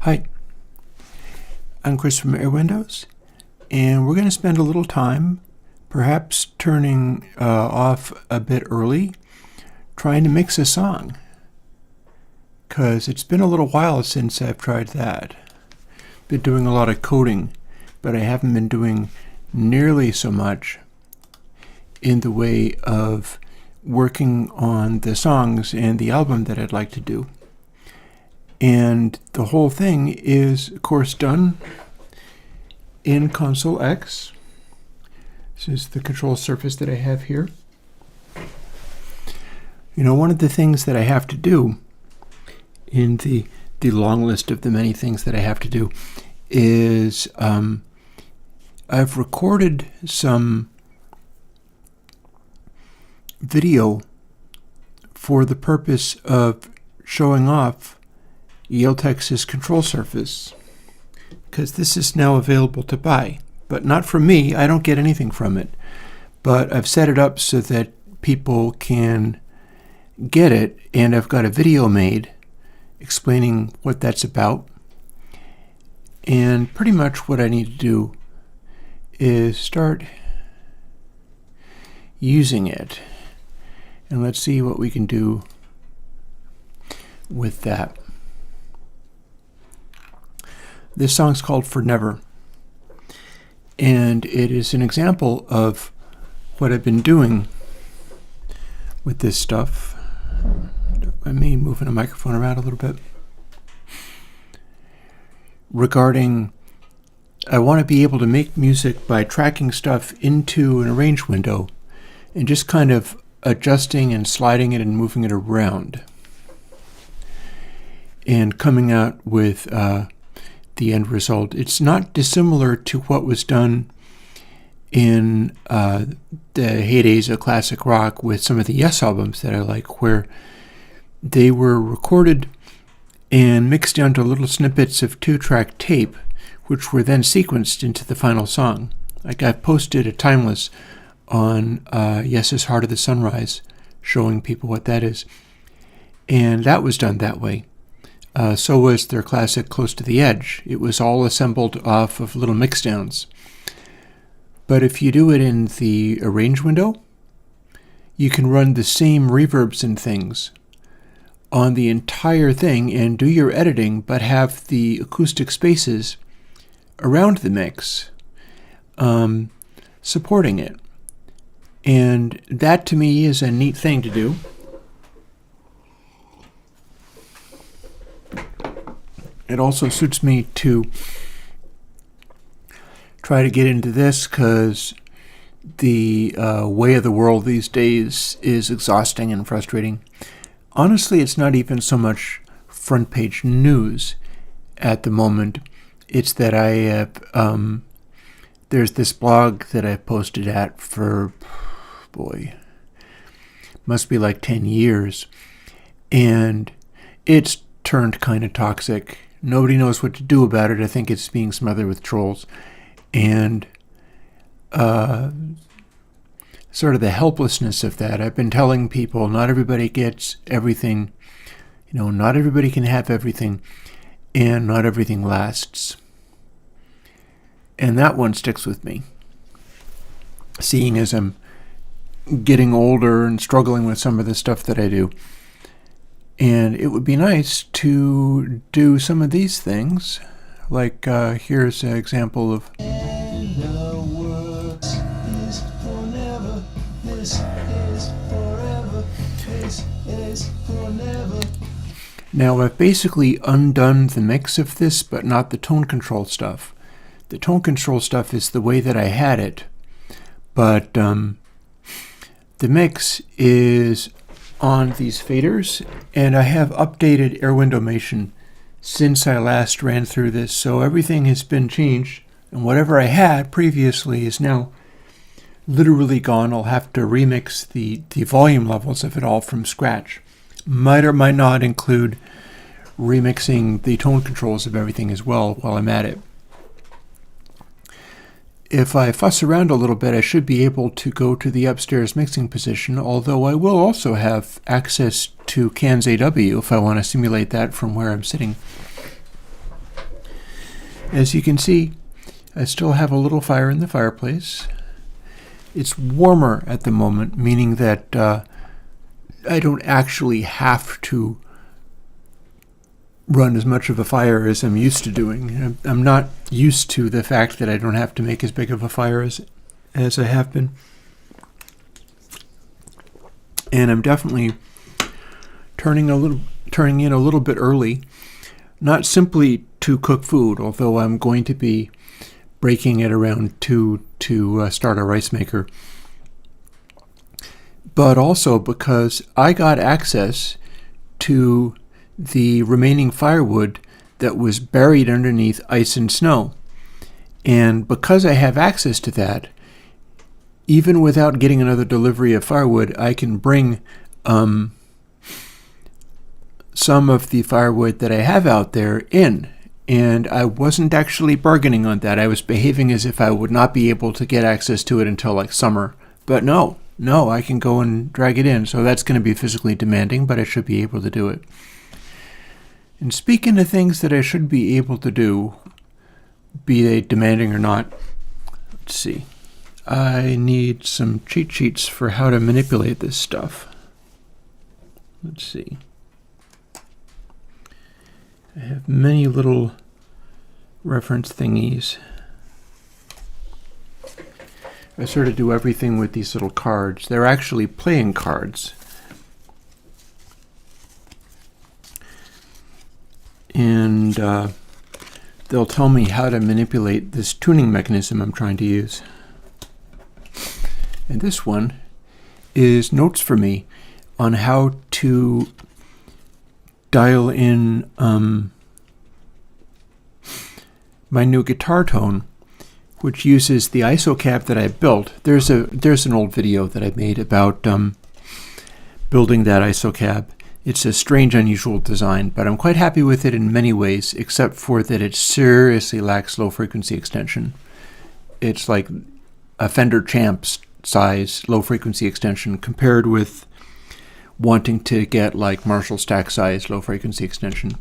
Hi, I'm Chris from Airwindows, and we're going to spend a little time, perhaps turning off a bit early, trying to mix a song, because it's been a little while since I've tried that. Been doing a lot of coding, but I haven't been doing nearly so much in the way of working on the songs and the album that I'd like to do. And the whole thing is, of course, done in ConsoleX. This is the control surface that I have here. You know, one of the things that I have to do in the long list of the many things that I have to do is I've recorded some video for the purpose of showing off Yale-Texas control surface, because this is now available to buy, but not from me. I don't get anything from it, but I've set it up so that people can get it, and I've got a video made explaining what that's about. And pretty much what I need to do is start using it, and let's see what we can do with that. This song's called For Never, and it is an example of what I've been doing with this stuff. I may moving a microphone around a little bit. Regarding, I want to be able to make music by tracking stuff into an arrange window and just kind of adjusting and sliding it and moving it around and coming out with the end result. It's not dissimilar to what was done in the heydays of classic rock with some of the Yes albums that I like, where they were recorded and mixed down to little snippets of 2-track tape, which were then sequenced into the final song. Like, I posted a timeless on Yes's Heart of the Sunrise, showing people what that is. And that was done that way. So was their classic Close to the Edge. It was all assembled off of little mixdowns. But if you do it in the arrange window, you can run the same reverbs and things on the entire thing and do your editing, but have the acoustic spaces around the mix supporting it. And that, to me, is a neat thing to do. It also suits me to try to get into this because the way of the world these days is exhausting and frustrating. Honestly, it's not even so much front page news at the moment. It's that I have, there's this blog that I've posted at for, must be like 10 years. And it's turned kind of toxic. Nobody knows what to do about it. I think it's being smothered with trolls. And sort of the helplessness of that. I've been telling people not everybody gets everything. You know, not everybody can have everything. And not everything lasts. And that one sticks with me. Seeing as I'm getting older and struggling with some of the stuff that I do. And it would be nice to do some of these things. Like, here's an example of... Now, I've basically undone the mix of this, but not the tone control stuff. The tone control stuff is the way that I had it. But the mix is on these faders, and I have updated Airwindows since I last ran through this, so everything has been changed, and whatever I had previously is now literally gone. I'll have to remix the volume levels of it all from scratch. Might or might not include remixing the tone controls of everything as well while I'm at it. If I fuss around a little bit, I should be able to go to the upstairs mixing position, although I will also have access to CANs AW if I want to simulate that from where I'm sitting. As you can see, I still have a little fire in the fireplace. It's warmer at the moment, meaning that I don't actually have to run as much of a fire as I'm used to doing. I'm not used to the fact that I don't have to make as big of a fire as I have been. And I'm definitely turning in a little bit early, not simply to cook food, although I'm going to be breaking it around 2 to start a rice maker, but also because I got access to the remaining firewood that was buried underneath ice and snow. And because I have access to that, even without getting another delivery of firewood, I can bring some of the firewood that I have out there in. And I wasn't actually bargaining on that. I was behaving as if I would not be able to get access to it until like summer. But no, I can go and drag it in. So that's going to be physically demanding, but I should be able to do it. And speaking of things that I should be able to do, be they demanding or not, let's see. I need some cheat sheets for how to manipulate this stuff. Let's see. I have many little reference thingies. I sort of do everything with these little cards. They're actually playing cards. And they'll tell me how to manipulate this tuning mechanism I'm trying to use. And this one is notes for me on how to dial in my new guitar tone, which uses the ISO cab that I built. There's an old video that I made about building that ISO cab. It's a strange, unusual design, but I'm quite happy with it in many ways, except for that it seriously lacks low frequency extension. It's like a Fender Champs size low frequency extension compared with wanting to get like Marshall Stack size low frequency extension.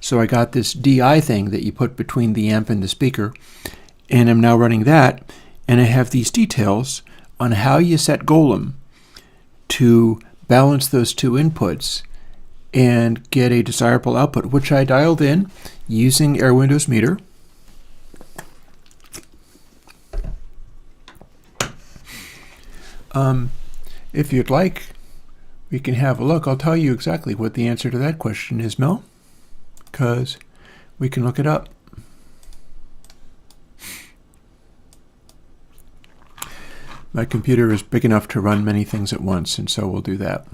So I got this DI thing that you put between the amp and the speaker, and I'm now running that, and I have these details on how you set Golem to balance those two inputs and get a desirable output, which I dialed in using Airwindows meter. If you'd like, we can have a look. I'll tell you exactly what the answer to that question is, Mel, because we can look it up. My computer is big enough to run many things at once, and so we'll do that.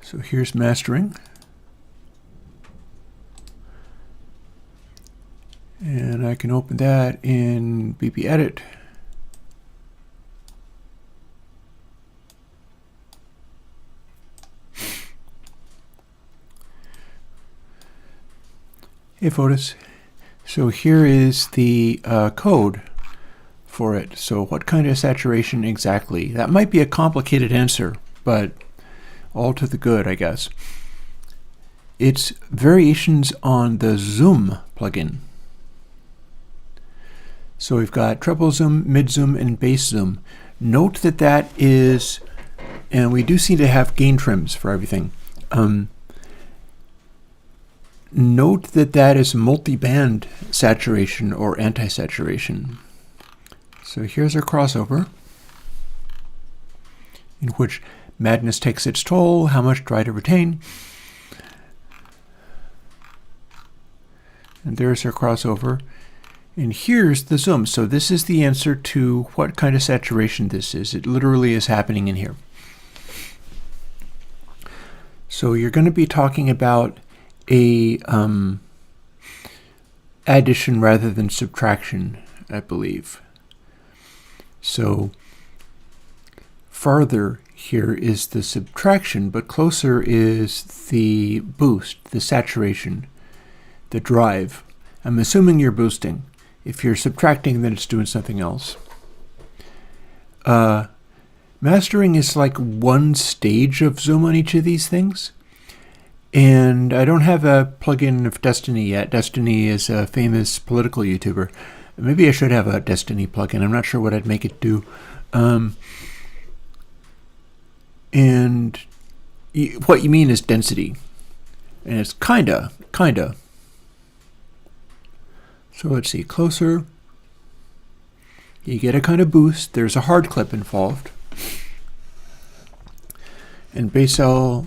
So here's mastering. And I can open that in BP Edit. Hey Fotis, so here is the code for it. So what kind of saturation exactly? That might be a complicated answer, but all to the good, I guess. It's variations on the zoom plugin. So we've got treble zoom, mid zoom, and bass zoom. Note that that is, and we do seem to have gain trims for everything. Note that that is multi-band saturation or anti-saturation. So here's our crossover, in which madness takes its toll, how much try to retain. And there's our crossover. And here's the zoom. So this is the answer to what kind of saturation this is. It literally is happening in here. So you're going to be talking about a addition rather than subtraction, I believe. So farther here is the subtraction, but closer is the boost, the saturation, the drive. I'm assuming you're boosting. If you're subtracting, then it's doing something else. Mastering is like one stage of zoom on each of these things. And I don't have a plugin of Destiny yet. Destiny is a famous political YouTuber. Maybe I should have a Destiny plugin. I'm not sure what I'd make it do. And what you mean is density. And it's kinda. So let's see, closer. You get a kind of boost. There's a hard clip involved. And base L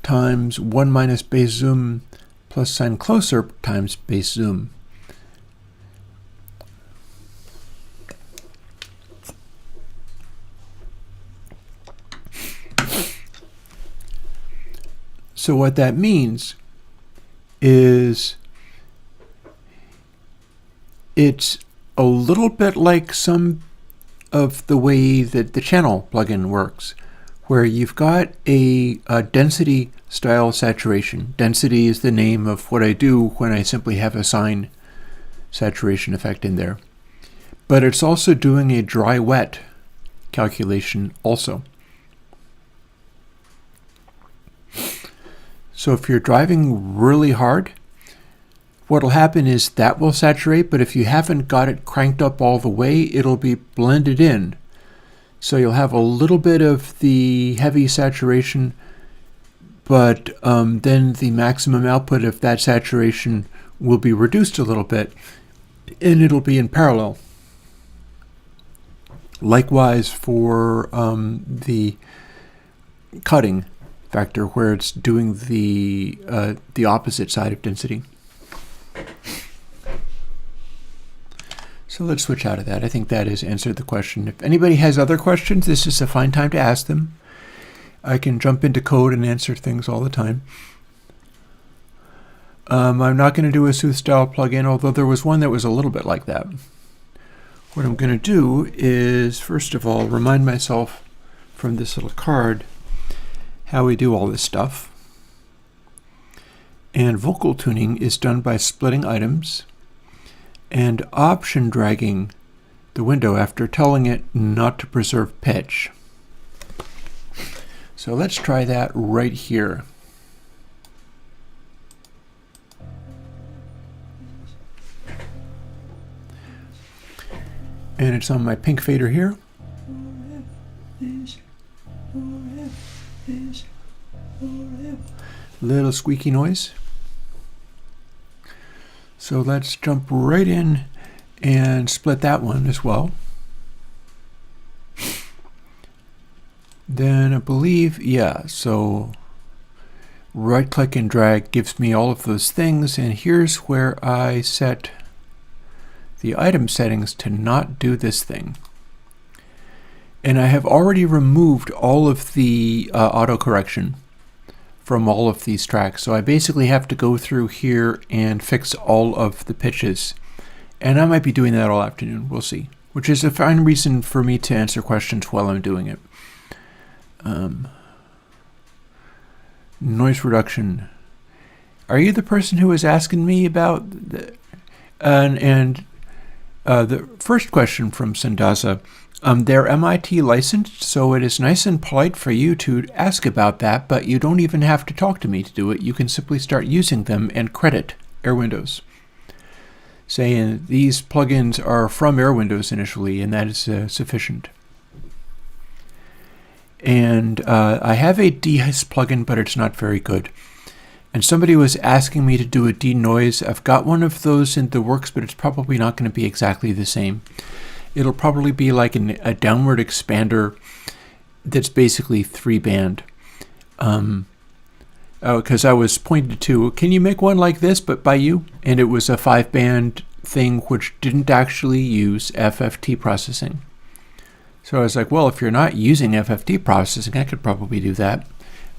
times 1 minus base zoom plus sign closer times base zoom. So what that means is it's a little bit like some of the way that the channel plugin works, where you've got a density style saturation. Density is the name of what I do when I simply have a sine saturation effect in there. But it's also doing a dry-wet calculation also. So if you're driving really hard, what'll happen is that will saturate, but if you haven't got it cranked up all the way, it'll be blended in. So you'll have a little bit of the heavy saturation, but then the maximum output of that saturation will be reduced a little bit, and it'll be in parallel. Likewise for the cutting factor, where it's doing the opposite side of density. So let's switch out of that. I think that has answered the question. If anybody has other questions, this is a fine time to ask them. I can jump into code and answer things all the time. I'm not going to do a Sooth style plugin, although there was one that was a little bit like that. What I'm going to do is, first of all, remind myself from this little card how we do all this stuff. And vocal tuning is done by splitting items and option dragging the window after telling it not to preserve pitch. So let's try that right here. And it's on my pink fader here. Little squeaky noise. So let's jump right in and split that one as well. Then I believe, yeah, so right click and drag gives me all of those things, and here's where I set the item settings to not do this thing. And I have already removed all of the auto correction from all of these tracks. So I basically have to go through here and fix all of the pitches. And I might be doing that all afternoon, we'll see. Which is a fine reason for me to answer questions while I'm doing it. Noise reduction. Are you the person who was asking me about the, the first question from Sandaza? They're MIT licensed, so it is nice and polite for you to ask about that, but you don't even have to talk to me to do it. You can simply start using them and credit Airwindows, saying these plugins are from Airwindows initially, and that is sufficient. And I have a dehiss plugin, but it's not very good. And somebody was asking me to do a denoise. I've got one of those in the works, but it's probably not going to be exactly the same. It'll probably be like a downward expander that's basically 3-band. Because I was pointed to, can you make one like this, but by you? And it was a 5-band thing which didn't actually use FFT processing. So I was like, well, if you're not using FFT processing, I could probably do that.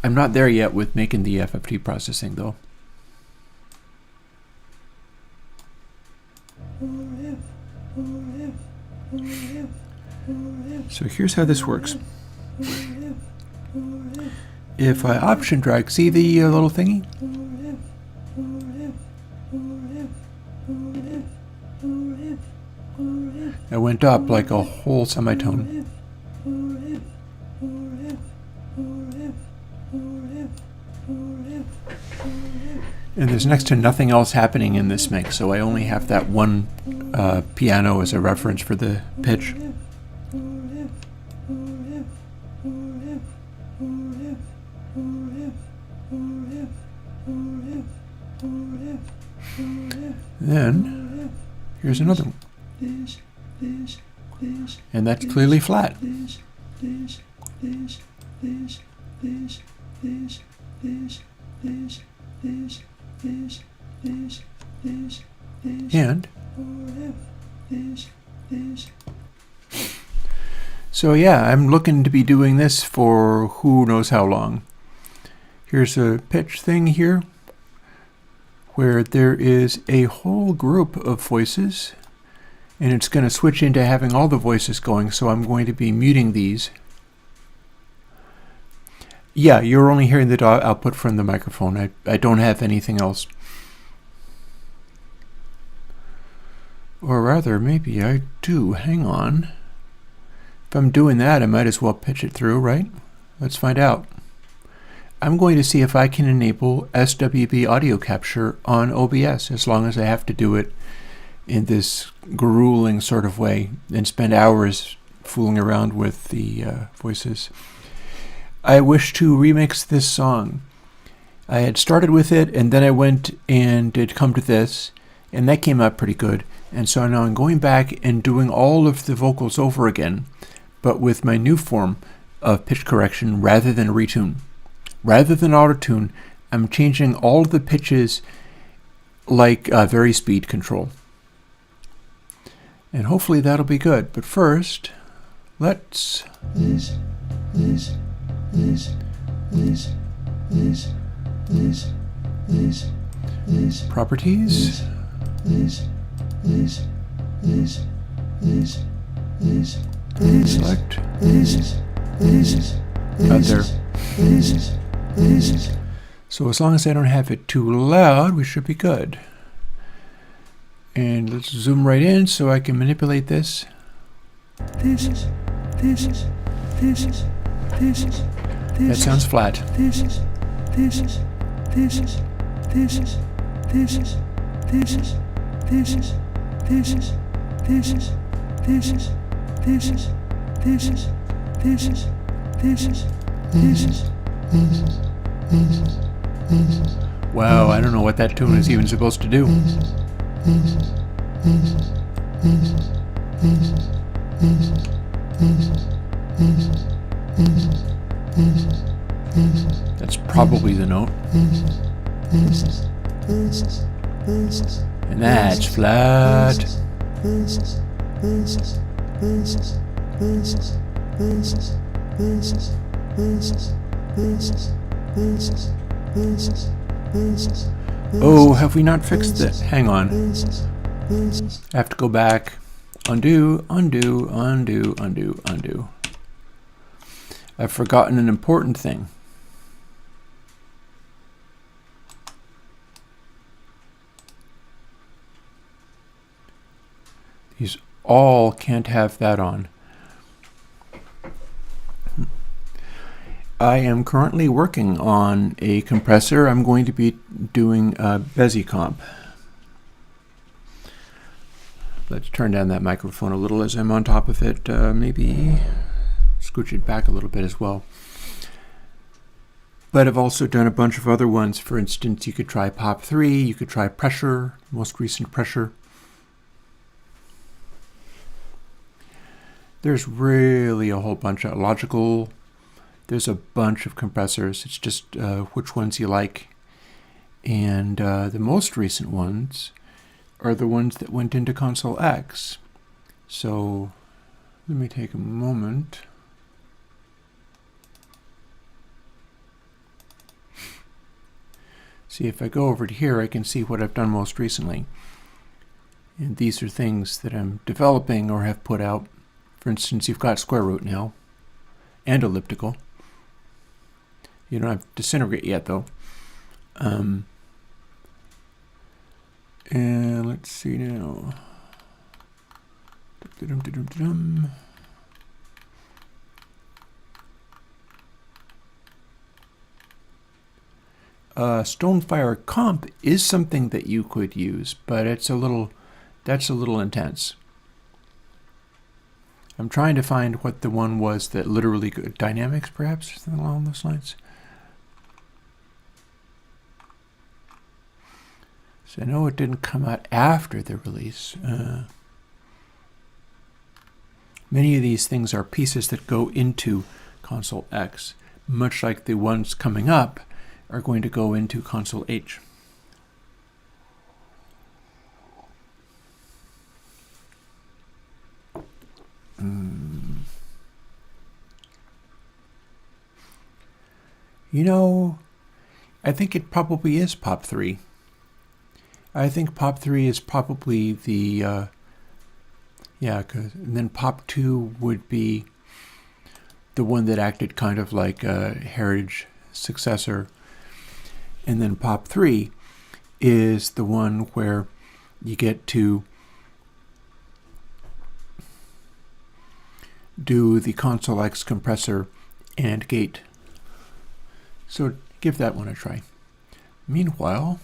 I'm not there yet with making the FFT processing, though. So here's how this works. If I option drag, see the little thingy? It went up like a whole semitone. And there's next to nothing else happening in this mix, so I only have that one piano as a reference for the pitch. Then, here's another one. And that's clearly flat. And so yeah, I'm looking to be doing this for who knows how long. Here's a pitch thing here where there is a whole group of voices, and it's going to switch into having all the voices going, so I'm going to be muting these. Yeah, you're only hearing the output from the microphone. I don't have anything else. Or rather, maybe I do. Hang on. If I'm doing that, I might as well pitch it through, right? Let's find out. I'm going to see if I can enable SWB audio capture on OBS, as long as I have to do it in this grueling sort of way and spend hours fooling around with the voices. I wish to remix this song. I had started with it, and then I went and did Come to This, and that came out pretty good. And so now I'm going back and doing all of the vocals over again, but with my new form of pitch correction rather than retune. Rather than auto-tune, I'm changing all of the pitches like very speed control. And hopefully that'll be good. But first, let's... Properties. Select. Out there. So as long as I don't have it too loud, we should be good. And let's zoom right in so I can manipulate this. That sounds flat. Wow, I don't know what that tune is even supposed to do. That's probably the note. And that's flat. Oh, have we not fixed it? Hang on. I have to go back. Undo, undo, undo, undo, undo. I've forgotten an important thing. These all can't have that on. I am currently working on a compressor. I'm going to be doing BesiComp. Let's turn down that microphone a little as I'm on top of it. Maybe scooch it back a little bit as well. But I've also done a bunch of other ones. For instance, you could try Pop 3, you could try Pressure, most recent Pressure. There's really a whole bunch of Logical. There's a bunch of compressors. It's just which ones you like. And the most recent ones are the ones that went into ConsoleX. So let me take a moment. See, if I go over to here, I can see what I've done most recently. And these are things that I'm developing or have put out. For instance, you've got square root now, and elliptical. You don't have disintegrate yet, though. And let's see now. Stonefire Comp is something that you could use, but that's a little intense. I'm trying to find what the one was that literally Dynamics, perhaps, something along those lines. So I know it didn't come out after the release. Many of these things are pieces that go into ConsoleX, much like the ones coming up are going to go into ConsoleH. You know, I think it probably is POP3. I think POP3 is probably the, and then POP2 would be the one that acted kind of like a heritage successor. And then POP3 is the one where you get to do the ConsoleX compressor and gate. So give that one a try. Meanwhile,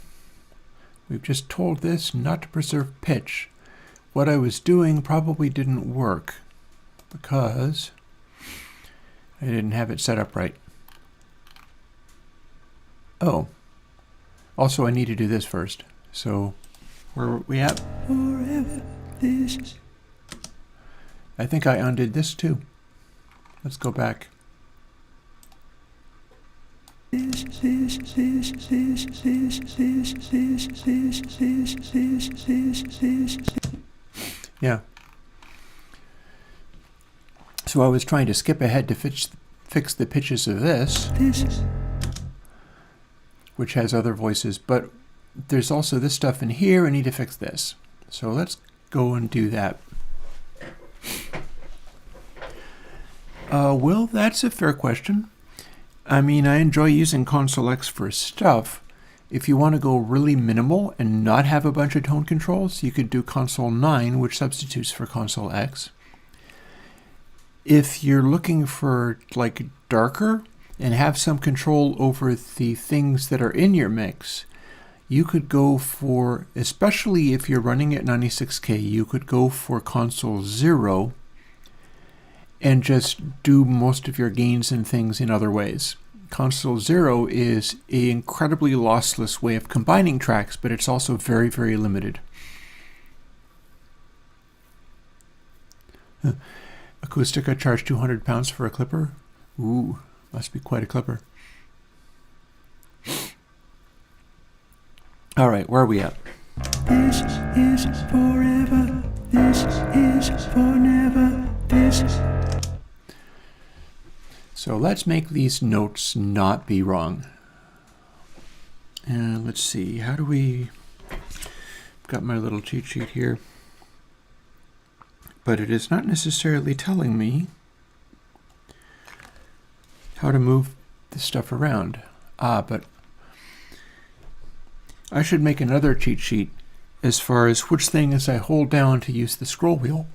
we've just told this not to preserve pitch. What I was doing probably didn't work because I didn't have it set up right. Oh, also I need to do this first. So where are we at? Forever this. I think I undid this too. Let's go back. Yeah. So I was trying to skip ahead to fix the pitches of this, which has other voices, but there's also this stuff in here. I need to fix this. So let's go and do that. Well, that's a fair question. I mean, I enjoy using ConsoleX for stuff. If you want to go really minimal and not have a bunch of tone controls, you could do Console 9, which substitutes for ConsoleX. If you're looking for like darker and have some control over the things that are in your mix, you could go for, especially if you're running at 96K, you could go for Console 0 and just do most of your gains and things in other ways. Console 0 is an incredibly lossless way of combining tracks, but it's also very, very limited. Acoustica charge £200 for a clipper? Ooh, must be quite a clipper. All right, where are we at? This is forever. This is for never. This. So let's make these notes not be wrong. And let's see, how do we... I've got my little cheat sheet here. But it is not necessarily telling me how to move this stuff around. But I should make another cheat sheet as far as which things I hold down to use the scroll wheel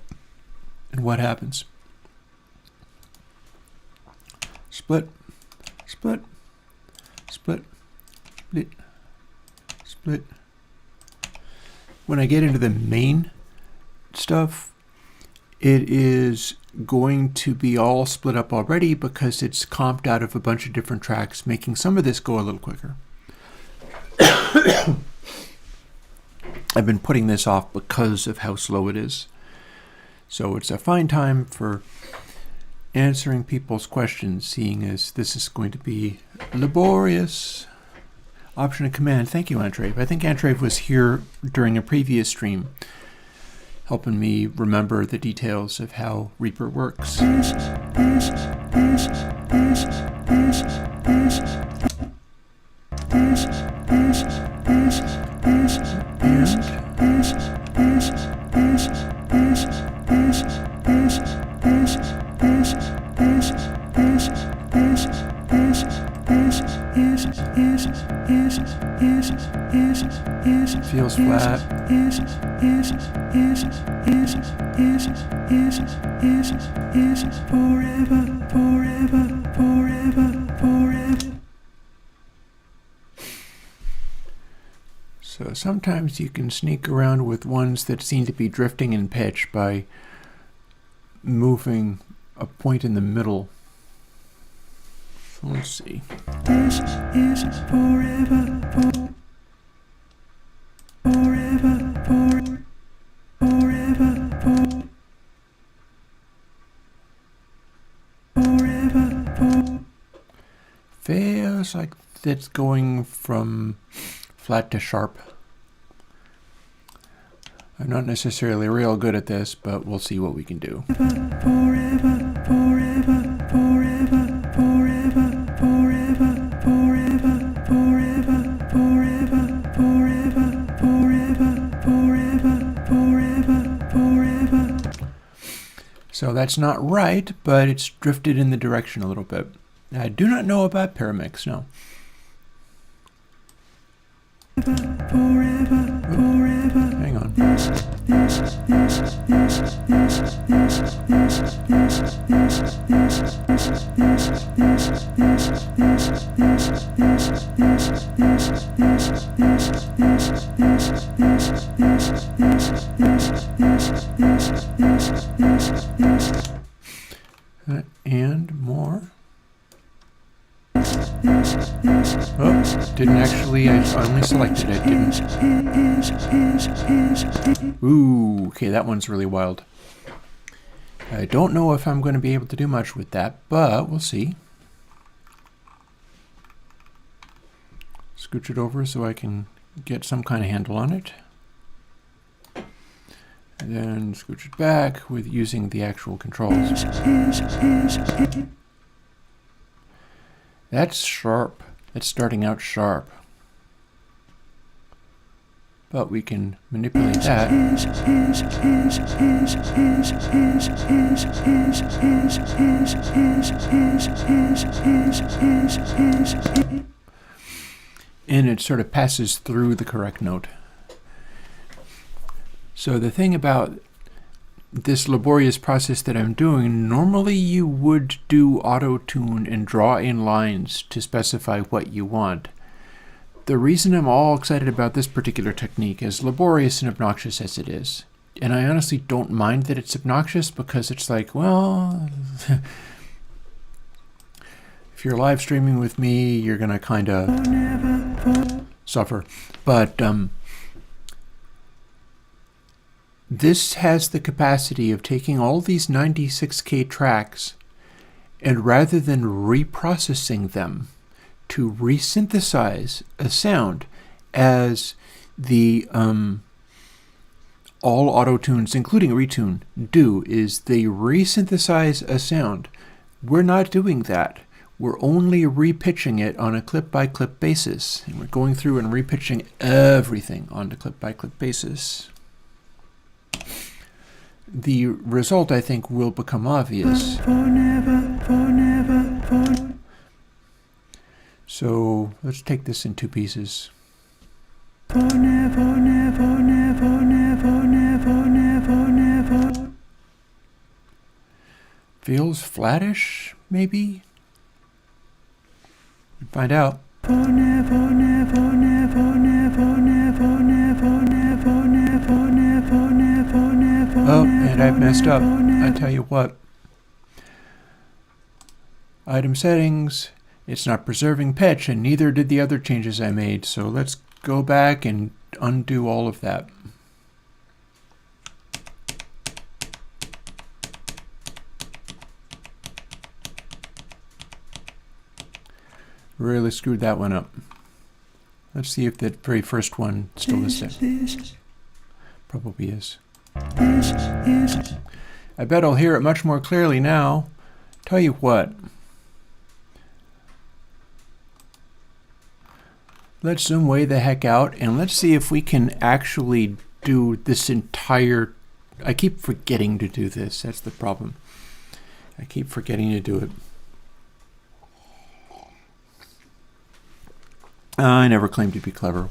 and what happens. Split, split, split, split, split. When I get into the main stuff, it is going to be all split up already because it's comped out of a bunch of different tracks, making some of this go a little quicker. I've been putting this off because of how slow it is. So it's a fine time for answering people's questions, seeing as this is going to be laborious. Option and Command. Thank you, Antrave. I think Antrave was here during a previous stream, helping me remember the details of how Reaper works. Feels flat. Forever. So sometimes you can sneak around with ones that seem to be drifting in pitch by moving a point in the middle. So let's see. This is forever, Feels like it's going from flat to sharp. I'm not necessarily real good at this, but we'll see what we can do. So that's not right, but it's drifted in the direction a little bit. I do not know about paramix, no. Hang on. And more. Oh, didn't actually, I only selected it, didn't. Ooh, okay, that one's really wild. I don't know if I'm going to be able to do much with that, but we'll see. Scooch it over so I can get some kind of handle on it. And then scooch it back with using the actual controls. That's sharp. That's starting out sharp. But we can manipulate that. And it sort of passes through the correct note. So the thing about this laborious process that I'm doing, normally you would do auto-tune and draw in lines to specify what you want. The reason I'm all excited about this particular technique, as laborious and obnoxious as it is, and I honestly don't mind that it's obnoxious because it's like, well, if you're live streaming with me, you're going to kind of suffer. But this has the capacity of taking all these 96K tracks and rather than reprocessing them to resynthesize a sound as the all auto-tunes, including retune, do, is they resynthesize a sound. We're not doing that. We're only repitching it on a clip-by-clip basis. And we're going through and repitching everything on a clip-by-clip basis. The result, I think, will become obvious. So let's take this in two pieces. Feels flattish, maybe? Find out. Oh, and I've messed up. I tell you what. Item settings. It's not preserving pitch, and neither did the other changes I made. So let's go back and undo all of that. Really screwed that one up. Let's see if that very first one still is there. Probably is. I bet I'll hear it much more clearly now. Tell you what. Let's zoom way the heck out and let's see if we can actually do this entire... I keep forgetting to do this. That's the problem. I keep forgetting to do it. I never claimed to be clever.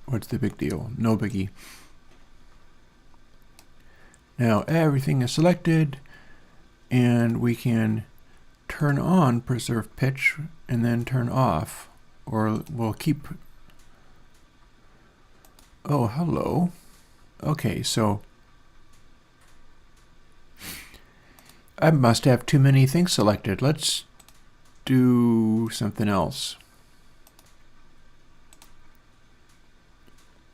What's the big deal? No biggie. Now everything is selected and we can turn on preserve pitch and then turn off, or we'll keep Oh, hello. Okay, so I must have too many things selected. Let's do something else.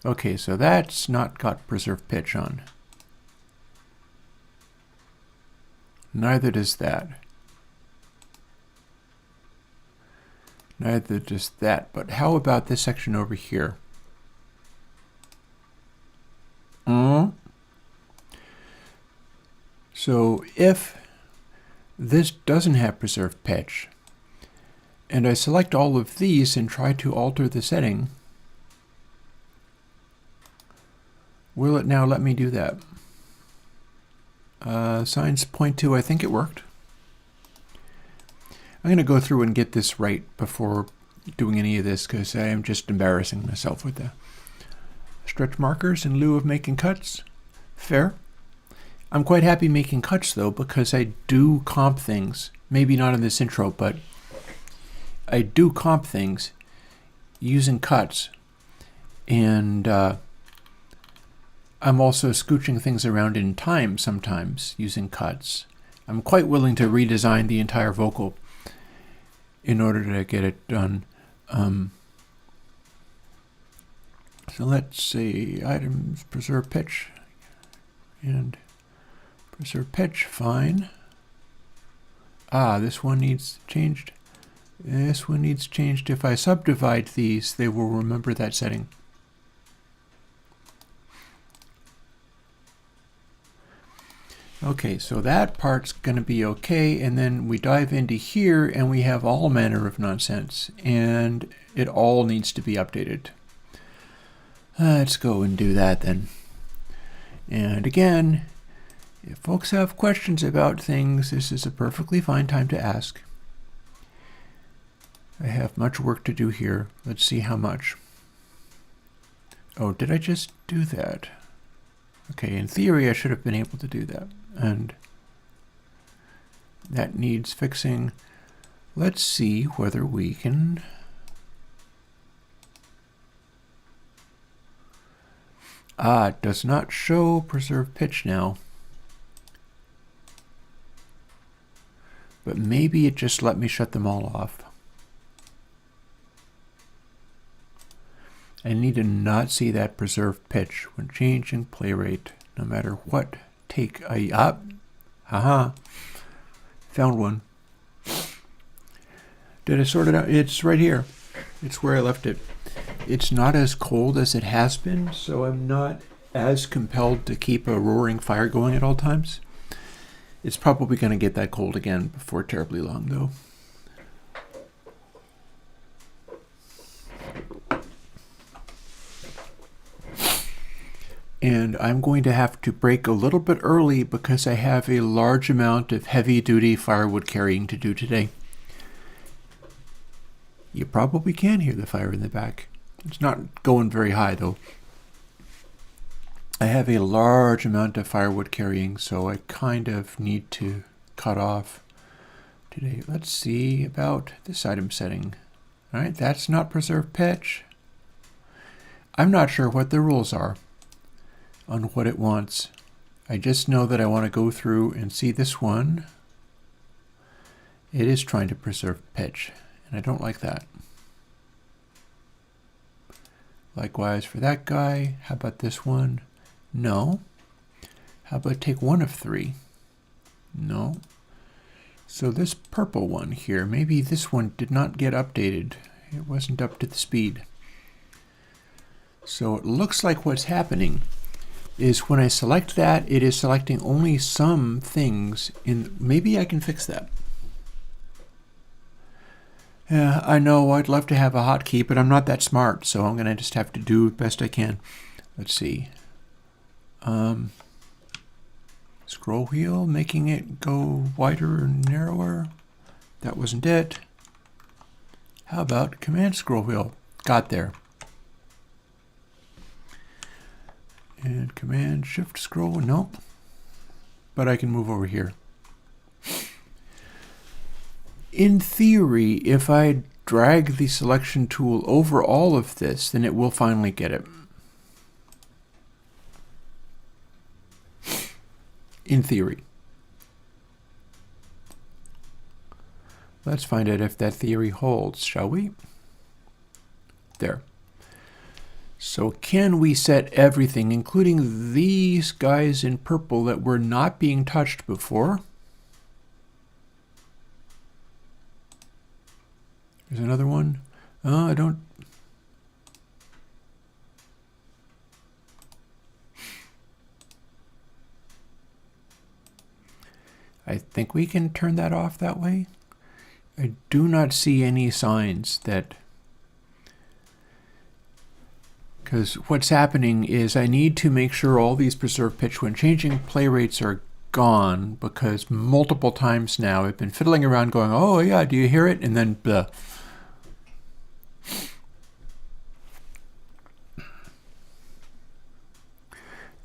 Okay, so that's not got preserve pitch on. Neither does that. Neither does that. But how about this section over here? So if this doesn't have preserved pitch, and I select all of these and try to alter the setting, will it now let me do that? Signs point to, I think it worked. I'm going to go through and get this right before doing any of this, because I am just embarrassing myself with the stretch markers in lieu of making cuts. Fair. I'm quite happy making cuts, though, because I do comp things. Maybe not in this intro, but I do comp things using cuts. And I'm also scooching things around in time sometimes using cuts. I'm quite willing to redesign the entire vocal in order to get it done. So let's see, items, preserve pitch, and preserve pitch, fine. This one needs changed. This one needs changed. If I subdivide these, they will remember that setting. Okay, so that part's going to be okay, and then we dive into here and we have all manner of nonsense, and it all needs to be updated. Let's go and do that then. And again, if folks have questions about things, this is a perfectly fine time to ask. I have much work to do here. Let's see how much. Oh, did I just do that? Okay, in theory I should have been able to do that. And that needs fixing. Let's see whether we can... it does not show preserve pitch now. But maybe it just let me shut them all off. I need to not see that preserve pitch when changing play rate, no matter what take I up. Haha. Found one. Did I sort it out? It's right here. It's where I left it. It's not as cold as it has been, so I'm not as compelled to keep a roaring fire going at all times. It's probably going to get that cold again before terribly long, though. And I'm going to have to break a little bit early because I have a large amount of heavy-duty firewood carrying to do today. You probably can hear the fire in the back. It's not going very high, though. I have a large amount of firewood carrying, so I kind of need to cut off today. Let's see about this item setting. All right, that's not preserved pitch. I'm not sure what the rules are on what it wants. I just know that I want to go through and see this one. It is trying to preserve pitch, and I don't like that. Likewise for that guy. How about this one? No. How about take one of three? No. So this purple one here, maybe this one did not get updated. It wasn't up to the speed. So it looks like what's happening is when I select that, it is selecting only some things in. Maybe I can fix that. Yeah, I know I'd love to have a hotkey, but I'm not that smart, so I'm going to just have to do the best I can. Let's see. Scroll wheel, making it go wider and narrower. That wasn't it. How about command scroll wheel? Got there. And command shift scroll, nope. But I can move over here. In theory, if I drag the selection tool over all of this, then it will finally get it. in theory. Let's find out if that theory holds, shall we? There. So can we set everything, including these guys in purple that were not being touched before? There's another one. Oh, I don't... I think we can turn that off that way. I do not see any signs that... Because what's happening is I need to make sure all these preserved pitch when changing play rates are gone, because multiple times now I've been fiddling around going, oh yeah, do you hear it? And then blah.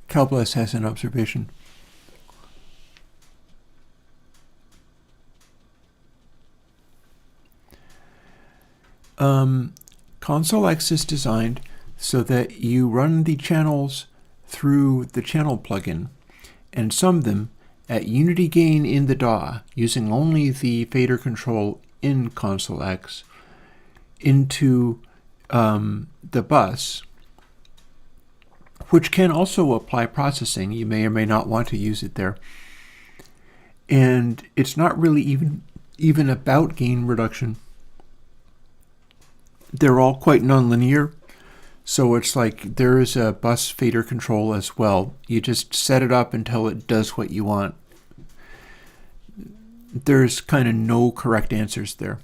Calbless has an observation. ConsoleX is designed so that you run the channels through the channel plugin and sum them at unity gain in the DAW using only the fader control in ConsoleX into the bus, which can also apply processing. You may or may not want to use it there. And it's not really even about gain reduction. They're all quite nonlinear. So it's like there is a bus fader control as well. You just set it up until it does what you want. There's kind of no correct answers there.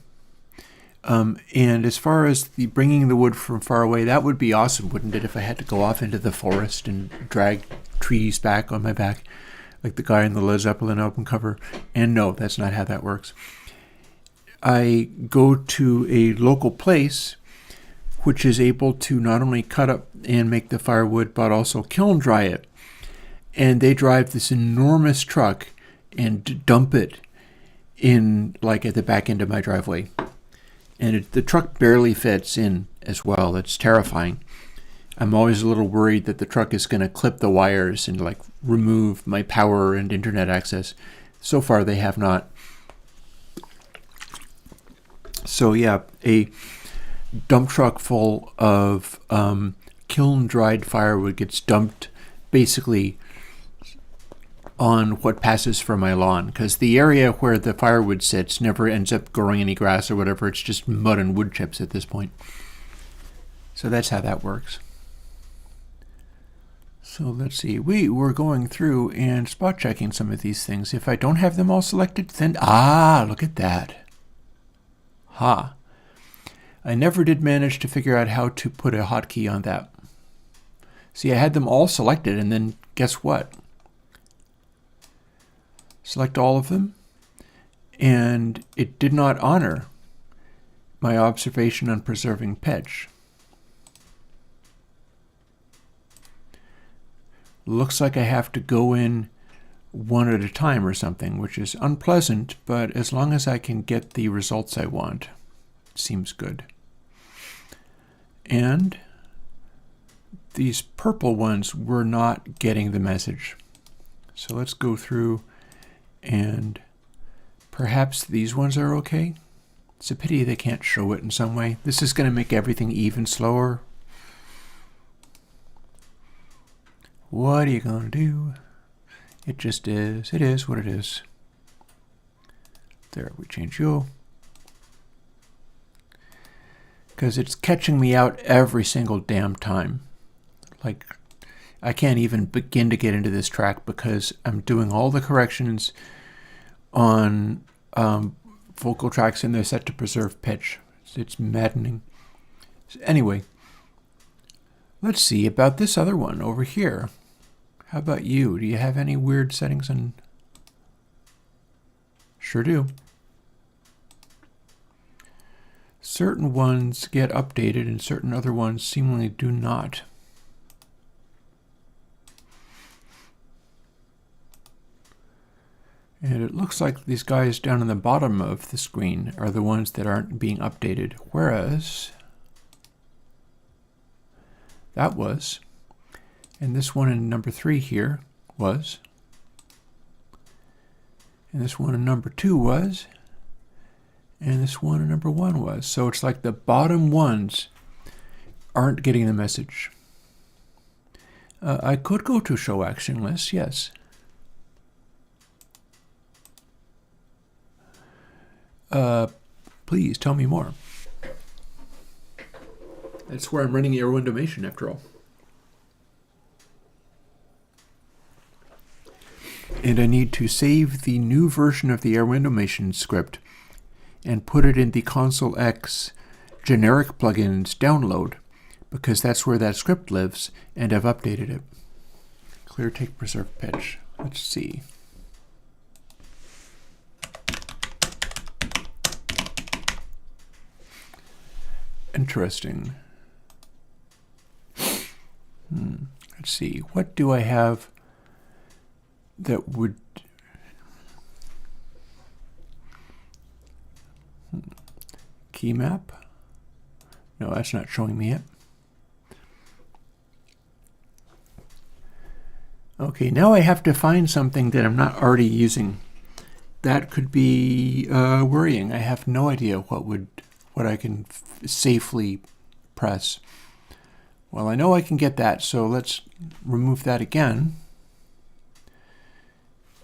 And as far as the bringing the wood from far away, that would be awesome, wouldn't it, if I had to go off into the forest and drag trees back on my back, like the guy in the Led Zeppelin album cover. And no, that's not how that works. I go to a local place which is able to not only cut up and make the firewood, but also kiln dry it. And they drive this enormous truck and dump it in, like, at the back end of my driveway. And the truck barely fits in as well. It's terrifying. I'm always a little worried that the truck is going to clip the wires and, like, remove my power and internet access. So far, they have not. So yeah, a dump truck full of kiln-dried firewood gets dumped basically on what passes for my lawn, because the area where the firewood sits never ends up growing any grass or whatever. It's just mud and wood chips at this point. So that's how that works. So let's see. We were going through and spot checking some of these things. If I don't have them all selected, then look at that. Ha. I never did manage to figure out how to put a hotkey on that. See, I had them all selected, and then guess what? Select all of them, and it did not honor my observation on preserving pitch. Looks like I have to go in one at a time or something, which is unpleasant, but as long as I can get the results I want, it seems good. And these purple ones were not getting the message. So let's go through, and perhaps these ones are okay. It's a pity they can't show it in some way. This is going to make everything even slower. What are you going to do? It just is. It is what it is. There, we change you. Because it's catching me out every single damn time. Like, I can't even begin to get into this track because I'm doing all the corrections on vocal tracks and they're set to preserve pitch. It's maddening. So anyway, let's see about this other one over here. How about you? Do you have any weird settings on? Sure do. Certain ones get updated and certain other ones seemingly do not. And it looks like these guys down in the bottom of the screen are the ones that aren't being updated, whereas that was, and this one in number 3 here was. And this one in number 2 was. And this one in number 1 was. So it's like the bottom ones aren't getting the message. I could go to show action list, yes. Please tell me more. That's where I'm running Airwindows after all. And I need to save the new version of the Airwindows script and put it in the ConsoleX generic plugins download, because that's where that script lives, and I've updated it. Clear, take, preserve, pitch. Let's see. Interesting. Let's see. What do I have that would... Key map? No, that's not showing me yet. Okay, now I have to find something that I'm not already using. That could be worrying. I have no idea what I can safely press. Well, I know I can get that, so let's remove that again.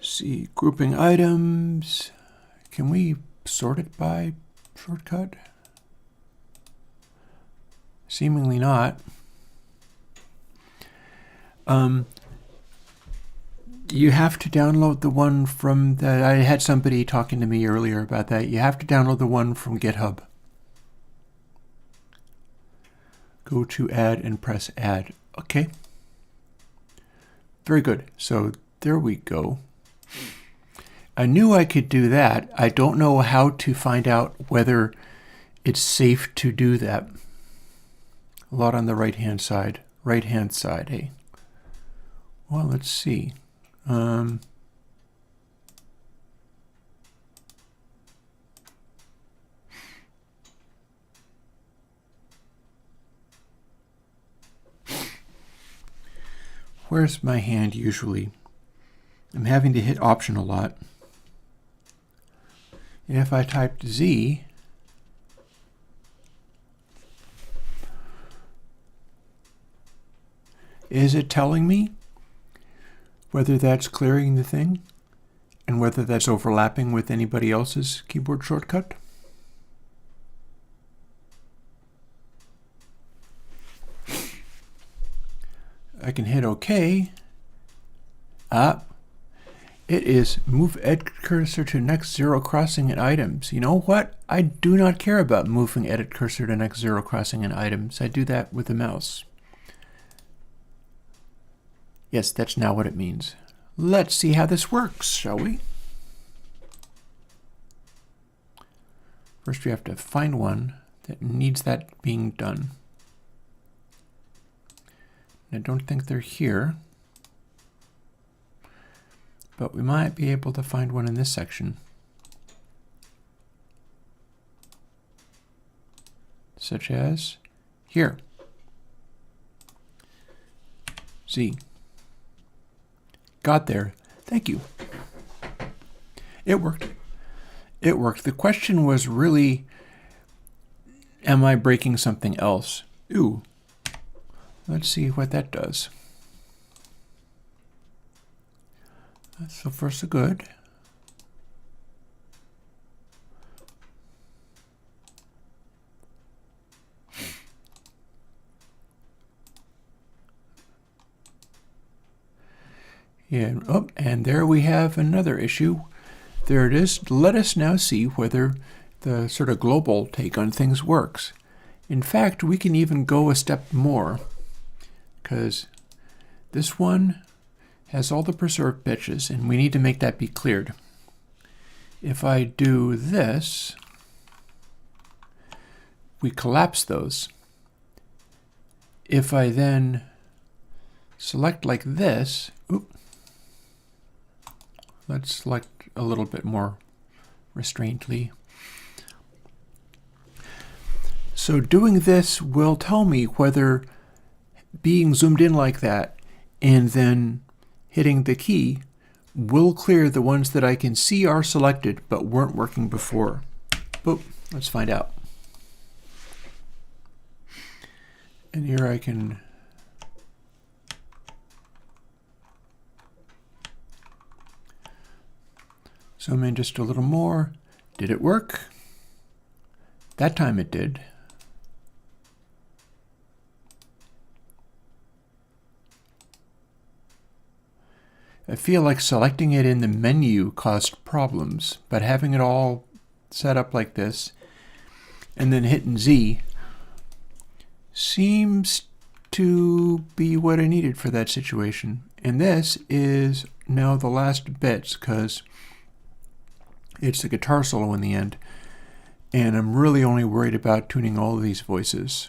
See, grouping items. Can we sort it by shortcut? Seemingly not. You have to download the one from that. I had somebody talking to me earlier about that. You have to download the one from GitHub. Go to add and press add. Okay. Very good. So there we go. I knew I could do that. I don't know how to find out whether it's safe to do that. A lot on the right-hand side. Right-hand side, eh? Well, let's see. Where's my hand usually? I'm having to hit Option a lot. And if I typed Z, is it telling me whether that's clearing the thing and whether that's overlapping with anybody else's keyboard shortcut? I can hit OK. It is move edit cursor to next zero crossing in items. You know what? I do not care about moving edit cursor to next zero crossing in items. I do that with the mouse. Yes, that's now what it means. Let's see how this works, shall we? First we have to find one that needs that being done. I don't think they're here, but we might be able to find one in this section. Such as here. Z. Got there. Thank you. It worked. It worked. The question was really, am I breaking something else? Ooh. Let's see what that does. So far so good. Yeah, oh, and there we have another issue. There it is. Let us now see whether the sort of global take on things works. In fact, we can even go a step more, because this one has all the preserved pitches, and we need to make that be cleared. If I do this, we collapse those. If I then select like this, let's select a little bit more restraintly. So doing this will tell me whether being zoomed in like that and then hitting the key will clear the ones that I can see are selected but weren't working before. But let's find out. And here I can zoom in just a little more. Did it work? That time it did. I feel like selecting it in the menu caused problems, but having it all set up like this and then hitting Z seems to be what I needed for that situation. And this is now the last bits because it's the guitar solo in the end, and I'm really only worried about tuning all of these voices.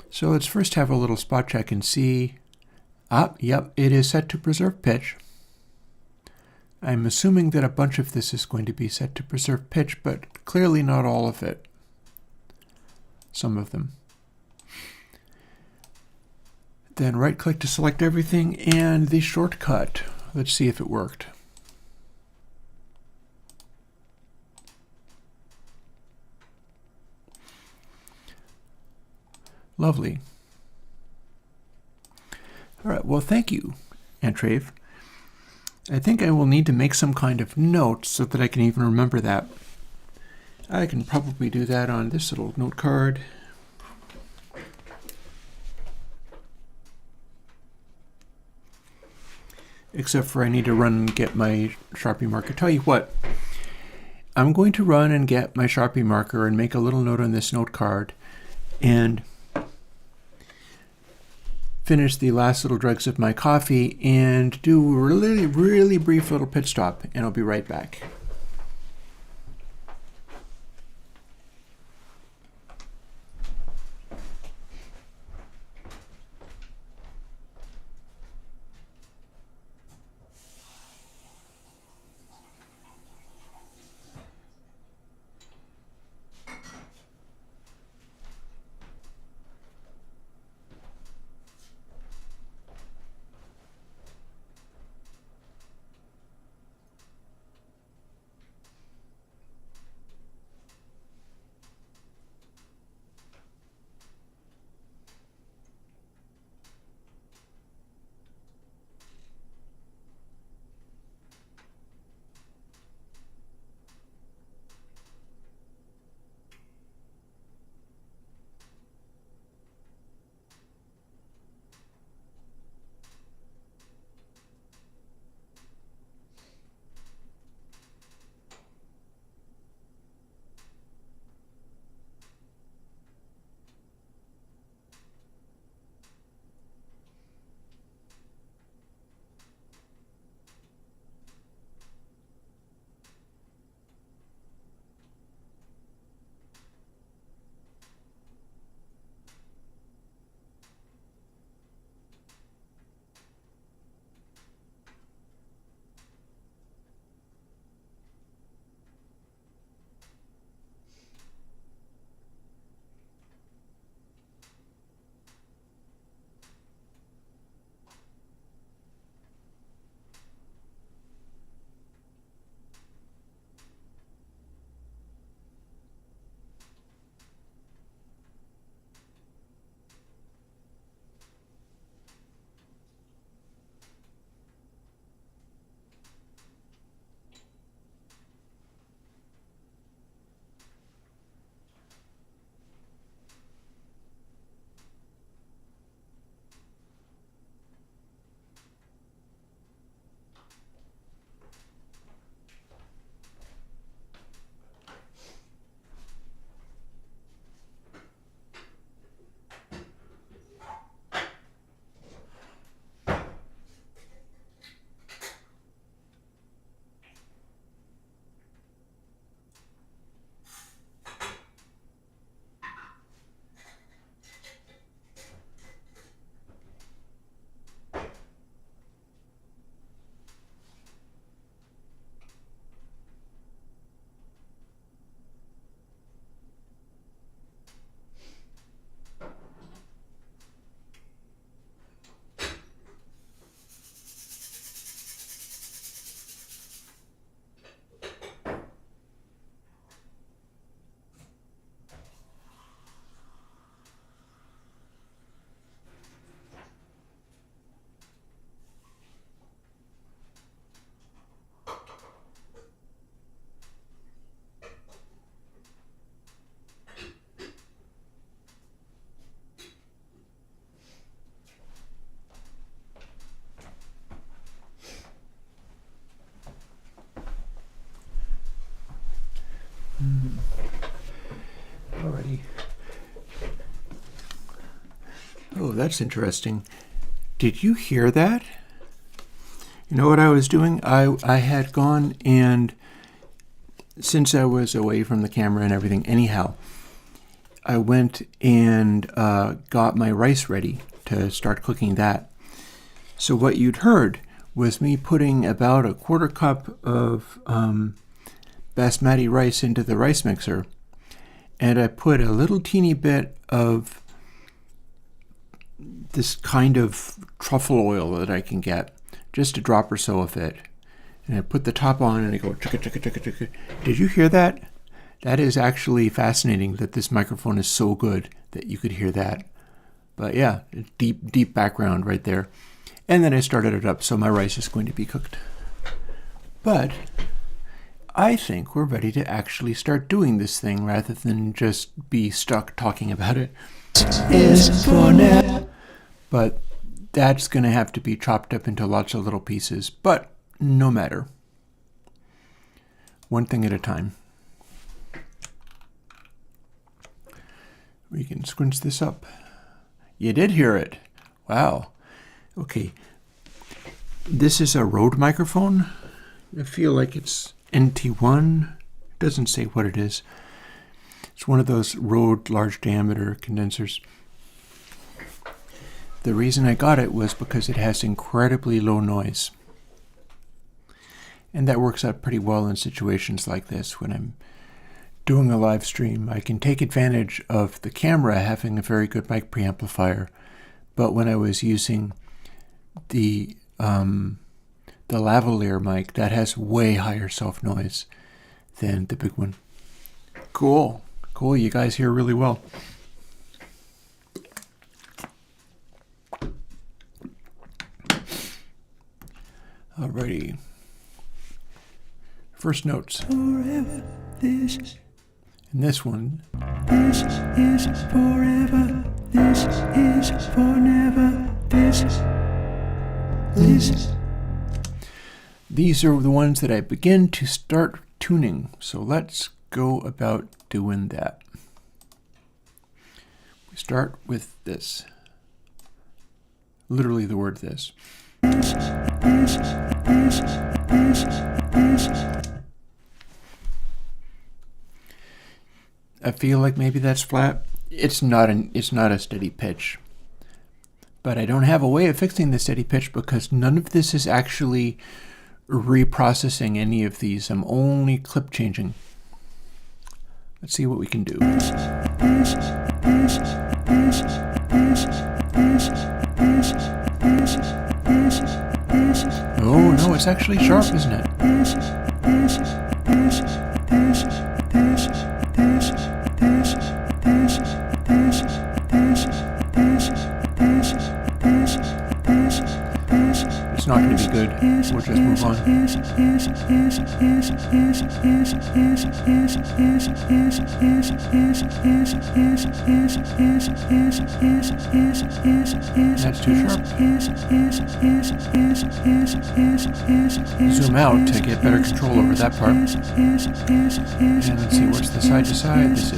So let's first have a little spot check and see. Yep, it is set to preserve pitch. I'm assuming that a bunch of this is going to be set to preserve pitch, but clearly not all of it. Some of them. Then right-click to select everything, and the shortcut. Let's see if it worked. Lovely. All right, well, thank you, Antrave. I think I will need to make some kind of note so that I can even remember that. I can probably do that on this little note card. Except for I need to run and get my Sharpie marker. Tell you what, I'm going to run and get my Sharpie marker and make a little note on this note card and finish the last little dregs of my coffee and do a really brief little pit stop, and I'll be right back. Alrighty. Oh, that's interesting. Did you hear that? You know what I was doing? I had gone and, since I was away from the camera and everything, anyhow, I went and got my rice ready to start cooking that. So what you'd heard was me putting about a quarter cup of basmati rice into the rice mixer, and I put a little teeny bit of this kind of truffle oil that I can get, just a drop or so of it, and I put the top on and I go chicka chicka chicka chicka. Did you hear that? That is actually fascinating that this microphone is so good that you could hear that. But yeah, deep background right there. And then I started it up, so my rice is going to be cooked. But I think we're ready to actually start doing this thing rather than just be stuck talking about it. Is for now. But that's going to have to be chopped up into lots of little pieces. But no matter. One thing at a time. We can squinch this up. You did hear it. Wow. Okay. This is a Rode microphone. I feel like it's NT1. It doesn't say what it is. It's one of those Rode large diameter condensers. The reason I got it was because it has incredibly low noise. And that works out pretty well in situations like this when I'm doing a live stream. I can take advantage of the camera having a very good mic preamplifier, but when I was using the lavalier mic, that has way higher self-noise than the big one. Cool. Cool, you guys hear really well. Alrighty. First notes. Forever, this. And this one. This is forever. This is for never. This. These are the ones that I begin to start tuning. So let's go about doing that. We start with this. Literally the word this. I feel like maybe that's flat. It's not a steady pitch. But I don't have a way of fixing the steady pitch because none of this is actually reprocessing any of these. I'm only clip changing. Let's see what we can do. Oh no, it's actually sharp, isn't it? It's not going to be good. We'll just move on. That's too sharp. Zoom out to get better control over that part. And let's see, what's the side to side? This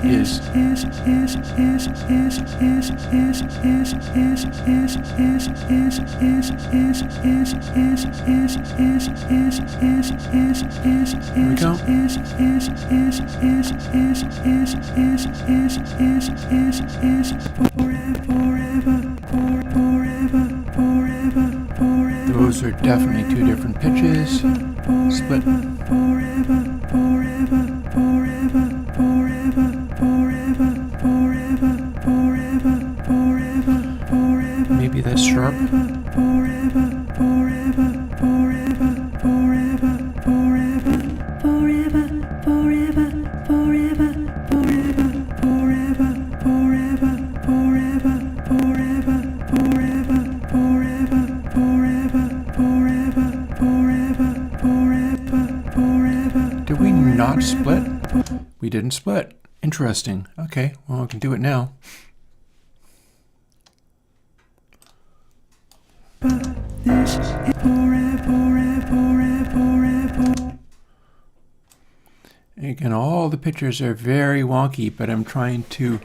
is. Here we go. Those are definitely two different pitches. Split. Maybe that's sharp. Did we not split? We didn't split. Interesting. Okay, well, I can do it now. Again, all the pictures are very wonky, but I'm trying to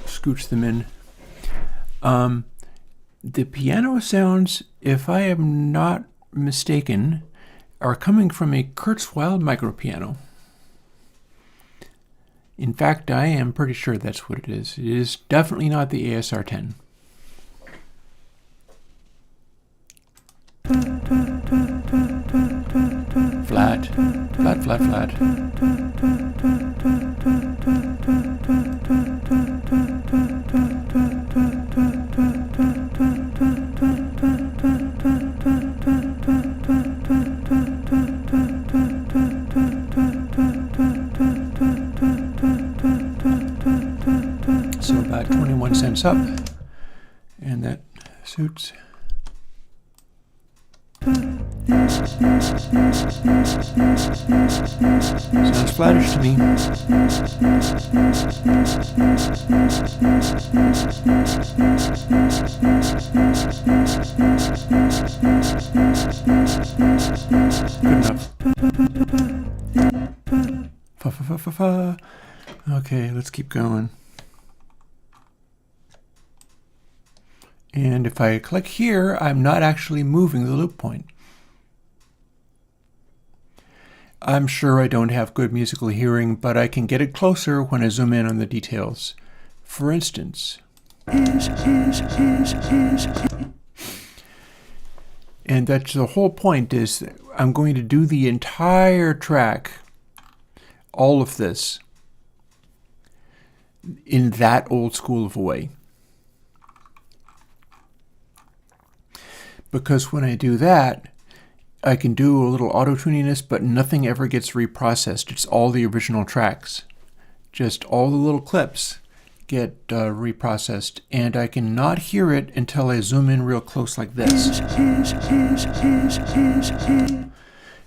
scooch them in. The piano sounds, if I am not mistaken, are coming from a Kurzweil micro piano. In fact, I am pretty sure that's what it is. It is definitely not the ASR-10. Flat, flat, flat, flat. So about 21 cents up, and that suits. Sounds flattish to me. Good enough. Fa fa fa fa fa. Okay, let's keep going. And if I click here, I'm not actually moving the loop point. I'm sure I don't have good musical hearing, but I can get it closer when I zoom in on the details. For instance, and that's the whole point, is that I'm going to do the entire track, all of this, in that old school of a way. Because when I do that, I can do a little auto-tuniness, but nothing ever gets reprocessed. It's all the original tracks. Just all the little clips get reprocessed, and I cannot hear it until I zoom in real close like this.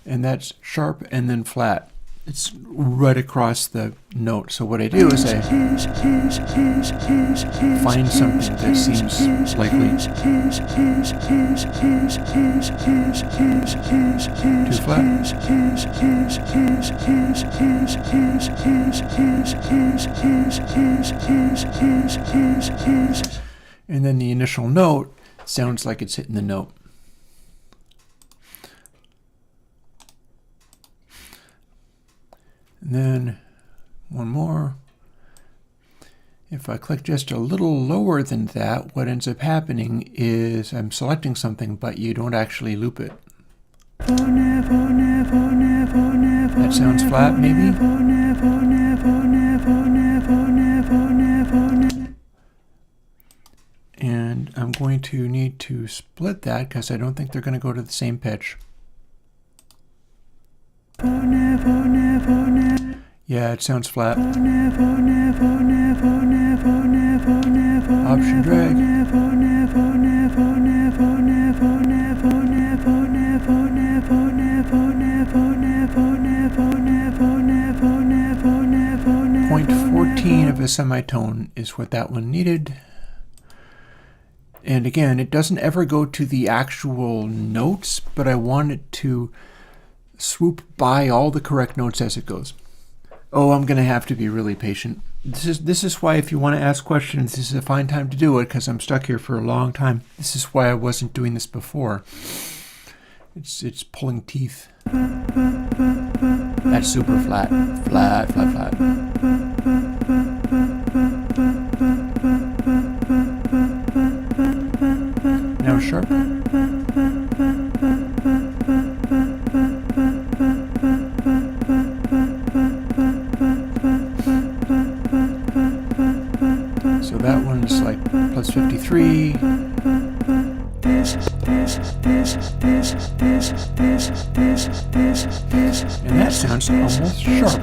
And that's sharp and then flat. It's right across the note. So what I do is I find something that seems likely. Too flat. And then the initial note sounds like it's hitting the note. And then one more. If I click just a little lower than that, what ends up happening is I'm selecting something, but you don't actually loop it. That sounds flat, maybe? And I'm going to need to split that because I don't think they're going to go to the same pitch. Yeah, it sounds flat. Option drag. .14 of a semitone is what that one needed. And again, it doesn't ever go to the actual notes, but I want it to swoop by all the correct notes as it goes. Oh, I'm going to have to be really patient. This is why, if you want to ask questions, this is a fine time to do it, because I'm stuck here for a long time. This is why I wasn't doing this before. It's pulling teeth. That's super flat. Flat, flat, flat. Now sharp. So that one's like plus 53. And that sounds almost sharp.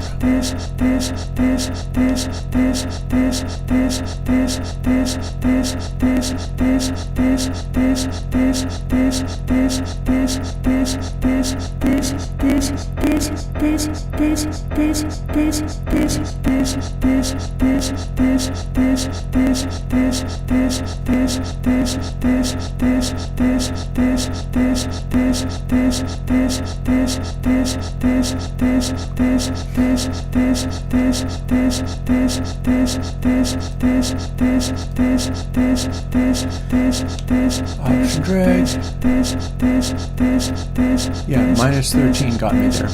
Option drag. Yeah, minus 13 got me there.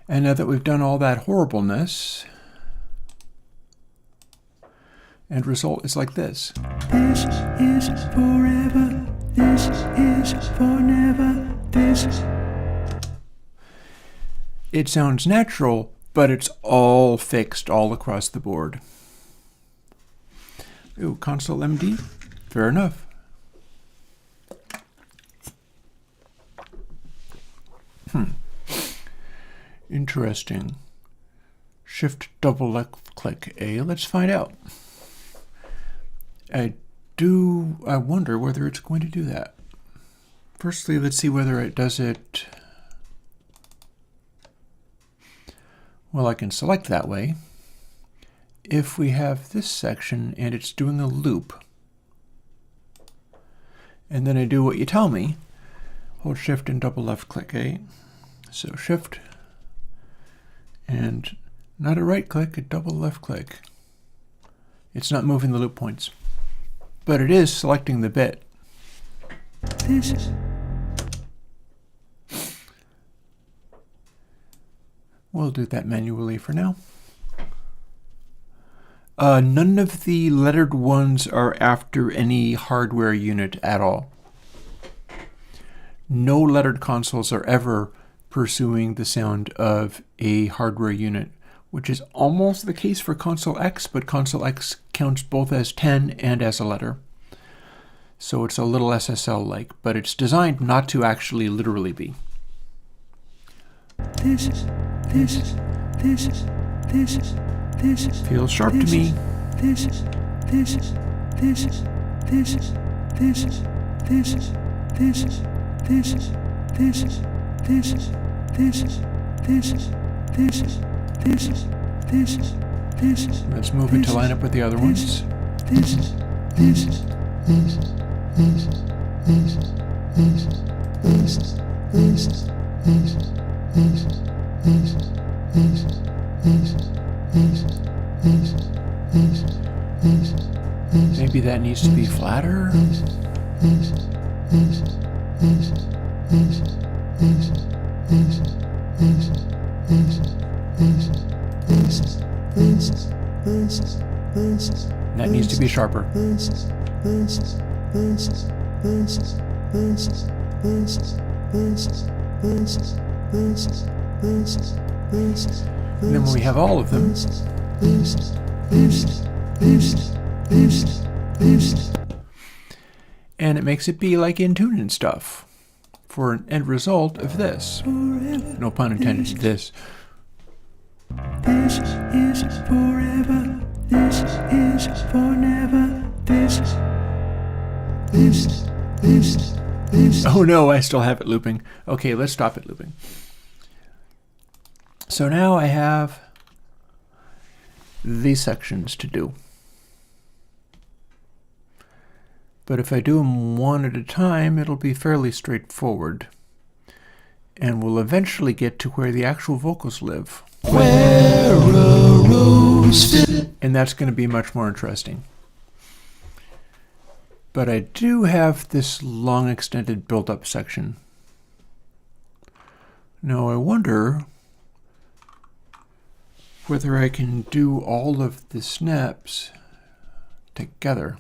And now that we've done all that horribleness, end result is like this. This is forever. This is for never. This. It sounds natural, but it's all fixed all across the board. Ooh, console MD? Fair enough. Interesting. Shift double left click A. Let's find out. I wonder whether it's going to do that. Firstly, let's see whether it does it. Well, I can select that way. If we have this section and it's doing a loop, and then I do what you tell me, hold Shift and double left click A. So Shift and not a right click, a double left click. It's not moving the loop points, but it is selecting the bit. This. We'll do that manually for now. None of the lettered ones are after any hardware unit at all. No lettered consoles are ever pursuing the sound of a hardware unit, which is almost the case for ConsoleX, but ConsoleX counts both as 10 and as a letter. So it's a little SSL-like, but it's designed not to actually literally be. This. Feels sharp to me. This. Let's move it to line up with the other ones. Maybe that needs to be flatter. That needs to be sharper. And then when we have all of them, and it makes it be like in tune and stuff for an end result of this. No pun intended, this. This is forever. This is for never. This. Oh no, I still have it looping. Okay, let's stop it looping. So now I have these sections to do. But if I do them one at a time, it'll be fairly straightforward. And we'll eventually get to where the actual vocals live. Where a rose fit. And that's going to be much more interesting. But I do have this long extended build-up section. Now I wonder whether I can do all of the snaps together.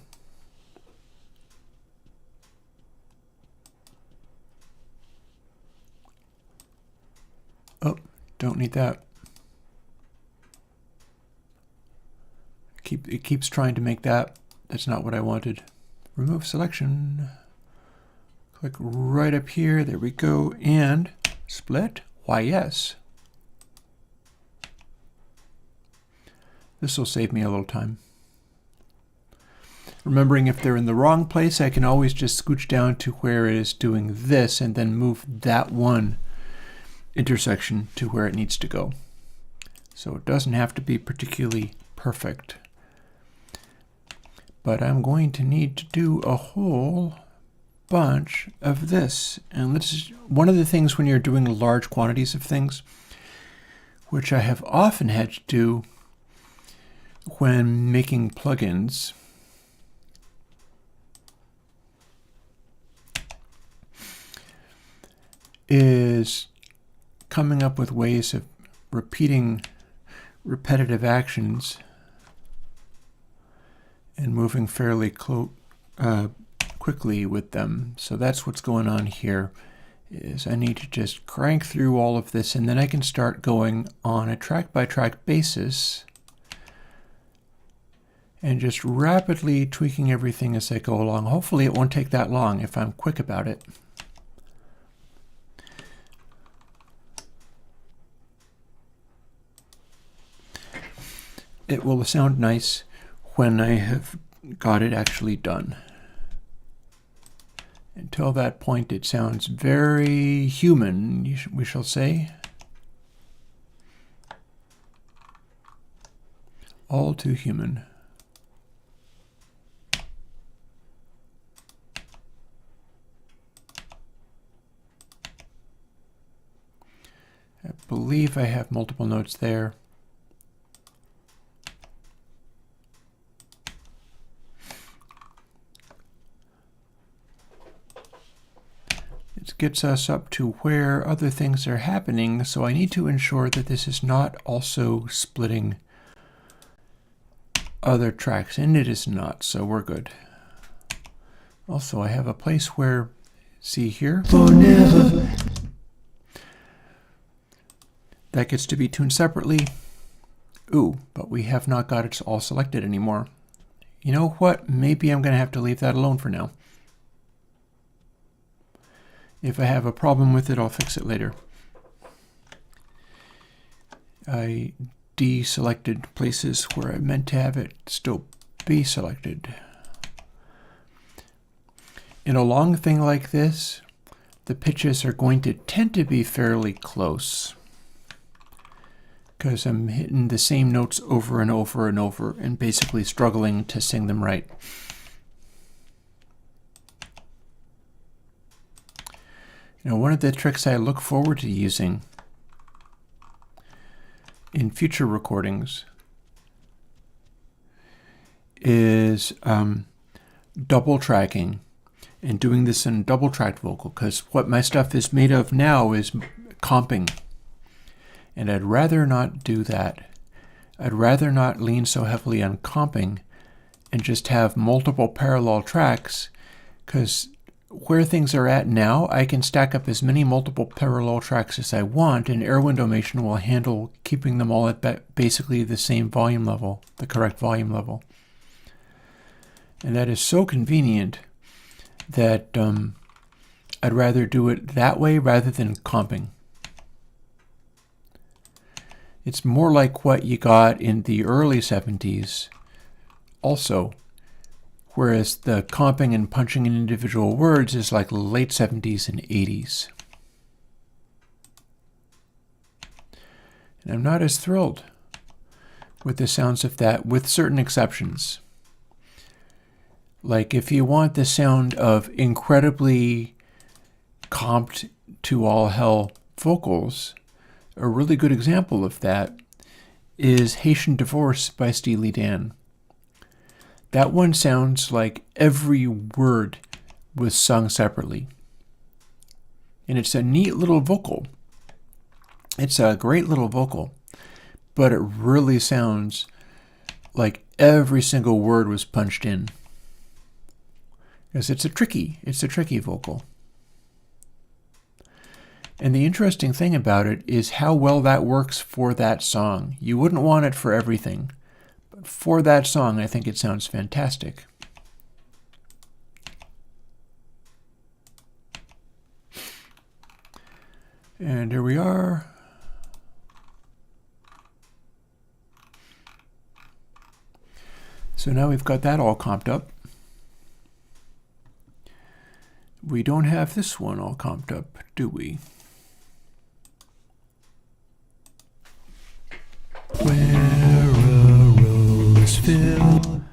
Oh, don't need that. It keeps trying to make that. That's not what I wanted. Remove selection. Click right up here. There we go. And split. Why, yes. This will save me a little time. Remembering if they're in the wrong place, I can always just scooch down to where it is doing this and then move that one intersection to where it needs to go. So it doesn't have to be particularly perfect. But I'm going to need to do a whole bunch of this. And one of the things when you're doing large quantities of things, which I have often had to do when making plugins, is coming up with ways of repeating repetitive actions and moving fairly quickly with them. So that's what's going on here, is I need to just crank through all of this, and then I can start going on a track-by-track basis and just rapidly tweaking everything as I go along. Hopefully it won't take that long if I'm quick about it. It will sound nice when I have got it actually done. Until that point, it sounds very human, we shall say. All too human. I believe I have multiple notes there. Gets us up to where other things are happening, so I need to ensure that this is not also splitting other tracks, and it is not, so we're good. Also, I have a place where, see here, Forever. That gets to be tuned separately. Ooh, but we have not got it all selected anymore. You know what? Maybe I'm going to have to leave that alone for now. If I have a problem with it, I'll fix it later. I deselected places where I meant to have it still be selected. In a long thing like this, the pitches are going to tend to be fairly close because I'm hitting the same notes over and over and over and basically struggling to sing them right. You know, one of the tricks I look forward to using in future recordings is double tracking and doing this in double tracked vocal, because what my stuff is made of now is comping, and I'd rather not do that. I'd rather not lean so heavily on comping and just have multiple parallel tracks, because where things are at now, I can stack up as many multiple parallel tracks as I want, and Airwindows will handle keeping them all at basically the same volume level, the correct volume level. And that is so convenient that I'd rather do it that way rather than comping. It's more like what you got in the early 70s also, whereas the comping and punching in individual words is like late 70s and 80s. And I'm not as thrilled with the sounds of that, with certain exceptions. Like if you want the sound of incredibly comped to all hell vocals, a really good example of that is Haitian Divorce by Steely Dan. That one sounds like every word was sung separately. And it's a neat little vocal. It's a great little vocal, but it really sounds like every single word was punched in. Because it's a tricky vocal. And the interesting thing about it is how well that works for that song. You wouldn't want it for everything. For that song, I think it sounds fantastic. And here we are. So now we've got that all comped up. We don't have this one all comped up, do we? Where a rose fill.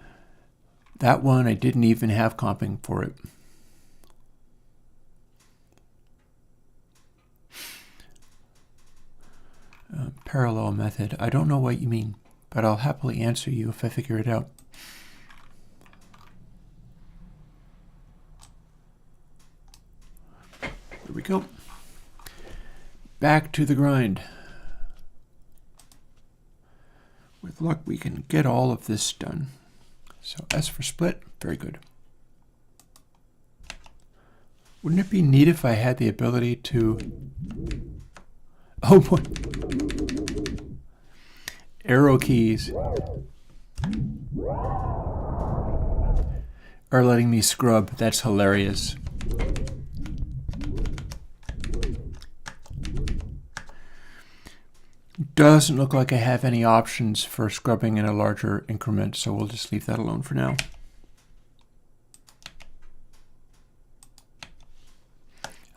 That one I didn't even have comping for it. Parallel method. I don't know what you mean, but I'll happily answer you if I figure it out. Here we go. Back to the grind. With luck, we can get all of this done. So S for split, very good. Wouldn't it be neat if I had the ability to... Oh boy. Arrow keys are letting me scrub. That's hilarious. Doesn't look like I have any options for scrubbing in a larger increment, so we'll just leave that alone for now.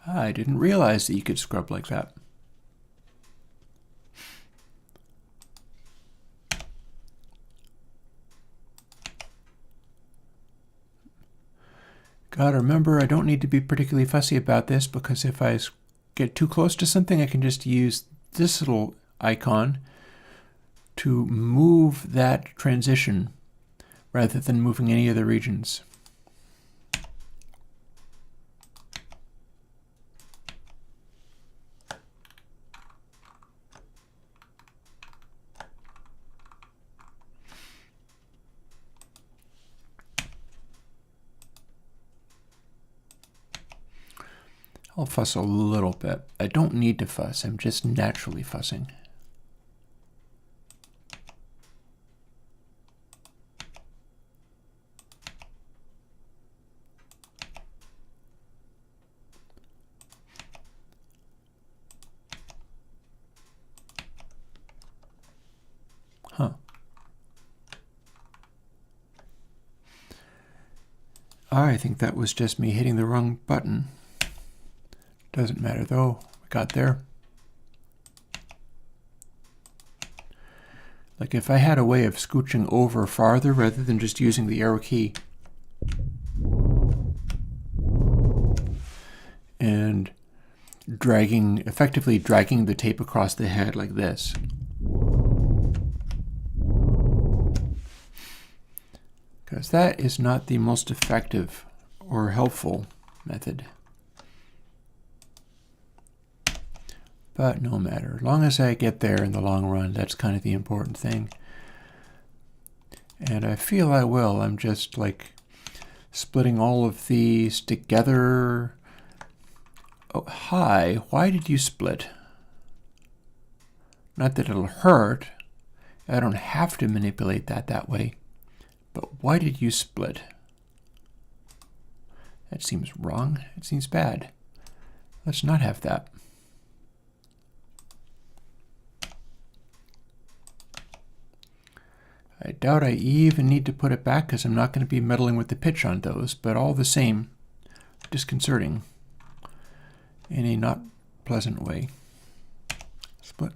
I didn't realize that you could scrub like that. Gotta remember, I don't need to be particularly fussy about this, because if I get too close to something, I can just use this little icon to move that transition rather than moving any other regions. I'll fuss a little bit. I don't need to fuss, I'm just naturally fussing. Huh. I think that was just me hitting the wrong button. Doesn't matter though, we got there. Like if I had a way of scooching over farther rather than just using the arrow key and effectively dragging the tape across the head like this. Because that is not the most effective or helpful method. But no matter, as long as I get there in the long run, that's kind of the important thing. And I feel I will. I'm just like splitting all of these together. Oh, hi, why did you split? Not that it'll hurt. I don't have to manipulate that way. But why did you split? That seems wrong. It seems bad. Let's not have that. I doubt I even need to put it back because I'm not going to be meddling with the pitch on those, but all the same, disconcerting in a not pleasant way. Split.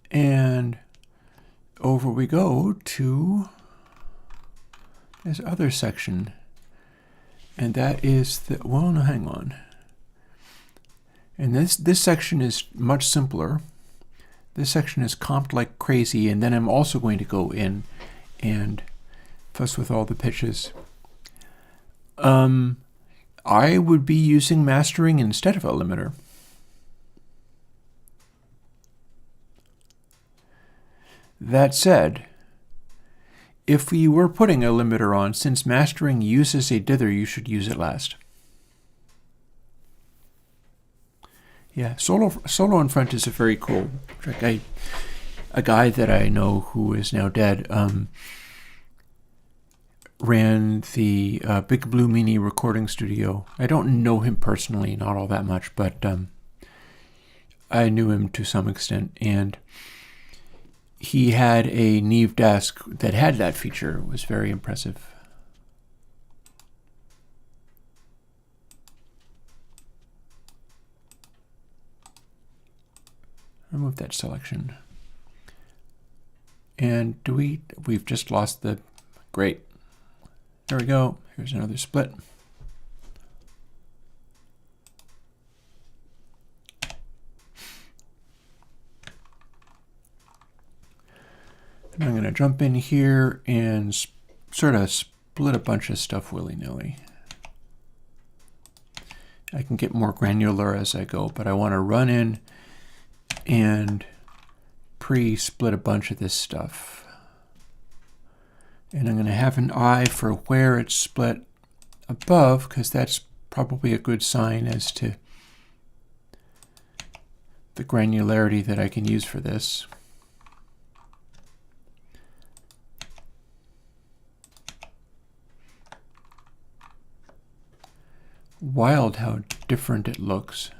And over we go to this other section. And that is the, well, no, hang on. And this section is much simpler. This section is comped like crazy, and then I'm also going to go in and fuss with all the pitches. I would be using mastering instead of a limiter. That said, if we were putting a limiter on, since mastering uses a dither, you should use it last. Yeah, solo in front is a very cool trick. A guy that I know who is now dead ran the Big Blue Mini recording studio. I don't know him personally, not all that much, but I knew him to some extent, and he had a Neve desk that had that feature. It was very impressive. Remove that selection. And we've just lost the Great. There we go. Here's another split. And I'm going to jump in here and sort of split a bunch of stuff willy-nilly. I can get more granular as I go, but I want to run in and pre-split a bunch of this stuff. And I'm going to have an eye for where it's split above, because that's probably a good sign as to the granularity that I can use for this. Wild how different it looks.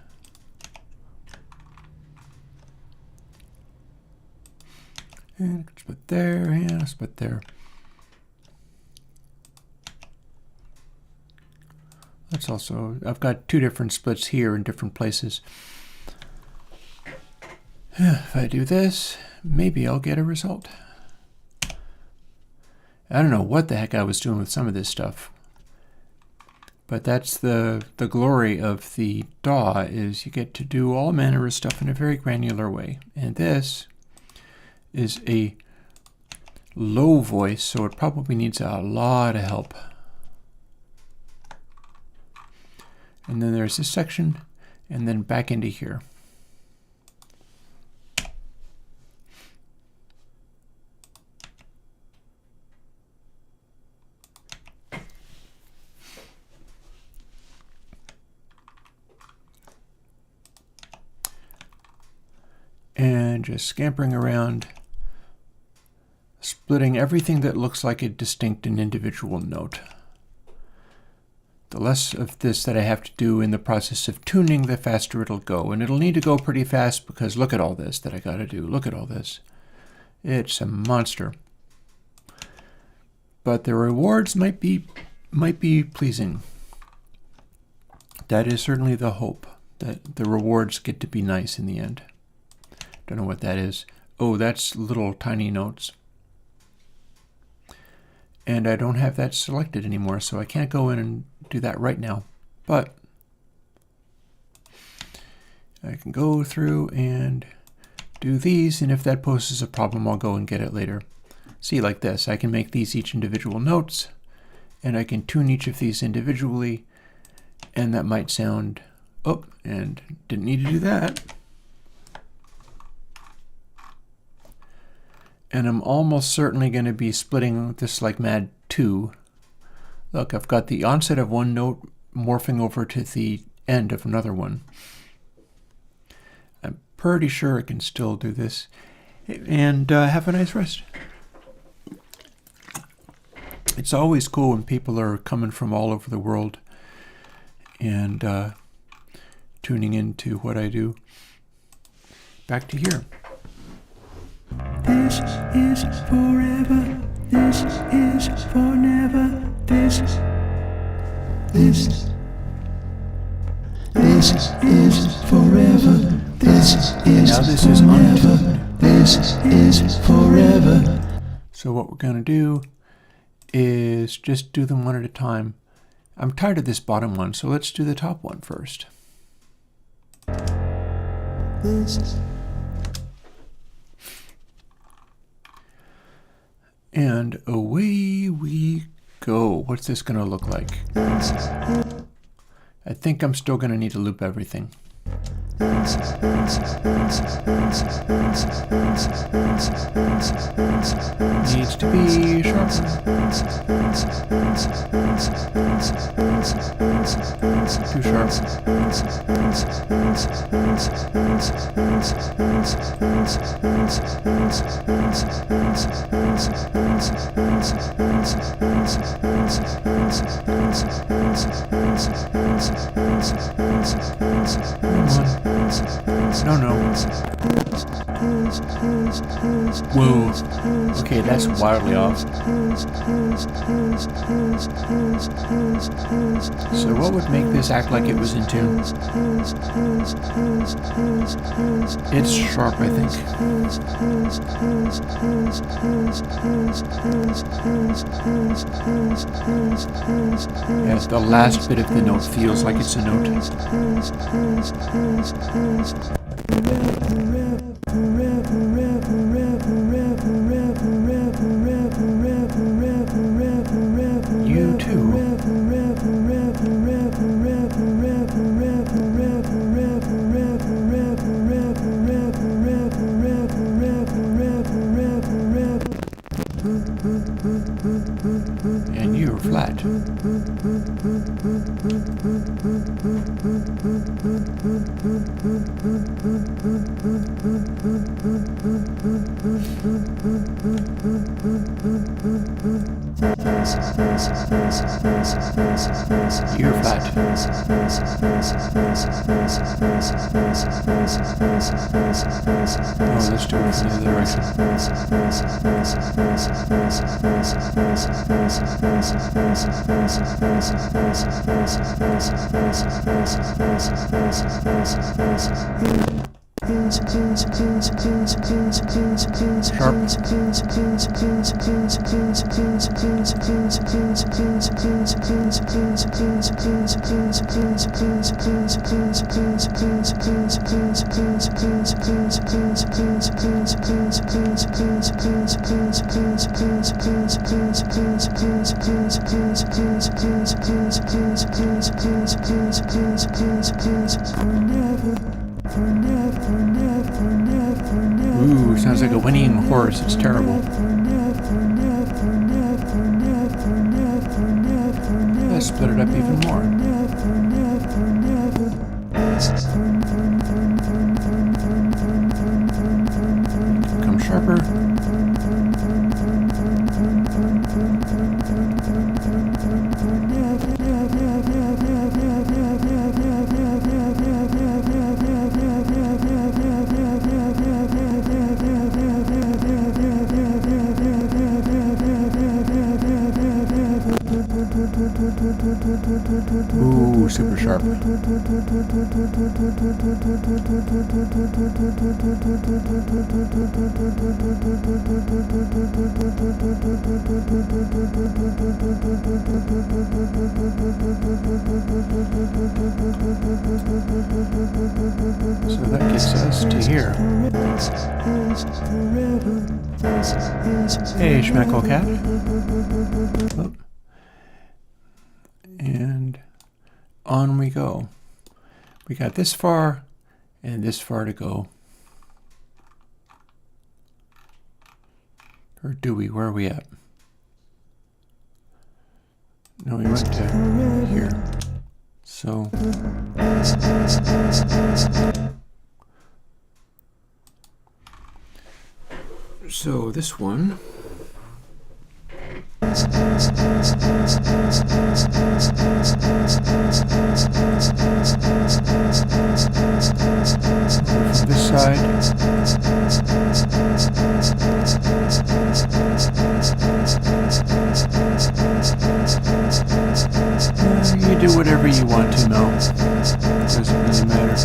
And a split there, and a split there. That's also, I've got two different splits here in different places. If I do this, maybe I'll get a result. I don't know what the heck I was doing with some of this stuff. But that's the glory of the DAW, is you get to do all manner of stuff in a very granular way. And this is a low voice, so it probably needs a lot of help. And then there's this section, and then back into here. And just scampering around, splitting everything that looks like a distinct and individual note. The less of this that I have to do in the process of tuning, the faster it'll go. And it'll need to go pretty fast, because look at all this that I got to do. Look at all this. It's a monster. But the rewards might be pleasing. That is certainly the hope, that the rewards get to be nice in the end. Don't know what that is. Oh, that's little tiny notes. And I don't have that selected anymore, so I can't go in and do that right now. But I can go through and do these, and if that poses a problem, I'll go and get it later. See, like this, I can make these each individual notes, and I can tune each of these individually, and that might sound, oh, and didn't need to do that. And I'm almost certainly going to be splitting this like mad too. Look, I've got the onset of one note morphing over to the end of another one. I'm pretty sure I can still do this. And have a nice rest. It's always cool when people are coming from all over the world and tuning into what I do. Back to here. This is forever. This is for never. This is forever. This is now this is forever. This is forever. So what we're going to do is just do them one at a time. I'm tired of this bottom one, so let's do the top one first. This. And away we go. What's this going to look like? I think I'm still going to need to loop everything. Needs to be sharper. Too sharp. Come on. No, no. Whoa. Okay, that's wildly off. So what would make this act like it was in tune? It's sharp, I think. Yes, the last bit of the note feels like it's a note. You too. And you're flat. You're flat. Oh, let's do it in the other direction. Ooh, sounds like a whinnying horse. It's terrible. Let's split it up even more. Become sharper. Ooh, super sharp. So that gets us to here. Hey, Schmeckle Cat. Oh. And on we go. We got this far and this far to go. Or do we? Where are we at? No, we went to here. So this one. This side. You do whatever you want to, Mel. Doesn't really matter.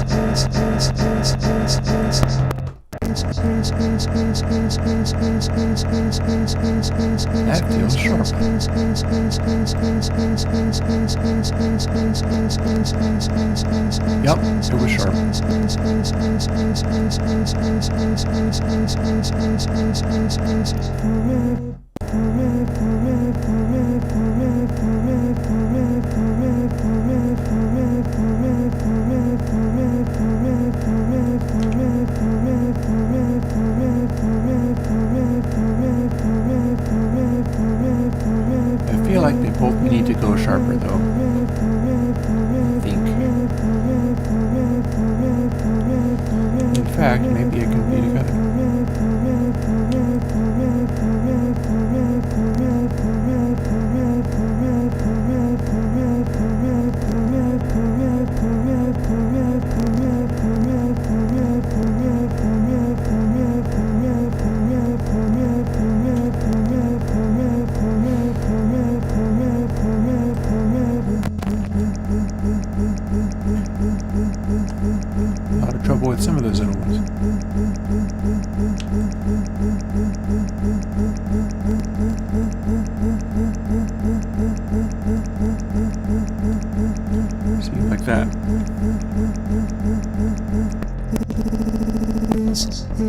That feels sharp. Yep, it was sharp. I feel like they both need to go sharper though. I think. In fact, maybe it can be together.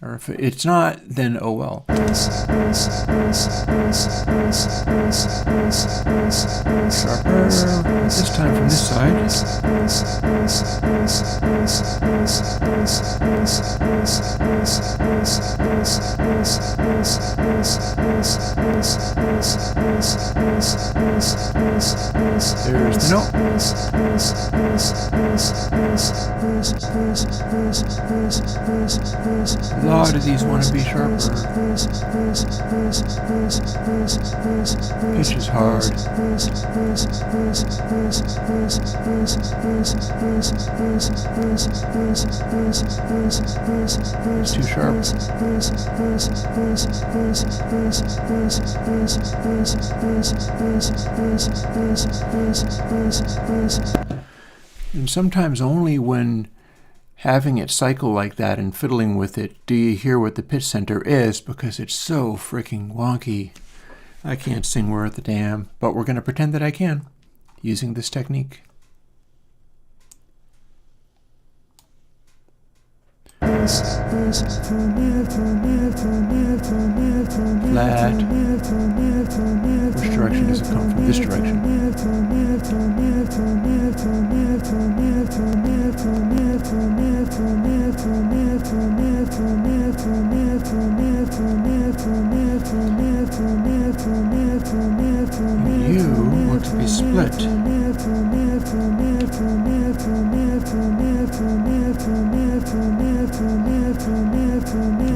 Or if it's not, then oh well. Sharper. This time from this side. There's the note. A lot of these want to be sharper. Pitch is hard. It's too sharp. And sometimes only when having it cycle like that and fiddling with it do you hear what the pitch center is, because it's so freaking wonky. I can't sing Worth the Damn, but we're going to pretend that I can using this technique. Flat. Which direction does it come from? This direction. You want to be split.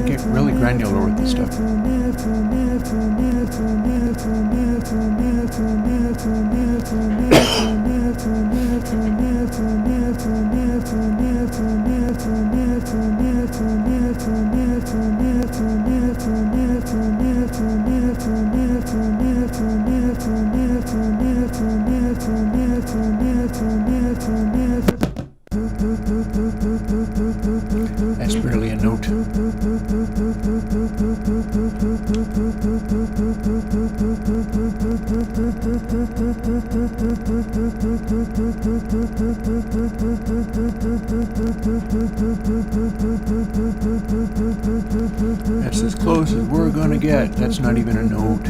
Get really granular with this stuff. That's barely a note. That's as close as we're gonna get. That's not even a note.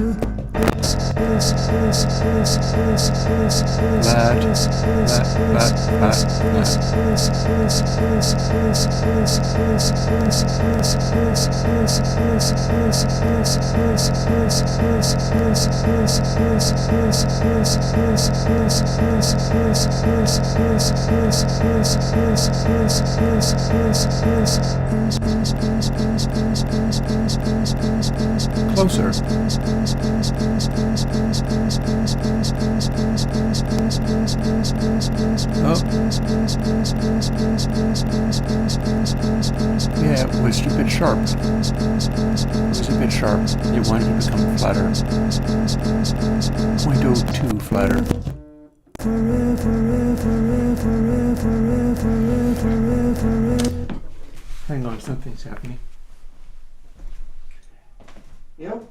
Closer. Oh. Yeah, it was a bit sharp. It was a bit sharp. You wanted to become flatter. 0.02 flatter. Hang on, something's happening. Yep.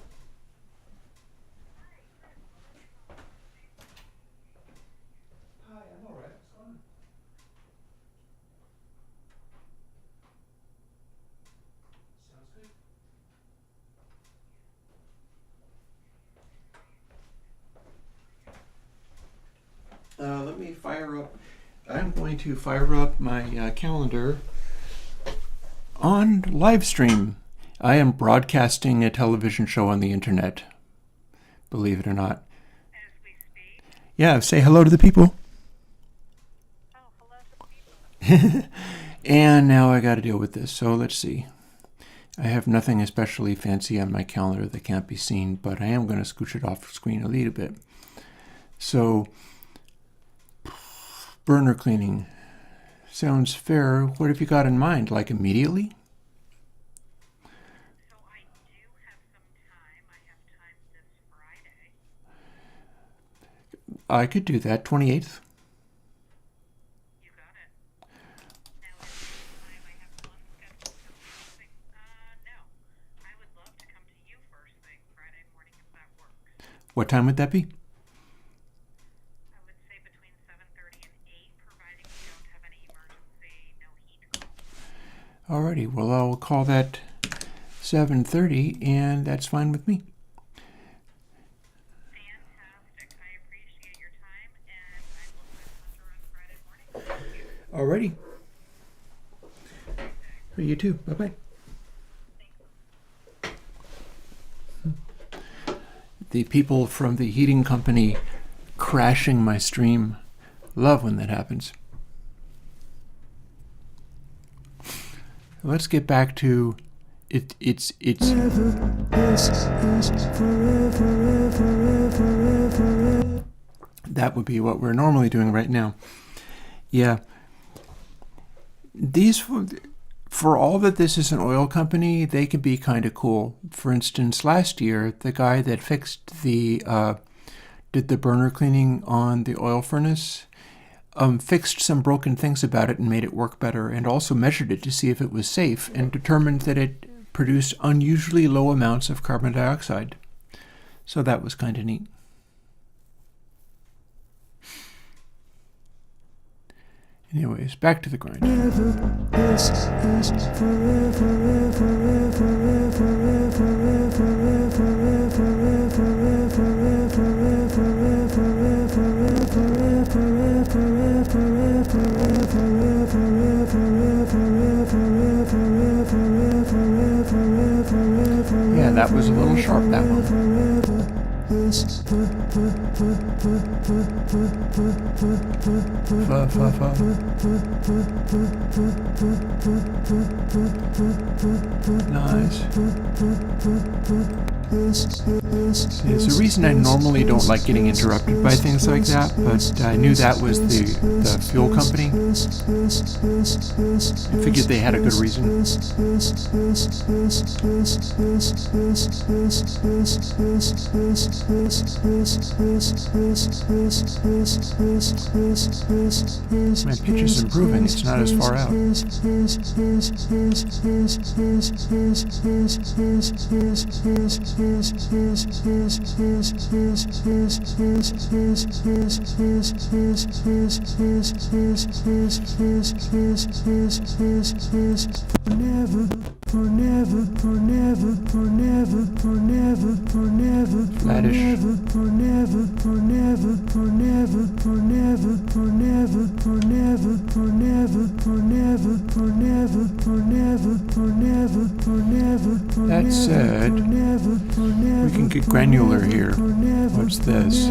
Hi, I'm all right. What's going on? Sounds good. Let me fire up. I'm going to fire up my calendar on live stream. I am broadcasting a television show on the internet, believe it or not. As we speak? Yeah, say hello to the people. Oh, hello to the people. And now I got to deal with this. So let's see. I have nothing especially fancy on my calendar that can't be seen, but I am going to scooch it off screen a little bit. So, burner cleaning. Sounds fair. What have you got in mind? Like immediately? So I do have some time. I have time this Friday. I could do that. 28th. You got it. Now, at this time, I have one scheduled till first thing. No. I would love to come to you first thing Friday morning if that works. What time would that be? I would say between 7:30 and 8, providing we don't have any emergency, no heat call. Alrighty, well, I'll call that 7:30, and that's fine with me. Fantastic. I appreciate your time, and I look forward to Friday morning. Alrighty. For you too. Bye-bye. The people from the heating company crashing my stream. Love when that happens. Let's get back to it. It's that would be what we're normally doing right now. Yeah. These, for all that this is an oil company, they can be kind of cool. For instance, last year, the guy that fixed did the burner cleaning on the oil furnace, fixed some broken things about it and made it work better, and also measured it to see if it was safe, and determined that it produced unusually low amounts of carbon dioxide. So that was kind of neat. Anyways, back to the grind. Yeah, that was a little sharp, that one. Fa, fa, fa. Nice. There's a reason I normally don't like getting interrupted by things like that, but I knew that was the fuel company. I figured they had a good reason. My pitch is improving, it's not as far out. That said, we can get granular here. What's this?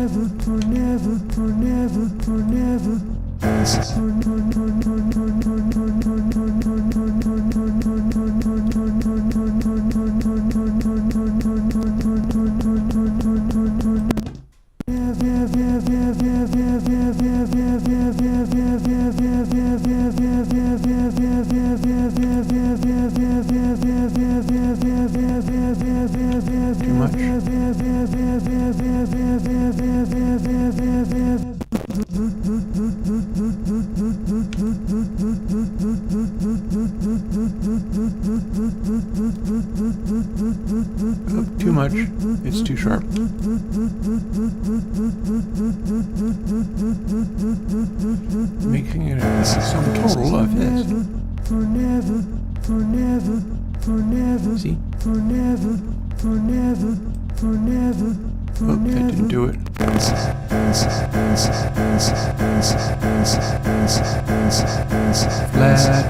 Too much? Oh, too much. It's too sharp. Making it a sum total of this. See? Oh, that didn't do it. Flat.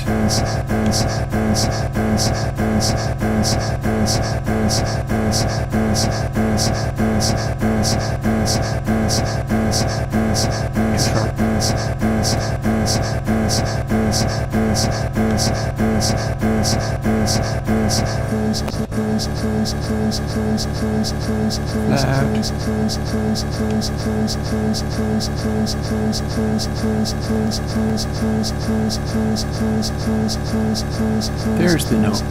There's the note.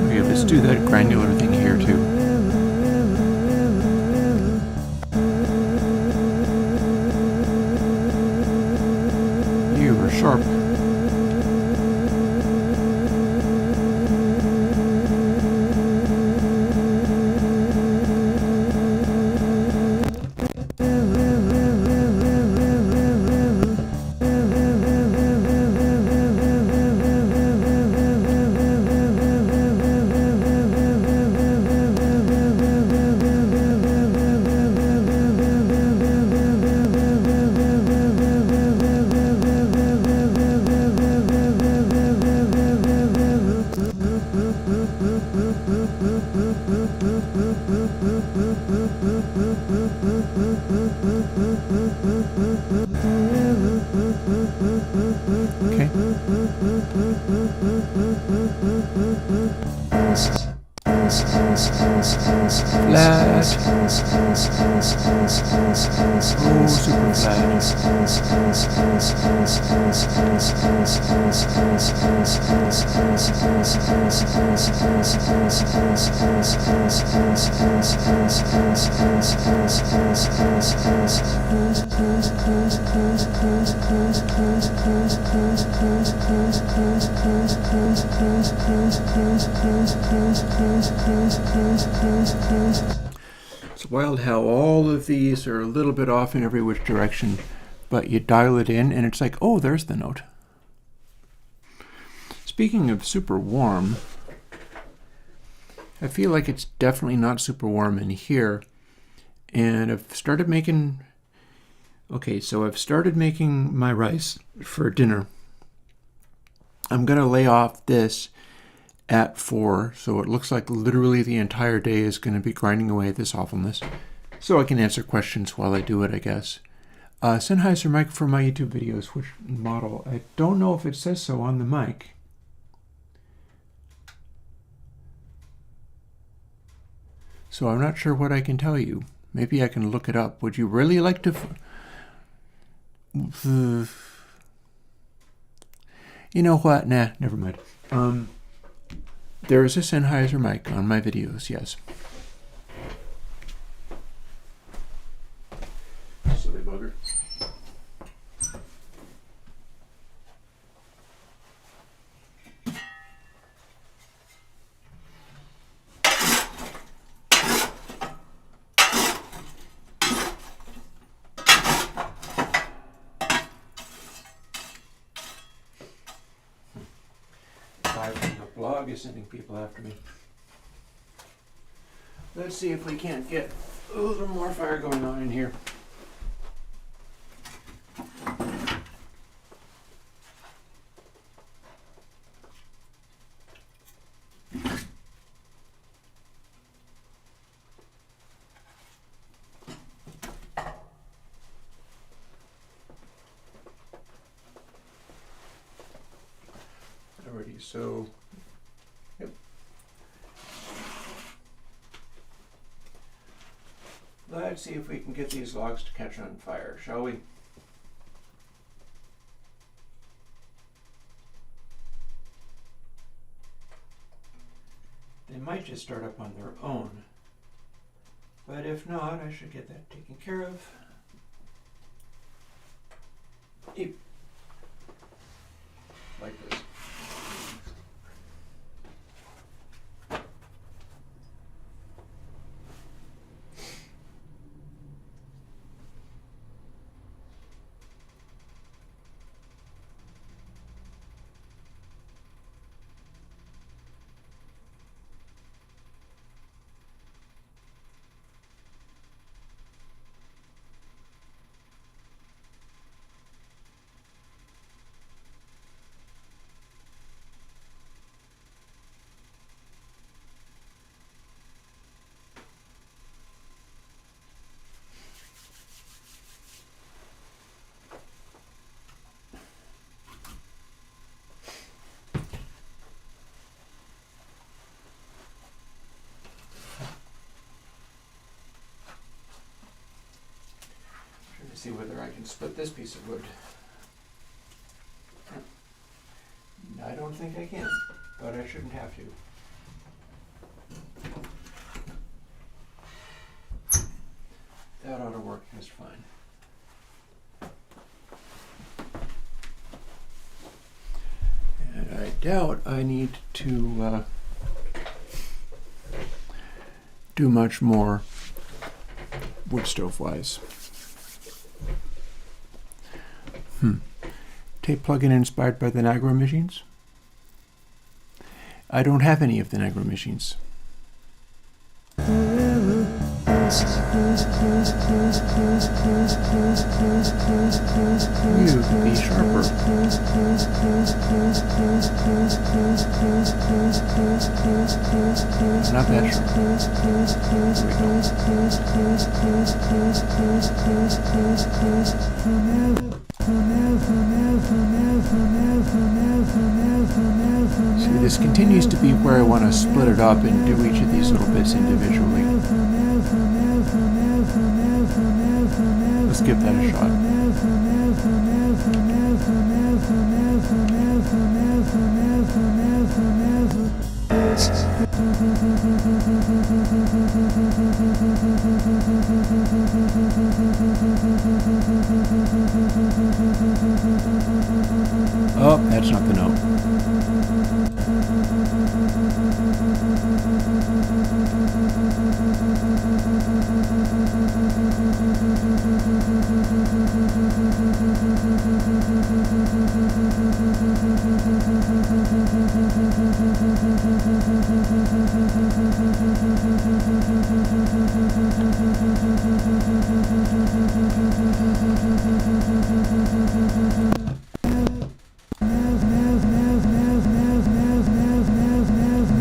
Okay, let's do that granular thing here too. You were sharp. Okay. Flat. Oh, super flat. It's wild how all of these are a little bit off in every which direction, but you dial it in and it's like, oh, there's the note. Speaking of super warm, I feel like it's definitely not super warm in here. And I've started making, okay, so I've started making my rice for dinner. I'm going to lay off this at 4, so it looks like literally the entire day is going to be grinding away at this awfulness. So I can answer questions while I do it, I guess. Sennheiser mic for my YouTube videos, which model? I don't know if it says so on the mic. So I'm not sure what I can tell you. Maybe I can look it up. Would you really like to... You know what? Nah, never mind. There is a Sennheiser mic on my videos, yes. Silly bugger. The blog is sending people after me. Let's see if we can't get a little more fire going on in here. Alrighty, so yep. Let's see if we can get these logs to catch on fire, shall we? They might just start up on their own, but if not, I should get that taken care of. Eep. Like this. See whether I can split this piece of wood. I don't think I can, but I shouldn't have to. That ought to work just fine. And I doubt I need to do much more wood stove wise. Tape plugin inspired by the Niagara machines? I don't have any of the Niagara machines. Forever, You could be sharper. Not that sharp. See, this continues to be where I want to split it up and do each of these little bits individually. Let's give that a shot. Oh, that's not the note.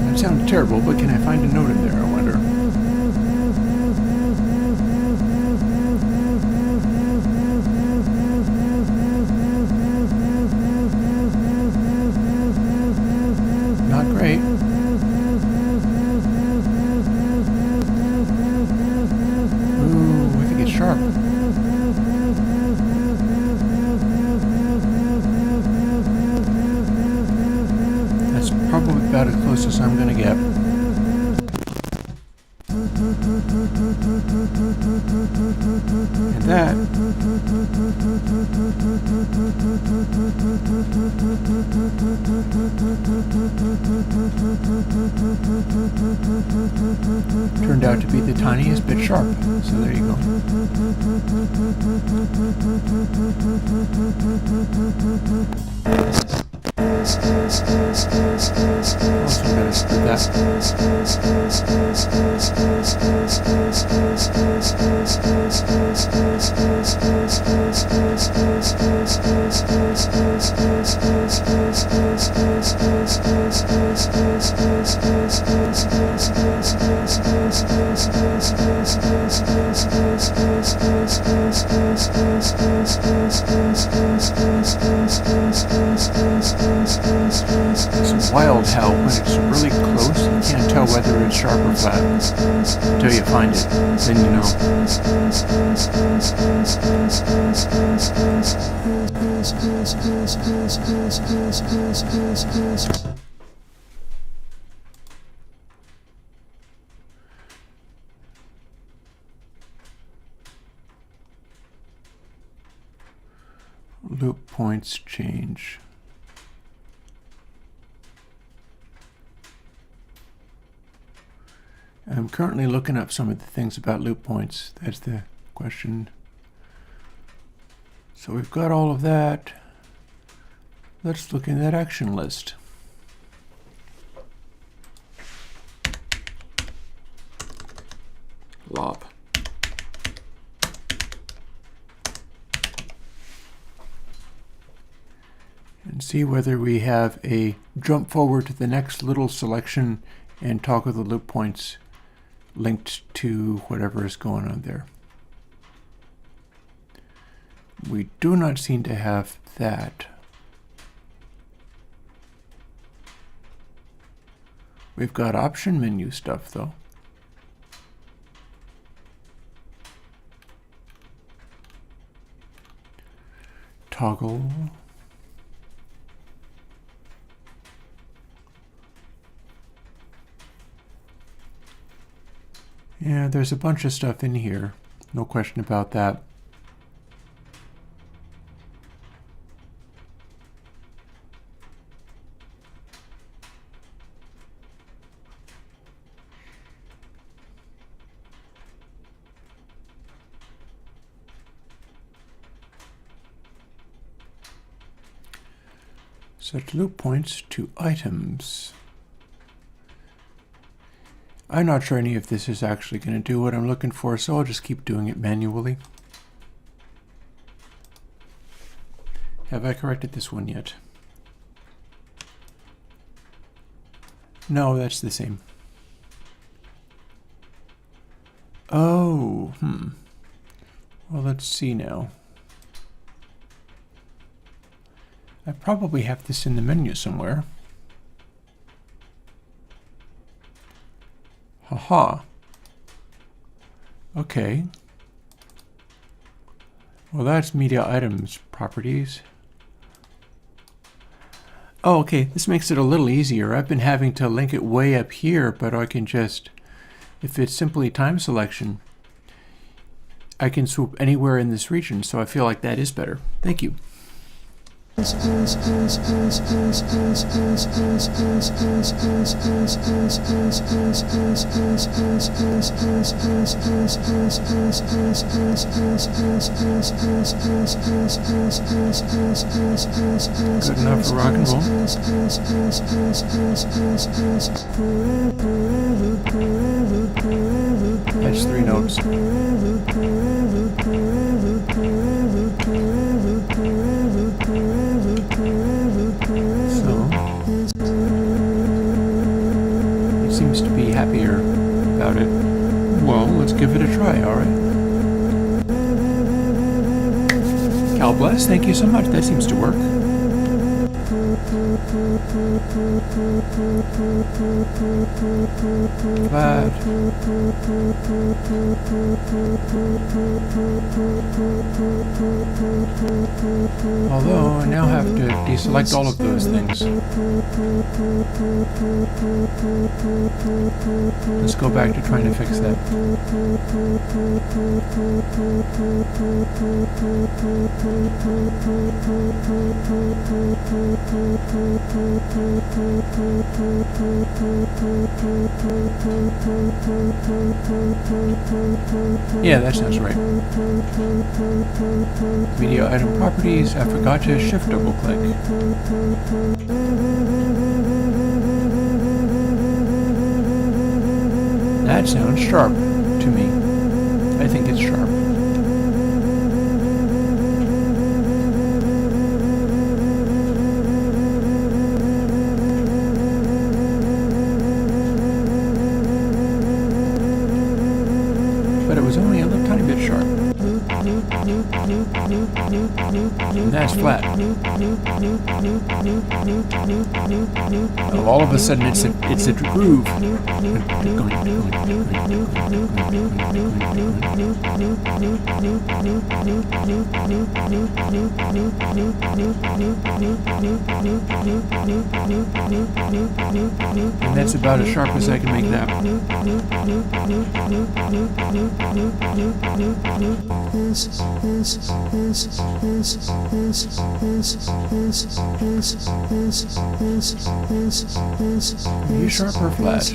That sounds terrible, but can I find a note in there, I wonder? Not great. Ooh, I think it's sharp. That's probably about as close as I'm gonna get. And that turned out to be the tiniest bit sharp. So there you go. Also gotta split that. It's wild how when it's really close, you can't tell whether it's sharp or flat until you find it. Then you know. Loop points change. I'm currently looking up some of the things about loop points. That's the question. So we've got all of that. Let's look in that action list. Lop. And see whether we have a jump forward to the next little selection and toggle the loop points linked to whatever is going on there. We do not seem to have that. We've got option menu stuff though. Toggle. Yeah, there's a bunch of stuff in here. No question about that. Set loop points to items. I'm not sure any of this is actually going to do what I'm looking for, so I'll just keep doing it manually. Have I corrected this one yet? No, that's the same. Oh, Well, let's see now. I probably have this in the menu somewhere. Haha. Okay. Well, that's media items properties. Oh, okay. This makes it a little easier. I've been having to link it way up here, but I can just, if it's simply time selection, I can swoop anywhere in this region, so I feel like that is better. Thank you. Good enough for rock and roll. That's 3 notes. He seems to be happier about it. Well, let's give it a try, alright? Cal bless, thank you so much. That seems to work. Flat. Although I now have to deselect all of those things. Let's go back to trying to fix that. Yeah, that sounds right. Video item properties, I forgot to shift double click. That sounds sharp to me. I think it's sharp. But it was only a little tiny bit sharp. And that's flat. Oh, all of a sudden it's a groove. And that's about as sharp as I can make that. Are you sharp or flat?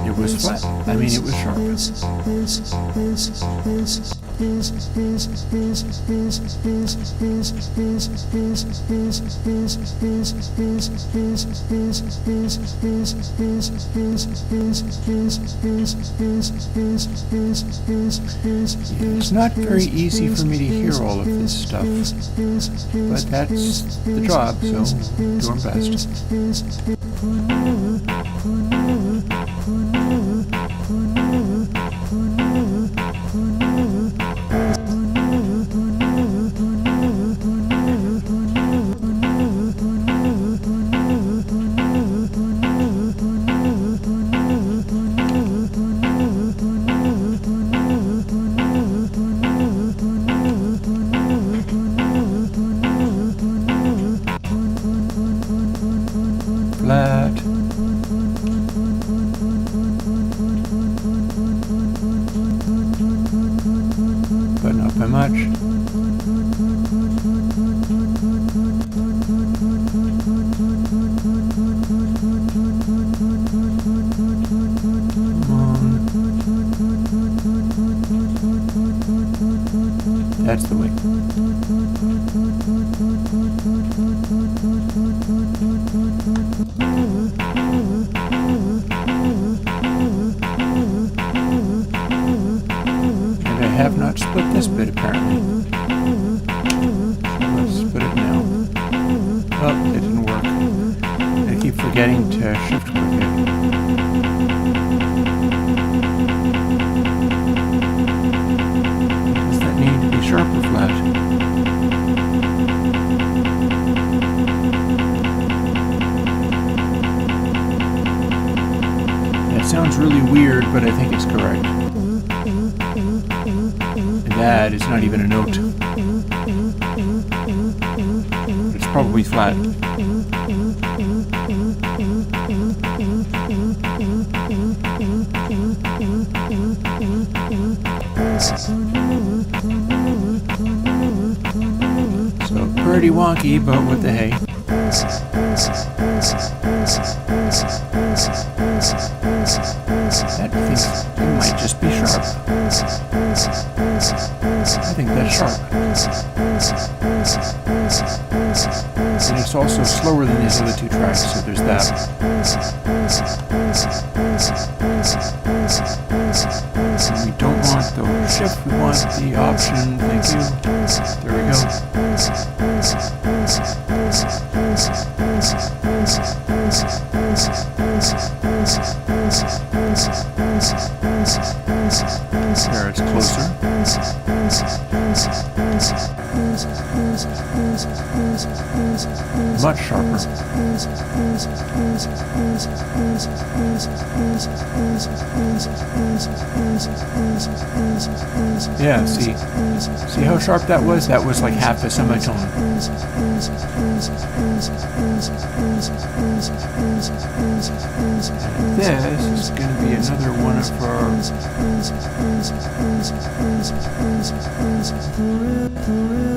It was flat. I mean, it was sharp. It's not very easy for me to hear all of this stuff, but that's the job, so do our best. Flat. But not by much. Come on. That's the way. forgetting to shift click it. Does that need to be sharp or flat? That sounds really weird, but I think it's correct. And that is not even a note. It's probably flat. So pretty wonky, but what the hey. That thinks it might just be sharp. I think that's sharp. And it's also slower than these other two tracks, so there's that. And we don't want the shift, we want the option. Thank you. There we go. There, it's closer. Much sharper. Yeah, see how sharp that was? That was like half a semitone. This is going to be another one of our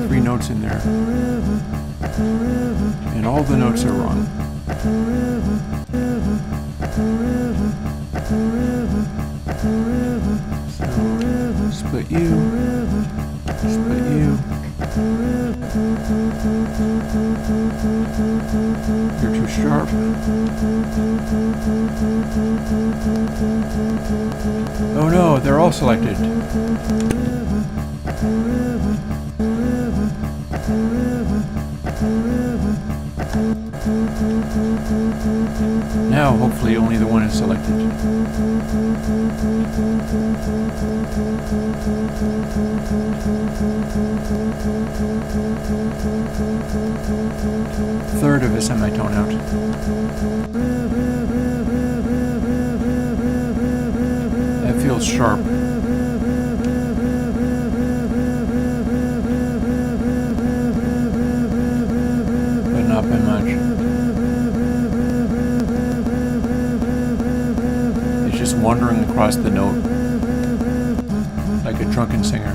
3 notes in there. And all the notes are wrong. So, split U, split U. You're too sharp. Oh no, they're all selected. Now, hopefully, only the one is selected. Third of a semitone out. That feels sharp. But not by much. It's just wandering across the note like a drunken singer.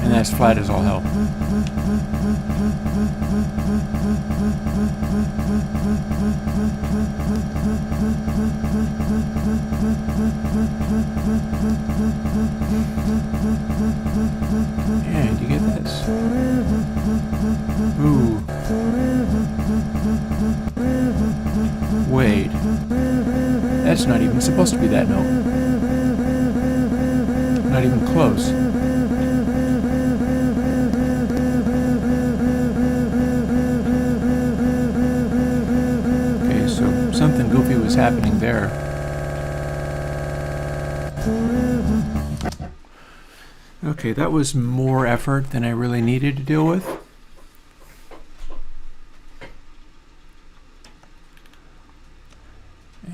And that's flat as all hell. And you get this. Ooh. Wait. That's not even supposed to be that note. Not even close. Okay, so something goofy was happening there. Okay, that was more effort than I really needed to deal with.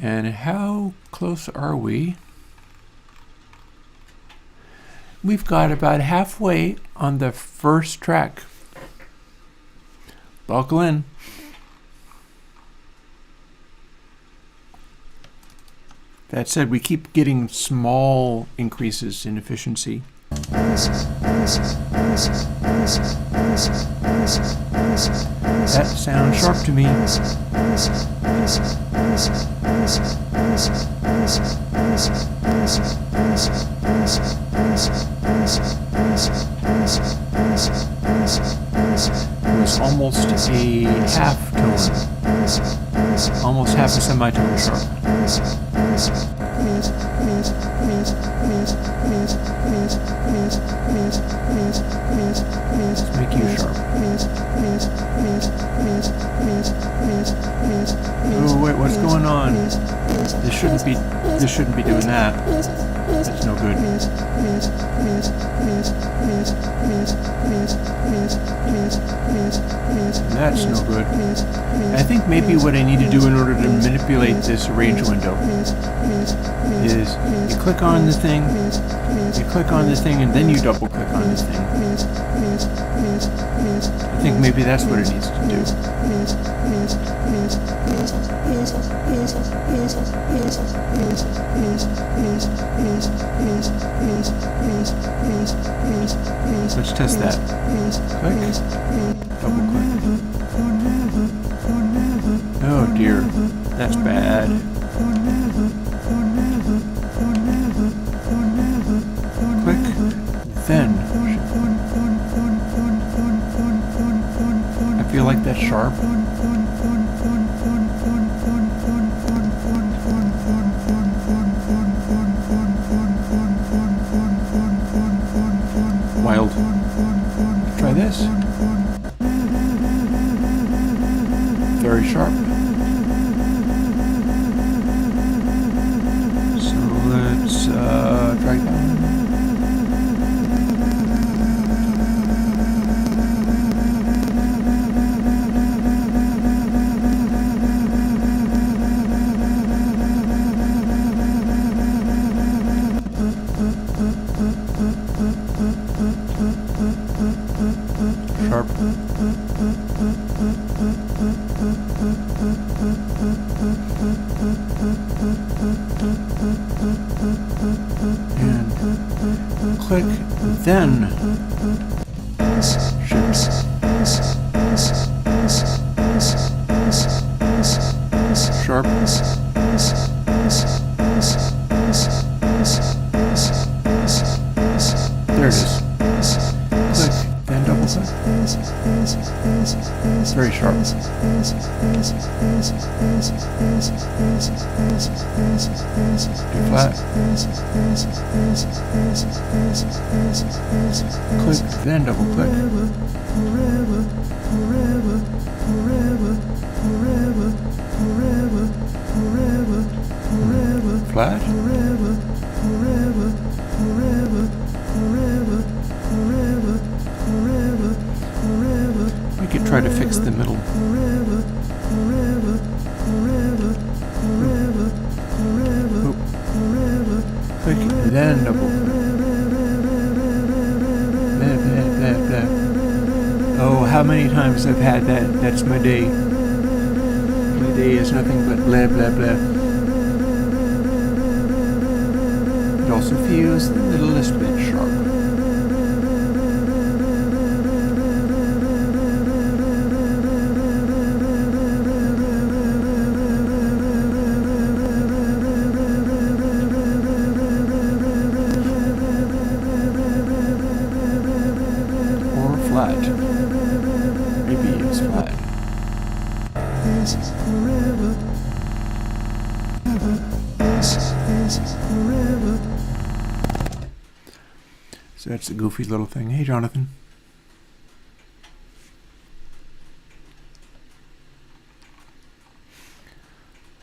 And how close are we? We've got about halfway on the first track. Buckle in. That said, we keep getting small increases in efficiency. That sounds sharp to me. It was almost a half tone. Almost half a semitone sharp. Let's make you sharp. Oh wait, what's going on? This shouldn't be doing that. That's no good. That's no good. I think maybe what I need to do in order to manipulate this arrange window is you click on the thing, and then you double click on the thing. I think maybe that's what it needs to do. Let's test that. Click, double click. Oh dear, that's bad. Click, then. I feel like that's sharp. Wild. Try this. Very sharp. So let's drag that. Sharp. And click, then shift. Sharp. There it is. Click, then double click. Very sharp. Do flat. Click, then double click. Flat. We could try to fix the middle. Oop. Click, then double. Blah, blah, blah, blah. Oh, how many times I've had that. That's my day. My day is nothing but blah, blah, blah. It also feels a little bit sharp. Flat. Maybe it's flat. So that's a goofy little thing. Hey, Jonathan.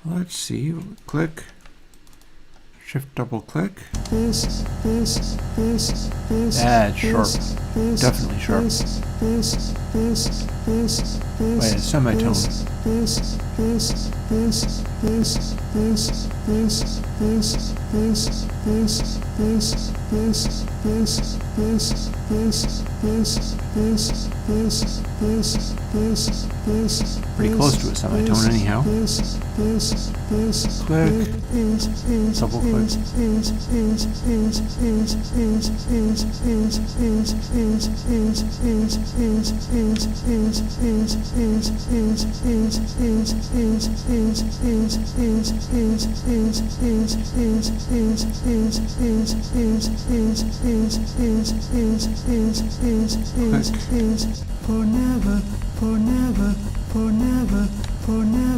Let's see. Click. Shift double click. That's sharp. Definitely sharp. By a semitone. Pretty close to a semitone anyhow. Click. Double click.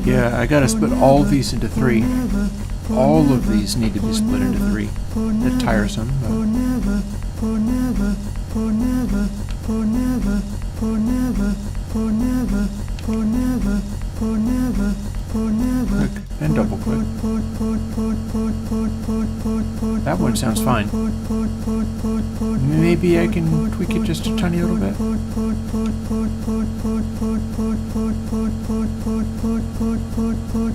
Yeah, I gotta split all these into three. all of these need to be split into 3. That's tiresome. Click and double click. That one sounds fine. Maybe I can tweak it just a tiny little bit.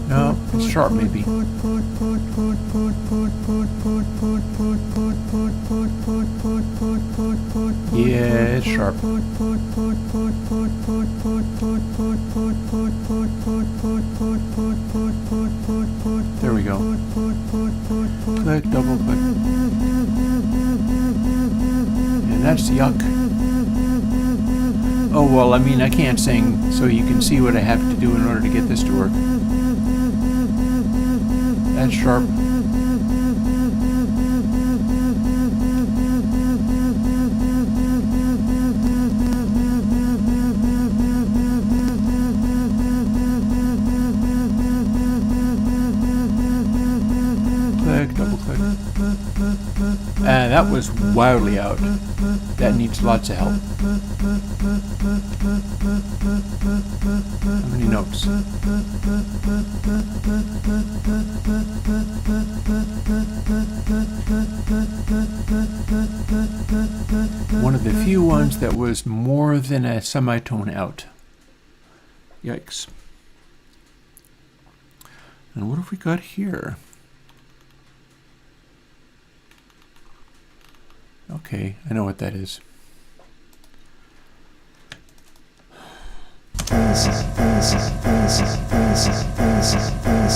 No, it's sharp maybe. Yeah, it's sharp. There we go. Click, double click. And that's yuck. Oh, well, I mean, I can't sing, so you can see what I have to do in order to get this to work. That's sharp. Double click. That was wildly out. That needs lots of help. How many notes? One of the few ones that was more than a semitone out. Yikes. And what have we got here? Okay, I know what that is.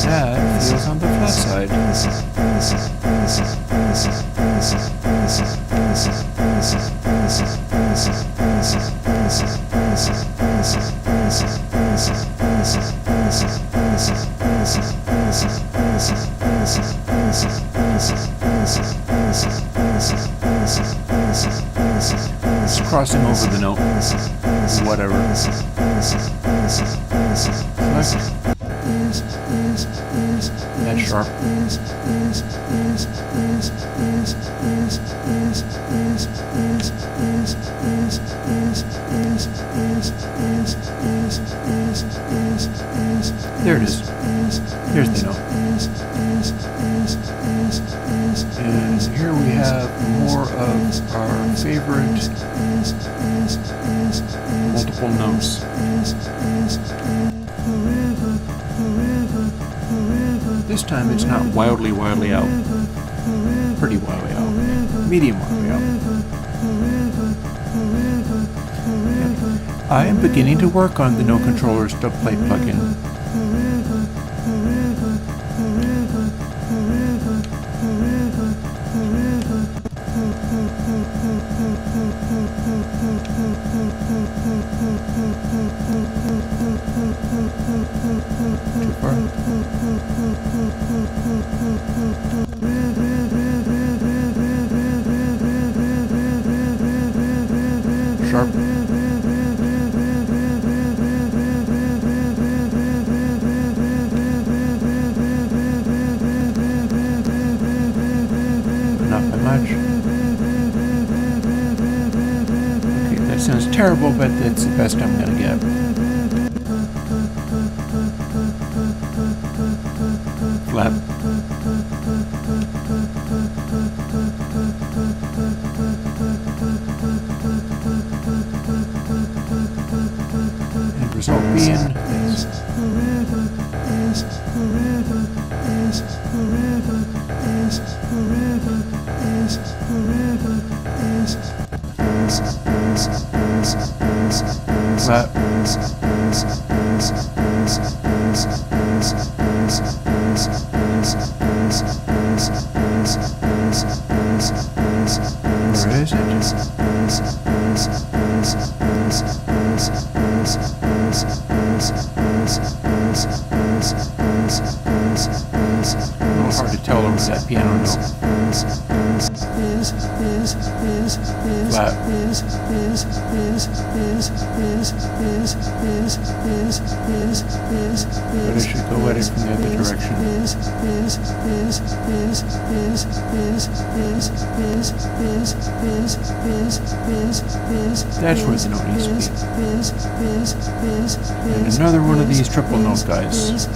That feels on the flat side. Just crossing over the note. Whatever. That's sharp. There it is. Here's the note. And here we have more of our favorite multiple notes. This time it's not wildly out. Pretty wildly out. Medium wildly out. I am beginning to work on the No Controllers Dubplate plugin. Sharp. Not by much. Okay, that sounds terrible, but that's the best I'm gonna get. Flat. And result being this. Flat. Where is it? A little hard to tell over that piano note. Flat. But I should go at it from the other direction. That's where the note needs to be. And another one of these triple note guys.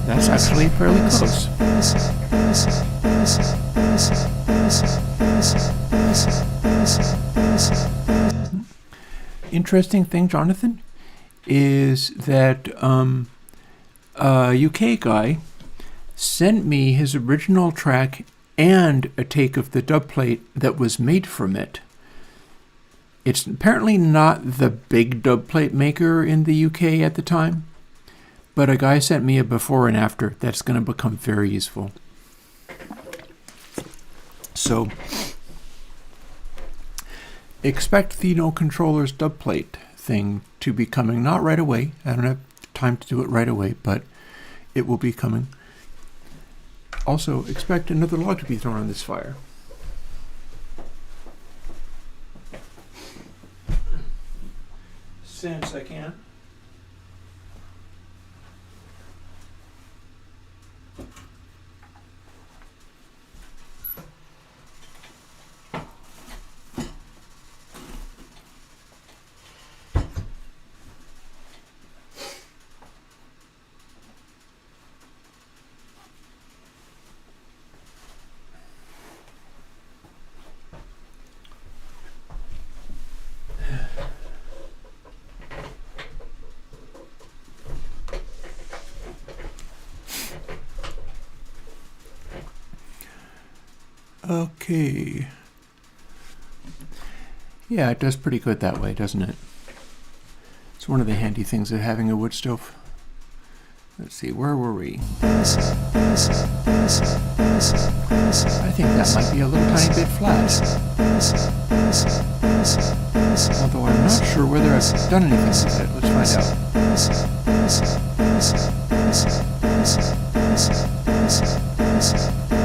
That's actually fairly close. Interesting thing, Jonathan, is that a UK guy sent me his original track and a take of the dub plate that was made from it. It's apparently not the big dub plate maker in the UK at the time, but a guy sent me a before and after that's going to become very useful. So, expect the No Controllers dub plate thing to be coming, not right away. I don't have time to do it right away, but it will be coming. Also, expect another log to be thrown on this fire. Since I can. Okay. Yeah, it does pretty good that way, doesn't it? It's one of the handy things of having a wood stove. Let's see, where were we? I think that might be a little tiny bit flat. Although I'm not sure whether I've done anything with it. Let's find out.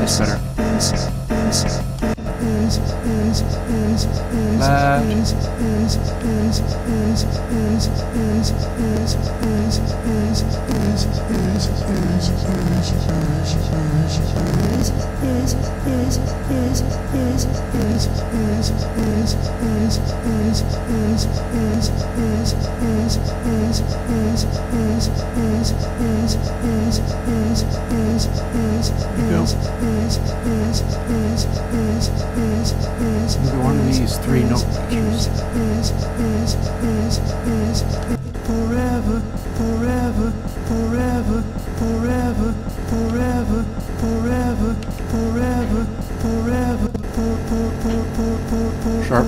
It's better. Either one of these three note pictures. Forever, forever, forever, forever, forever, forever, forever, forever, Sharp.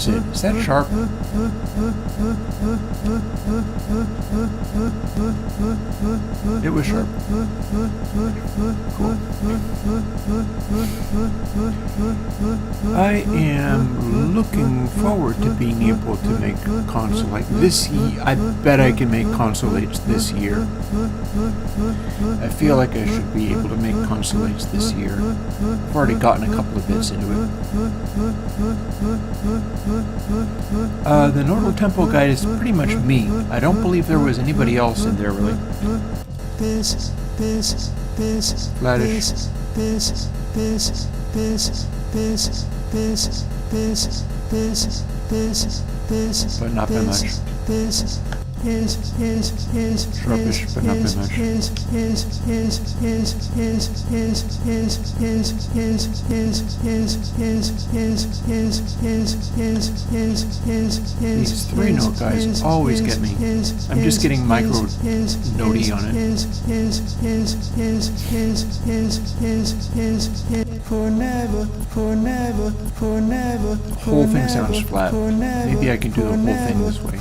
is it? Is that sharp? It was sharp. Cool. I am looking forward to being able to make ConsoleX this year. I bet I can make ConsoleX this year. I feel like I should be able to make ConsoleX this year. I've already gotten a couple of bits into it. The Nodal Tempo guide is pretty much me. I don't believe there was anybody else in there really. Flattish. But not by much. Sharpish, but not by much. These 3-note guys always get me. I'm just getting micro notey on it. The whole thing sounds flat. Maybe I can do the whole thing this way.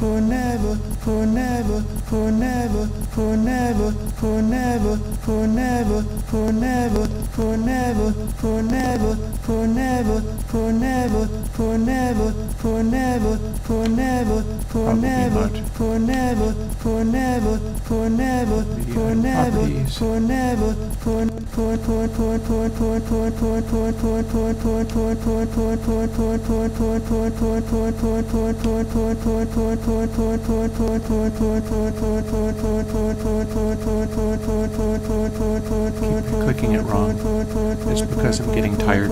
Clicking it wrong. It's because I'm getting tired.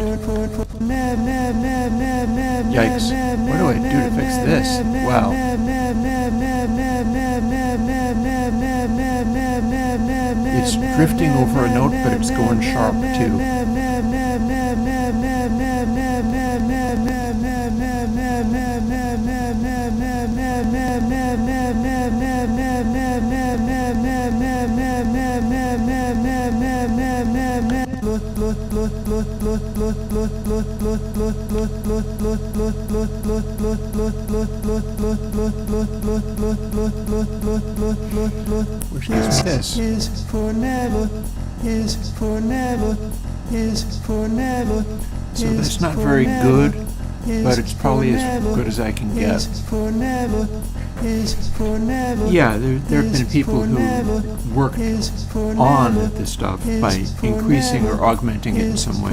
Yikes. What do I do to fix this? Wow. It's drifting over a note, but it's going sharp too. Which gives me this. So that's not very good, but it's probably as good as I can get. Yeah, there have been people who worked on this stuff by increasing or augmenting it in some way.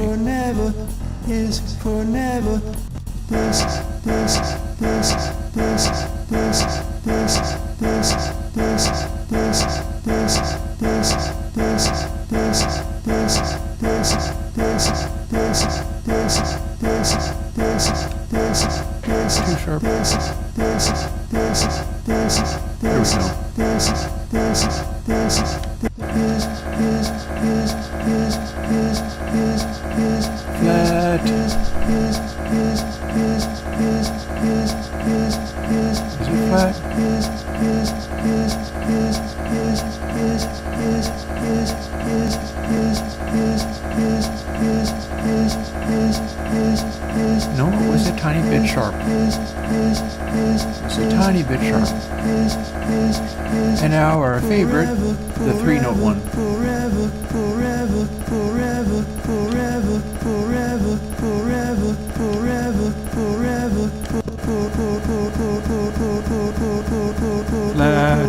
Too sharp. There we go. Flat. Is it flat? No, it was a tiny bit sharp. It's a tiny bit sharp. And now our favorite, the 3-note one. Flat.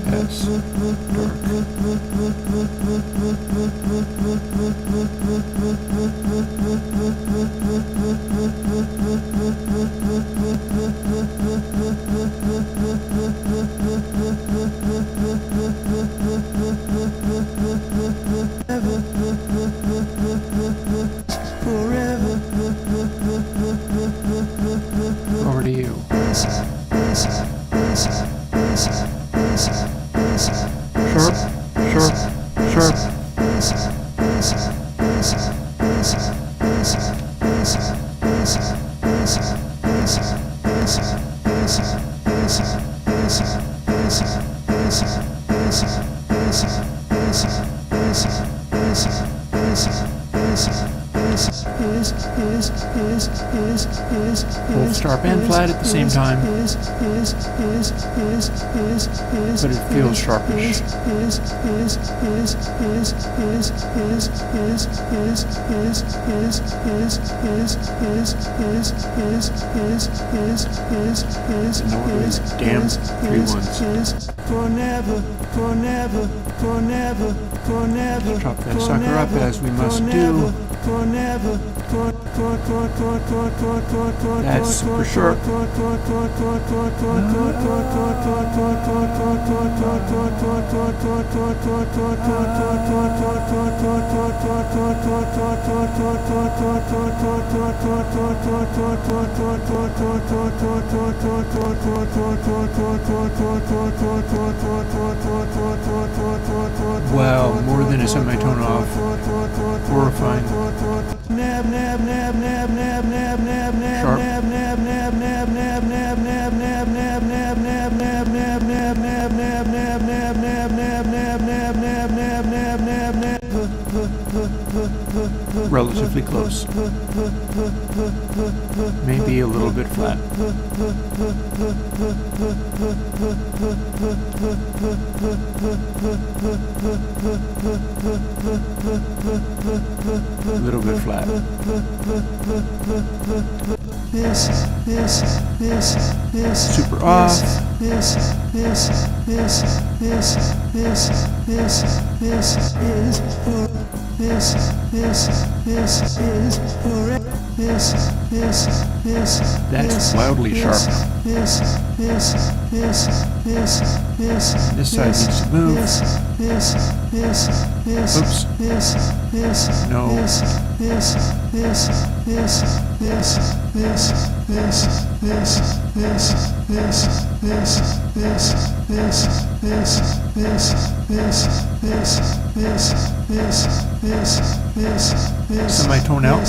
Yes. you. Sharp, sharp, sharp. Both sharp and flat at the same time, but it feels sharpish. The note is damn 3 ones. Chop that sucker up as we must do. That's super sharp. Wow, more than a semitone off. Horrifying. Relatively close. Maybe a little bit flat. A little bit flat. Super off. That's wildly sharp. This side needs to move. Oops. No. Semitone out.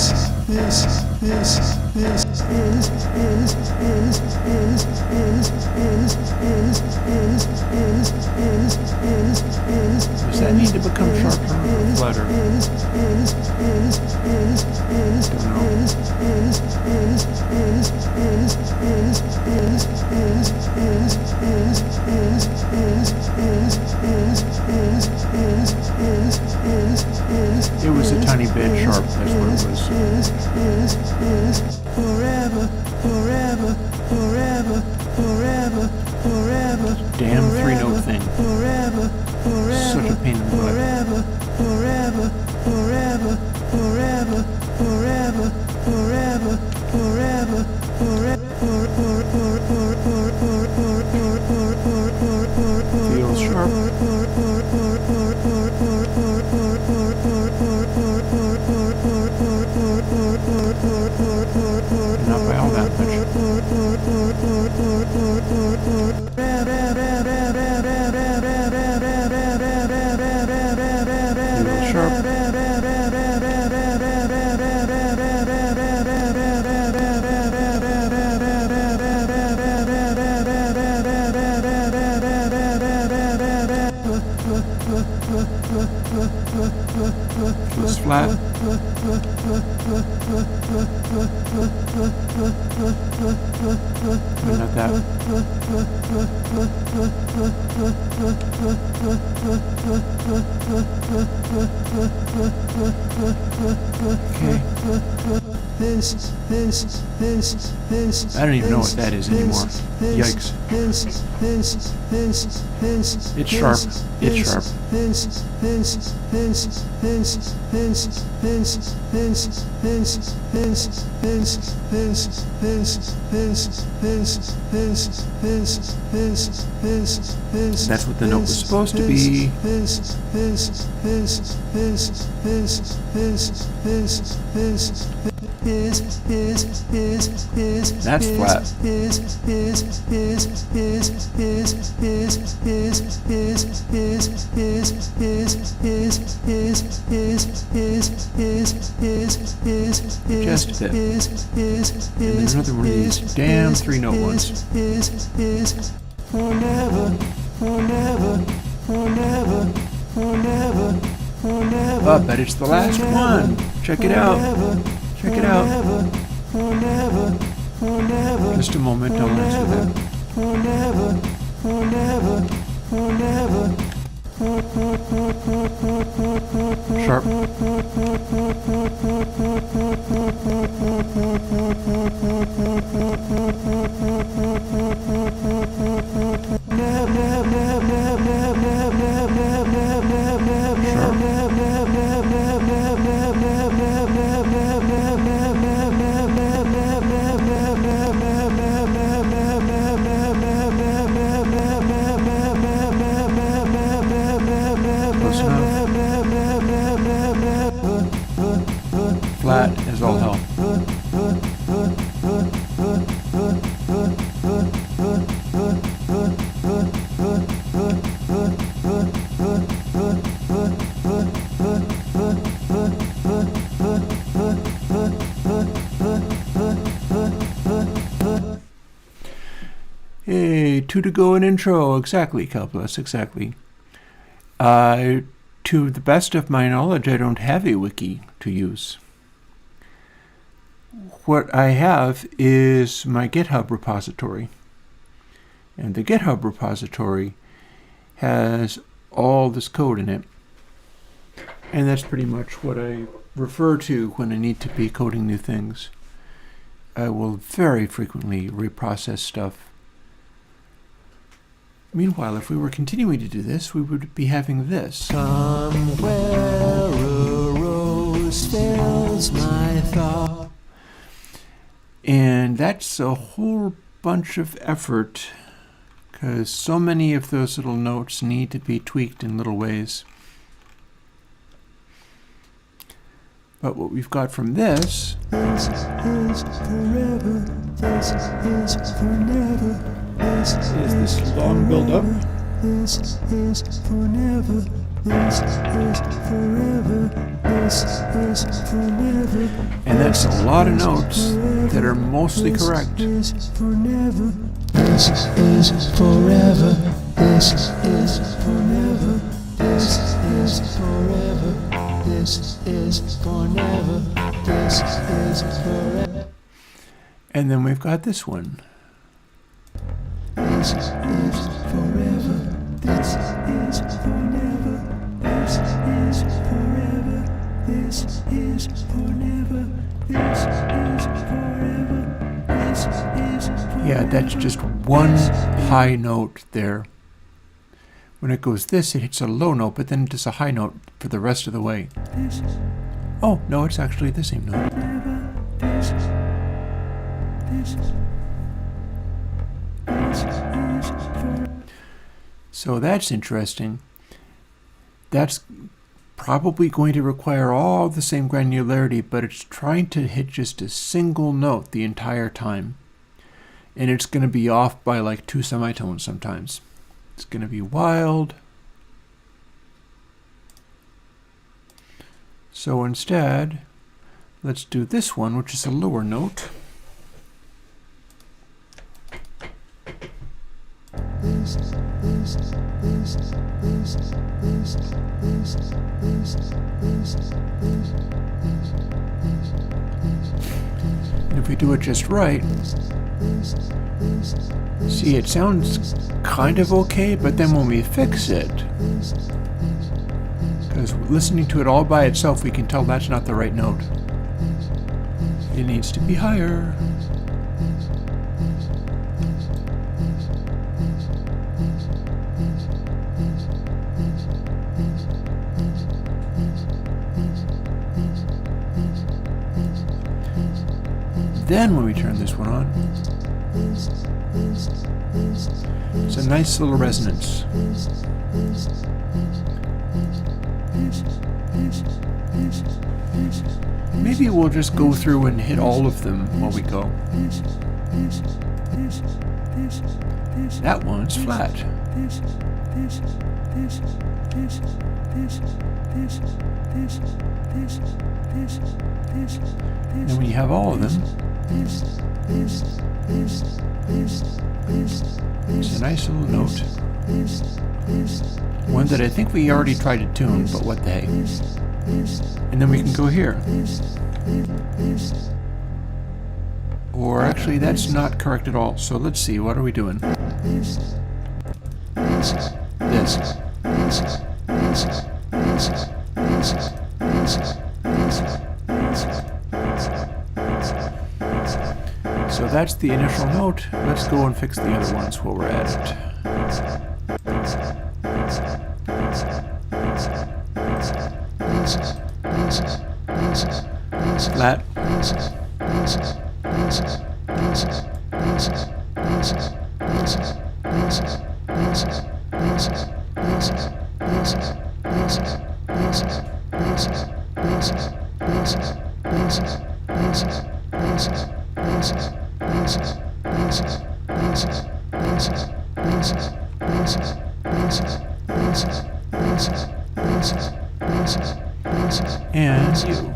Does that need to become sharper or flatter? Don't know. It was a tiny bit sharp, that's what it was. Damn 3-note thing. Such a pain in the butt. Feels sharp. Not by all that much. Feels sharp. Feels flat. Not that. Okay. I don't even know what that is anymore. Yikes. It's sharp. It's sharp. That's what the note was supposed to be. That's flat. Just a bit. And there's another one of these damn 3-note ones. Oh, but it's the last one. Check it out. Check it out. Just a moment, don't answer that. Sharp. Flat as all hell. Hey, 2 to go in intro. Exactly, Calculus, exactly. To the best of my knowledge, I don't have a wiki to use. What I have is my GitHub repository. And the GitHub repository has all this code in it. And that's pretty much what I refer to when I need to be coding new things. I will very frequently reprocess stuff. Meanwhile, if we were continuing to do this, we would be having this. Somewhere a rose fills my thought. And that's a whole bunch of effort, because so many of those little notes need to be tweaked in little ways. But what we've got from this is forever. This is for never. This is this long build-up. This is for never. This is forever. This is for never. And that's a lot of notes that are mostly correct. This is for never. This is forever. This is for never. This is forever. This is for never. This is forever. And then we've got this one. This is forever. This is forever. This is forever. This is forever. This is forever. This is forever. Yeah, that's just one high note there. When it goes this, it hits a low note, but then it does a high note for the rest of the way. Oh, no, it's actually the same note. So that's interesting. That's probably going to require all the same granularity, but it's trying to hit just a single note the entire time. And it's going to be off by like 2 semitones sometimes. It's going to be wild. So instead, let's do this one, which is a lower note. And if we do it just right, see, it sounds kind of okay, but then when we fix it, because listening to it all by itself, we can tell that's not the right note. It needs to be higher. Then when we turn this one on, it's a nice little resonance. Maybe we'll just go through and hit all of them while we go. That one's flat. And when you have all of them, it's a nice little note. One that I think we already tried to tune, but what the heck. And then we can go here. Or actually, that's not correct at all. So let's see, what are we doing? This. So that's the initial note. Let's go and fix the other ones while we're at it. Flat. And you.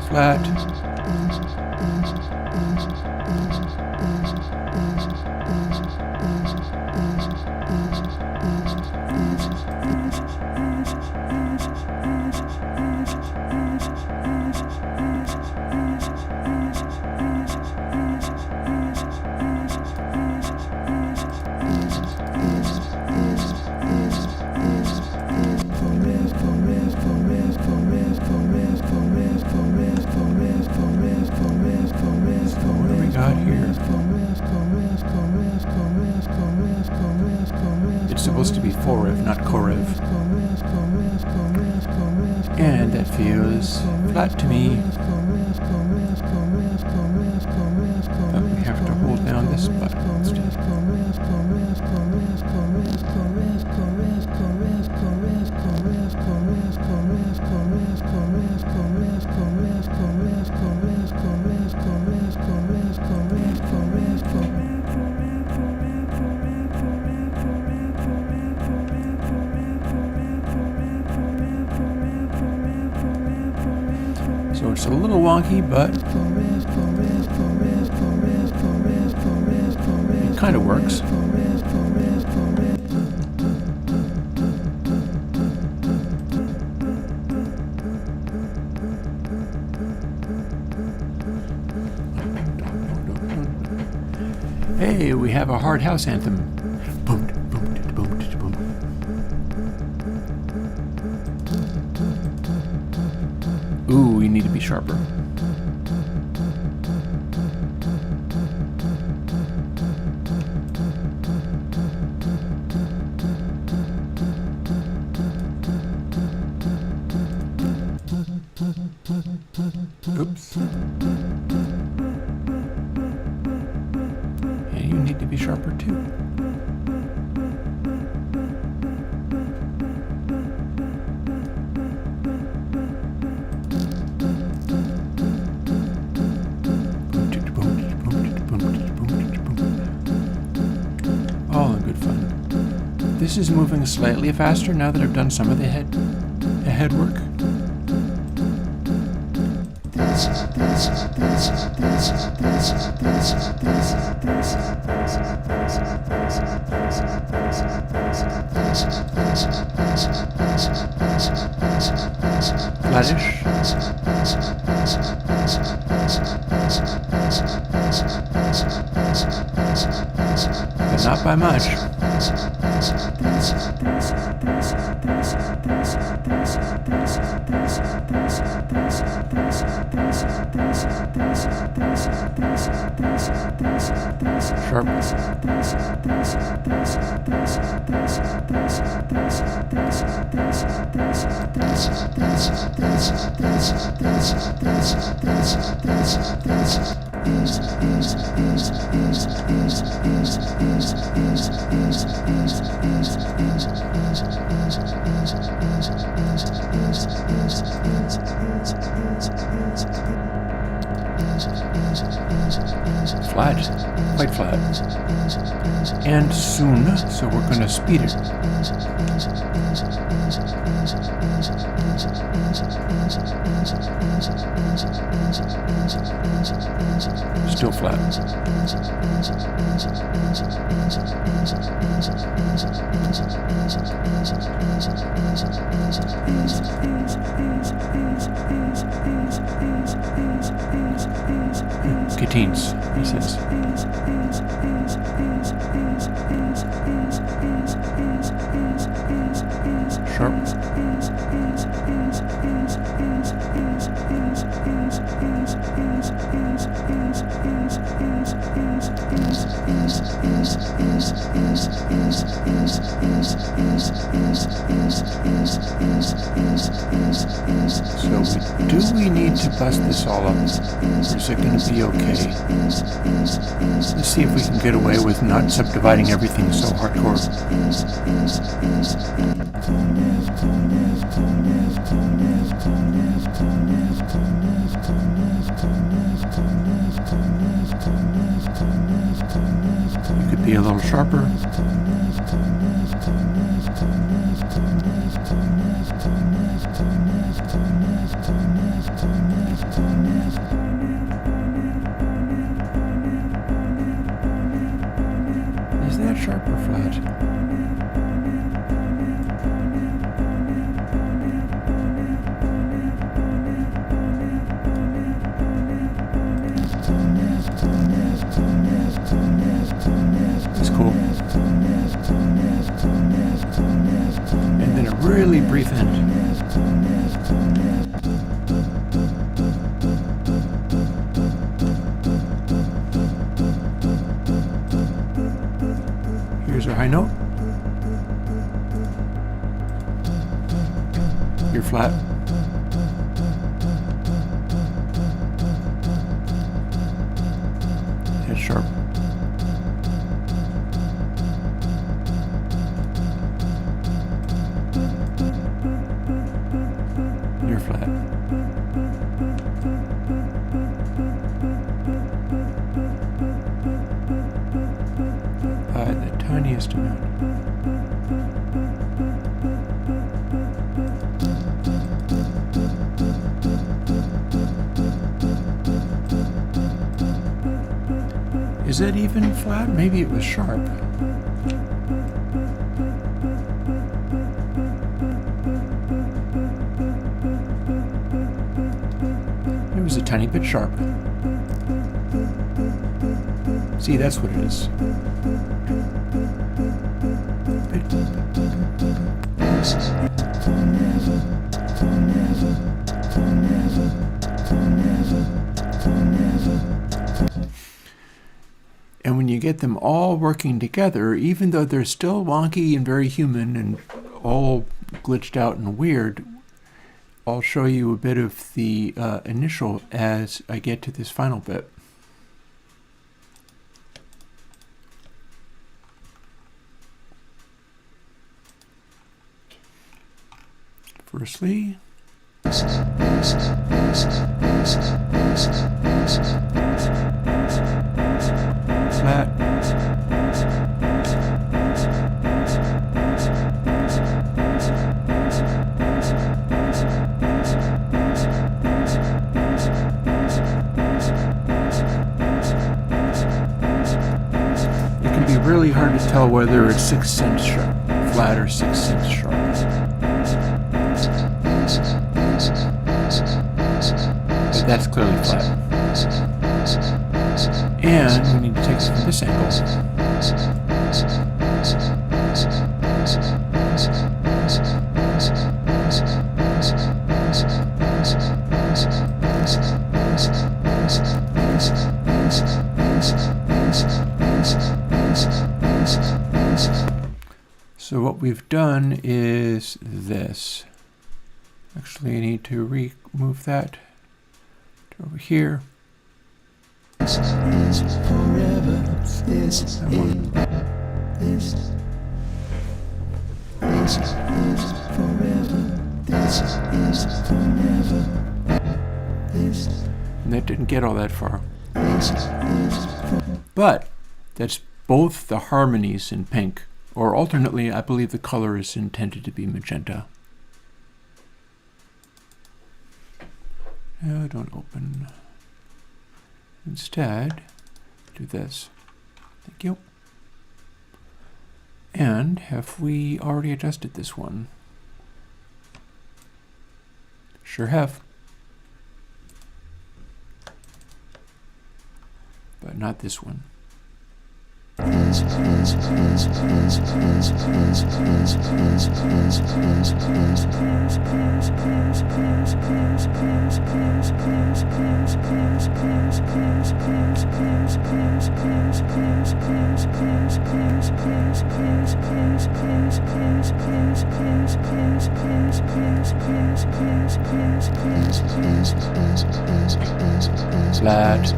Flat. It's supposed to be forev, not korev. And that feels flat to me. But we have to hold down this button instead. So it's a little wonky, but it kind of works. Hey, we have a hard house anthem. Boom, boom, boom, boom. Ooh, we need to be sharper. Oops. And you need to be sharper too. All in good fun. This is moving slightly faster now that I've done some of the head work. Flattish. But not by much. Sharp. Flat, quite flat. And soon, so we're going to speed it. Still flat. Guitines, he says. Sharp. So we need to bust this all up, or is it going to be okay? Let's see if we can get away with not subdividing everything so hardcore. You could be a little sharper. Is that sharp or flat? It's cool. And then a really brief end. Here's our high note. You're flat. Head sharp. You're flat. By the tiniest amount. Is that even flat? Maybe it was sharp. It was a tiny bit sharp. See, that's what it is. And when you get them all working together, even though they're still wonky and very human and all glitched out and weird, I'll show you a bit of the initial as I get to this final bit. Firstly, flat. It can be really hard to tell whether it's 6 cents sharp, flat or 6 cents sharp. But that's clearly flat. And we need to take it from this angle. what we've done is this. Actually, I need to remove that to over here. This is forever. This is this. This is forever. This is forever. This. And that didn't get all that far. This is But that's both the harmonies in pink, or alternately, I believe the color is intended to be magenta. No, don't open. Instead, do this. Thank you. And have we already adjusted this one? Sure have. But not this one. Flat.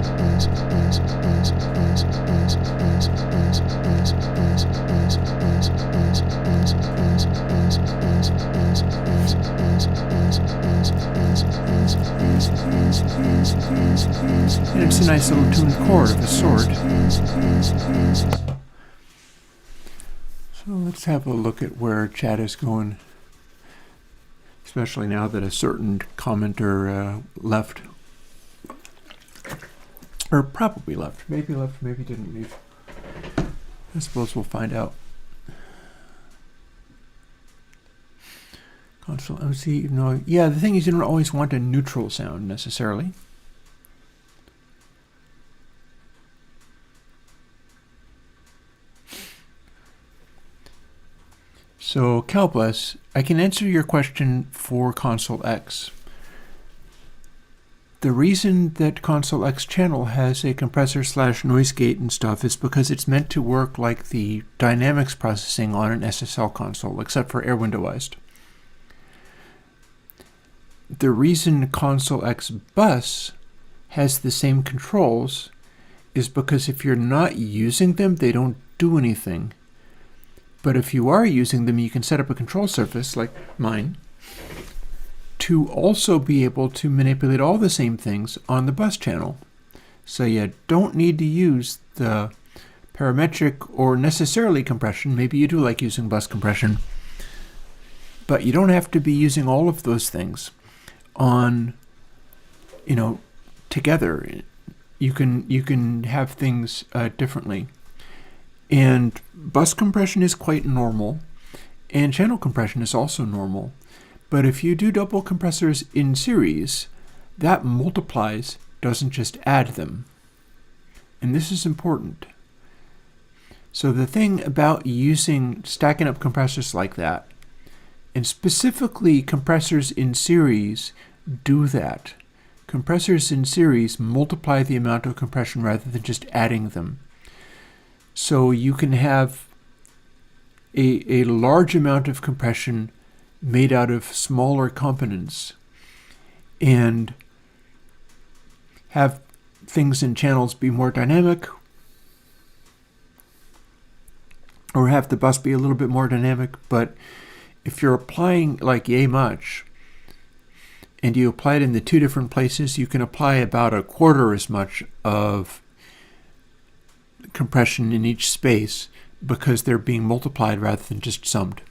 And it's a nice little tuned chord of a sort. So let's have a look at where chat is going, especially now that a certain commenter left. Or probably left, maybe didn't leave. I suppose we'll find out. Console MC, even though, yeah, the thing is you don't always want a neutral sound necessarily. So, CalBless, I can answer your question for ConsoleX. The reason that ConsoleX channel has a compressor / noise gate and stuff is because it's meant to work like the dynamics processing on an SSL console, except for Airwindowized. The reason ConsoleX bus has the same controls is because if you're not using them, they don't do anything. But if you are using them, you can set up a control surface, like mine, to also be able to manipulate all the same things on the bus channel. So you don't need to use the parametric or necessarily compression. Maybe you do like using bus compression, but you don't have to be using all of those things on, together. You can have things differently. And bus compression is quite normal, and channel compression is also normal. But if you do double compressors in series, that multiplies, doesn't just add them. And this is important. So the thing about stacking up compressors like that, and specifically compressors in series, do that. Compressors in series multiply the amount of compression rather than just adding them. So you can have a large amount of compression made out of smaller components and have things in channels be more dynamic, or have the bus be a little bit more dynamic. But if you're applying like yay much and you apply it in the two different places, you can apply about a quarter as much of compression in each space because they're being multiplied rather than just summed.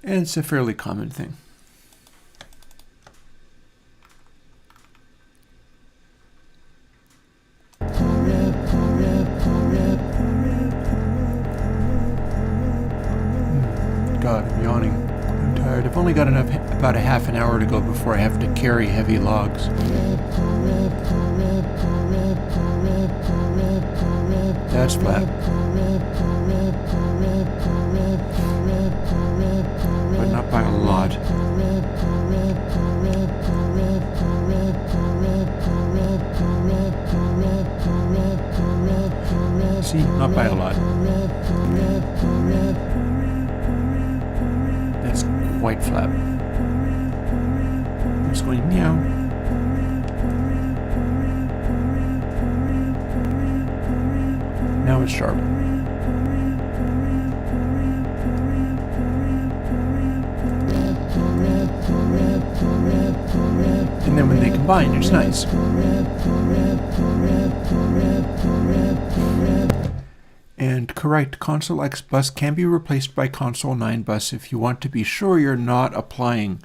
And it's a fairly common thing. God, I'm yawning. I'm tired. I've only got about a half an hour to go before I have to carry heavy logs. That's flat. But not by a lot. See, not by a lot. white flap. It's going meow. Now it's sharp. And then when they combine, it's nice. And correct, ConsoleX bus can be replaced by Console 9 bus if you want to be sure you're not applying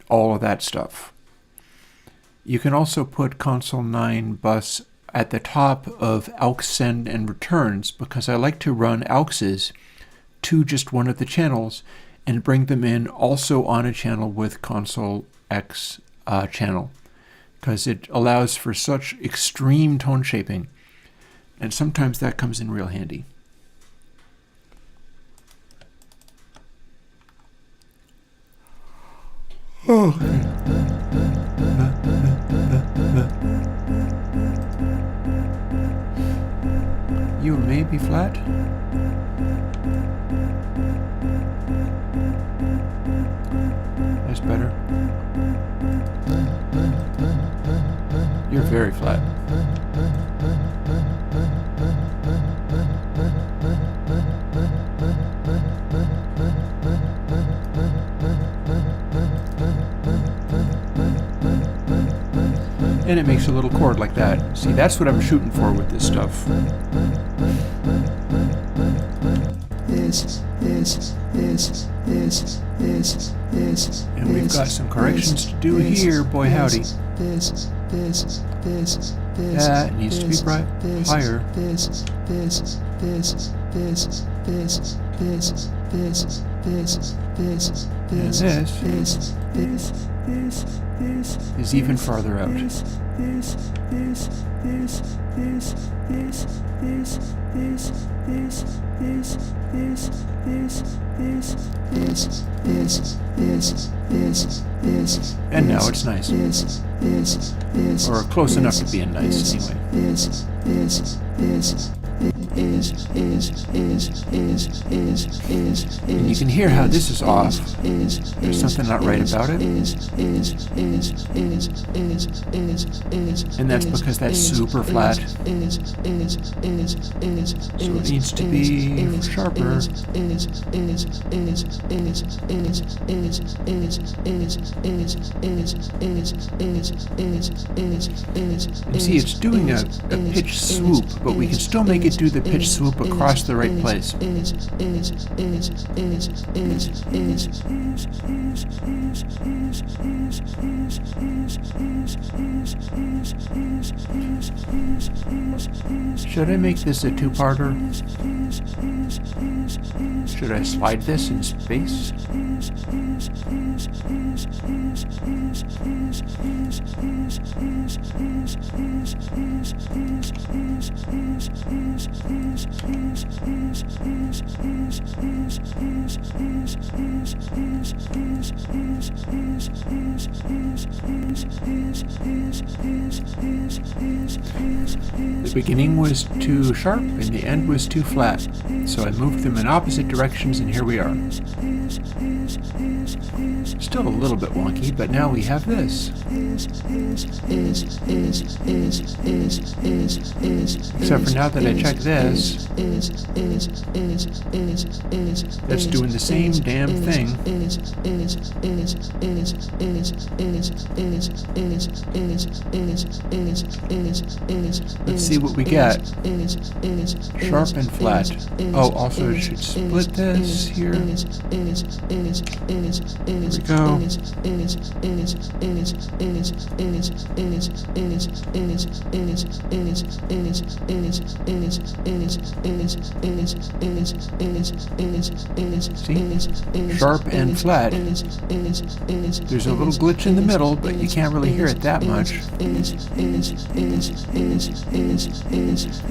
all of that stuff. You can also put Console 9 bus at the top of aux send and returns, because I like to run auxes to just one of the channels and bring them in also on a channel with ConsoleX channel, because it allows for such extreme tone shaping, and sometimes that comes in real handy. Oh. You may be flat. That's better. You're very flat. And it makes a little chord like that. See, that's what I'm shooting for with this stuff. And we've got some corrections to do here, boy howdy. That needs to be bright, higher. And this is even farther out. And now it's nice. Or close enough to being nice, anyway. And you can hear how this is off. There's something not right about it. And that's because that's super flat. So it needs to be sharper. And see, it's doing a pitch swoop, but we can still make it do the pitch swoop across the right place. Should I make this a two-parter? Should I slide this in space? The beginning was too sharp and the end was too flat, so I moved them in opposite directions and here we are. Still a little bit wonky, but now we have this. Except for now that I check this, that's doing the same damn thing. Let's see what we get. Sharp and flat. Oh, also I should split this here. There we go. See? Sharp and flat. There's a little glitch in the middle, but you can't really hear it that much.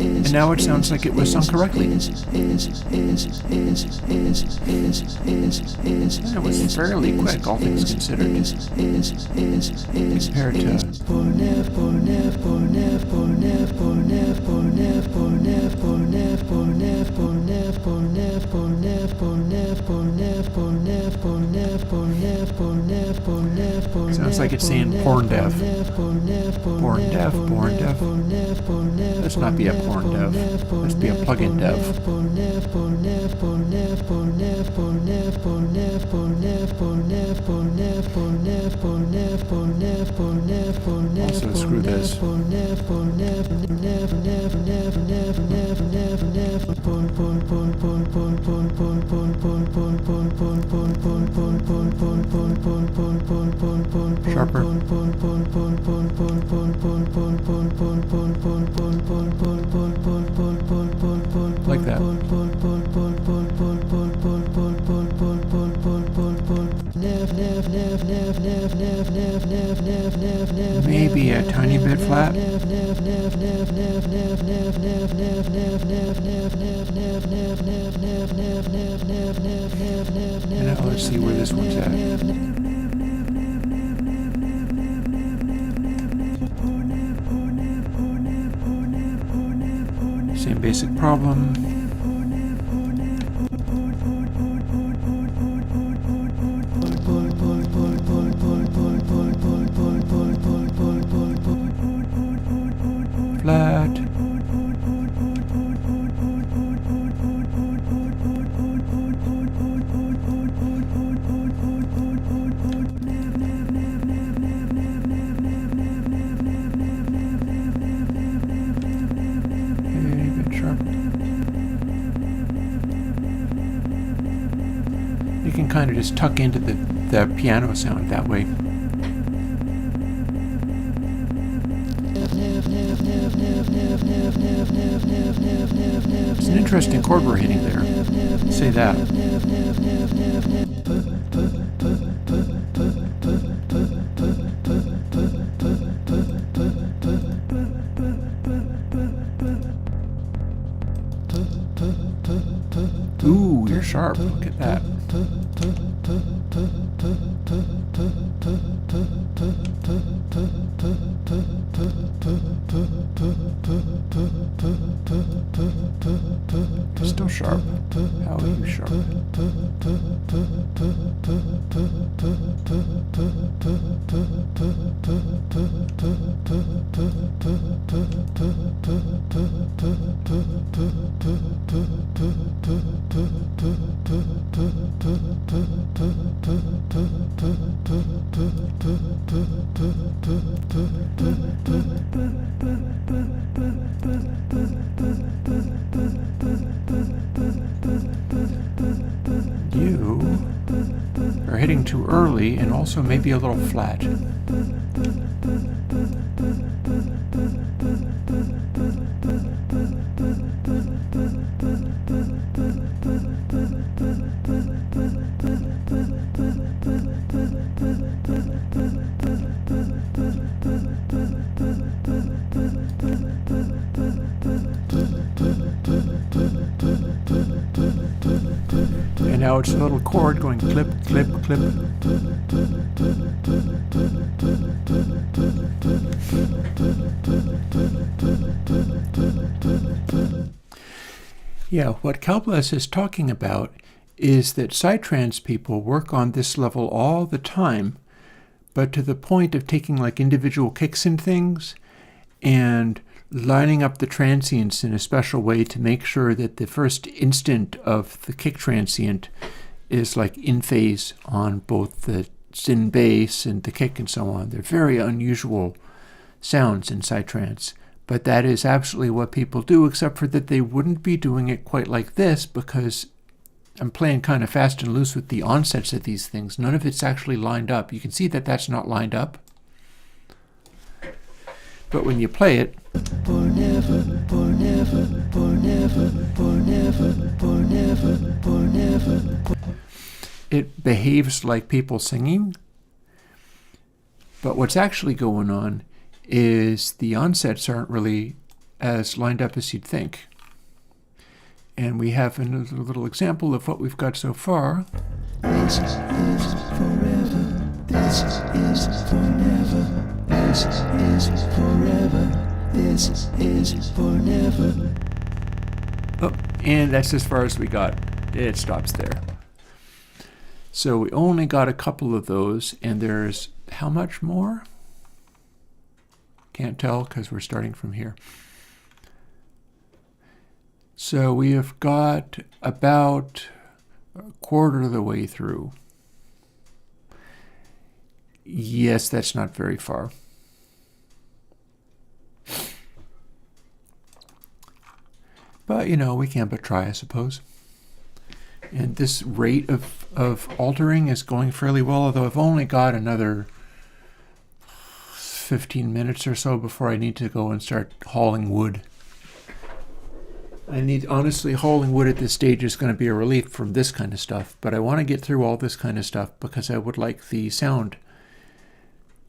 And now it sounds like it was sung correctly. That was fairly quick, all things considered, compared to Sounds like it's saying porn dev. Porn dev, porn dev. Let's not be a porn dev. Let's be a plugin dev. Also, screw this. Sharper. Like that. Maybe a tiny bit flat. And now let's see where this one's at. Same basic problem. Flat. You can kind of just tuck into the piano sound that way. It's an interesting chord we're hitting there. Say that. Ooh, you're sharp. Look at that. Still sharp. How are you sharp? You are hitting too early and also maybe a little flat. And now it's a little chord going clip, clip, clip. Yeah, what Calbless is talking about is that psytrance people work on this level all the time, but to the point of taking like individual kicks and things and lining up the transients in a special way to make sure that the first instant of the kick transient is like in phase on both the syn bass and the kick and so on. They're very unusual sounds in psytrance, but that is absolutely what people do, except for that they wouldn't be doing it quite like this because I'm playing kind of fast and loose with the onsets of these things. None of it's actually lined up. You can see that that's not lined up. But when you play it, it behaves like people singing. But what's actually going on is the onsets aren't really as lined up as you'd think. And we have another little example of what we've got so far. This is forever. This is forever. This is forever. This is forever. Oh, and that's as far as we got. It stops there. So we only got a couple of those, and there's how much more? Can't tell because we're starting from here. So we have got about a quarter of the way through. Yes, that's not very far. But, you know, we can't but try, I suppose. And this rate of altering is going fairly well, although I've only got another 15 minutes or so before I need to go and start hauling wood. Honestly, hauling wood at this stage is going to be a relief from this kind of stuff, but I want to get through all this kind of stuff because I would like the sound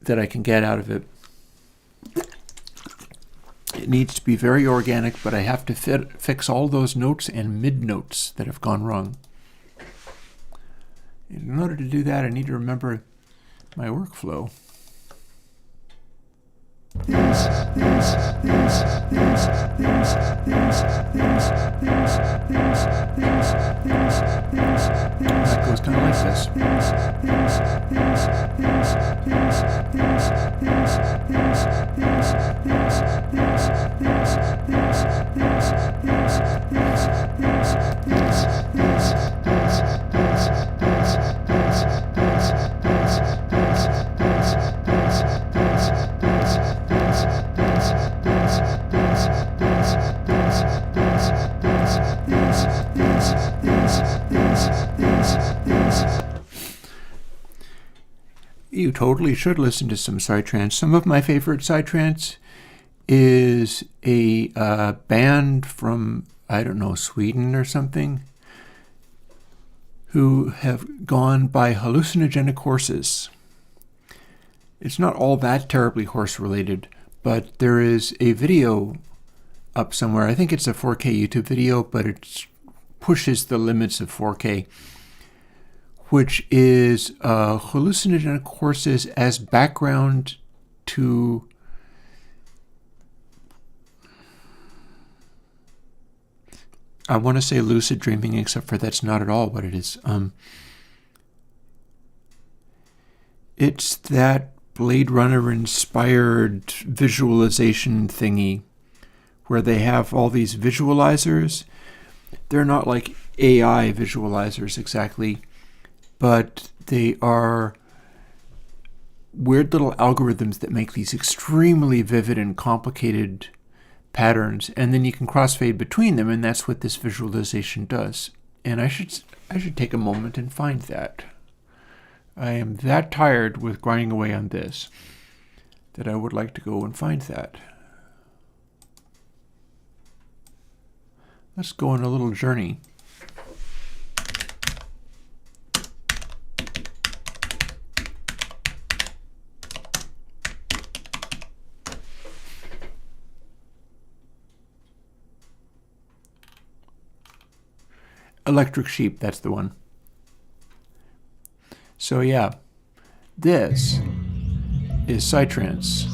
that I can get out of it. It needs to be very organic, but I have to fix all those notes and mid-notes that have gone wrong. In order to do that, I need to remember my workflow. That goes kind of like this. You totally should listen to some psytrance. Some of my favorite psytrance is a band from, I don't know, Sweden or something, who have gone by hallucinogenic horses. It's not all that terribly horse-related, but there is a video up somewhere. I think it's a 4K YouTube video, but it pushes the limits of 4K, which is hallucinogenic horses as background to I want to say lucid dreaming, except for that's not at all what it is. It's that Blade Runner inspired visualization thingy where they have all these visualizers. They're not like AI visualizers exactly, but they are weird little algorithms that make these extremely vivid and complicated patterns, and then you can crossfade between them, and that's what this visualization does. And I should take a moment and find that. I am that tired with grinding away on this that I would like to go and find that. Let's go on a little journey. Electric Sheep, that's the one. So yeah, this is psytrance.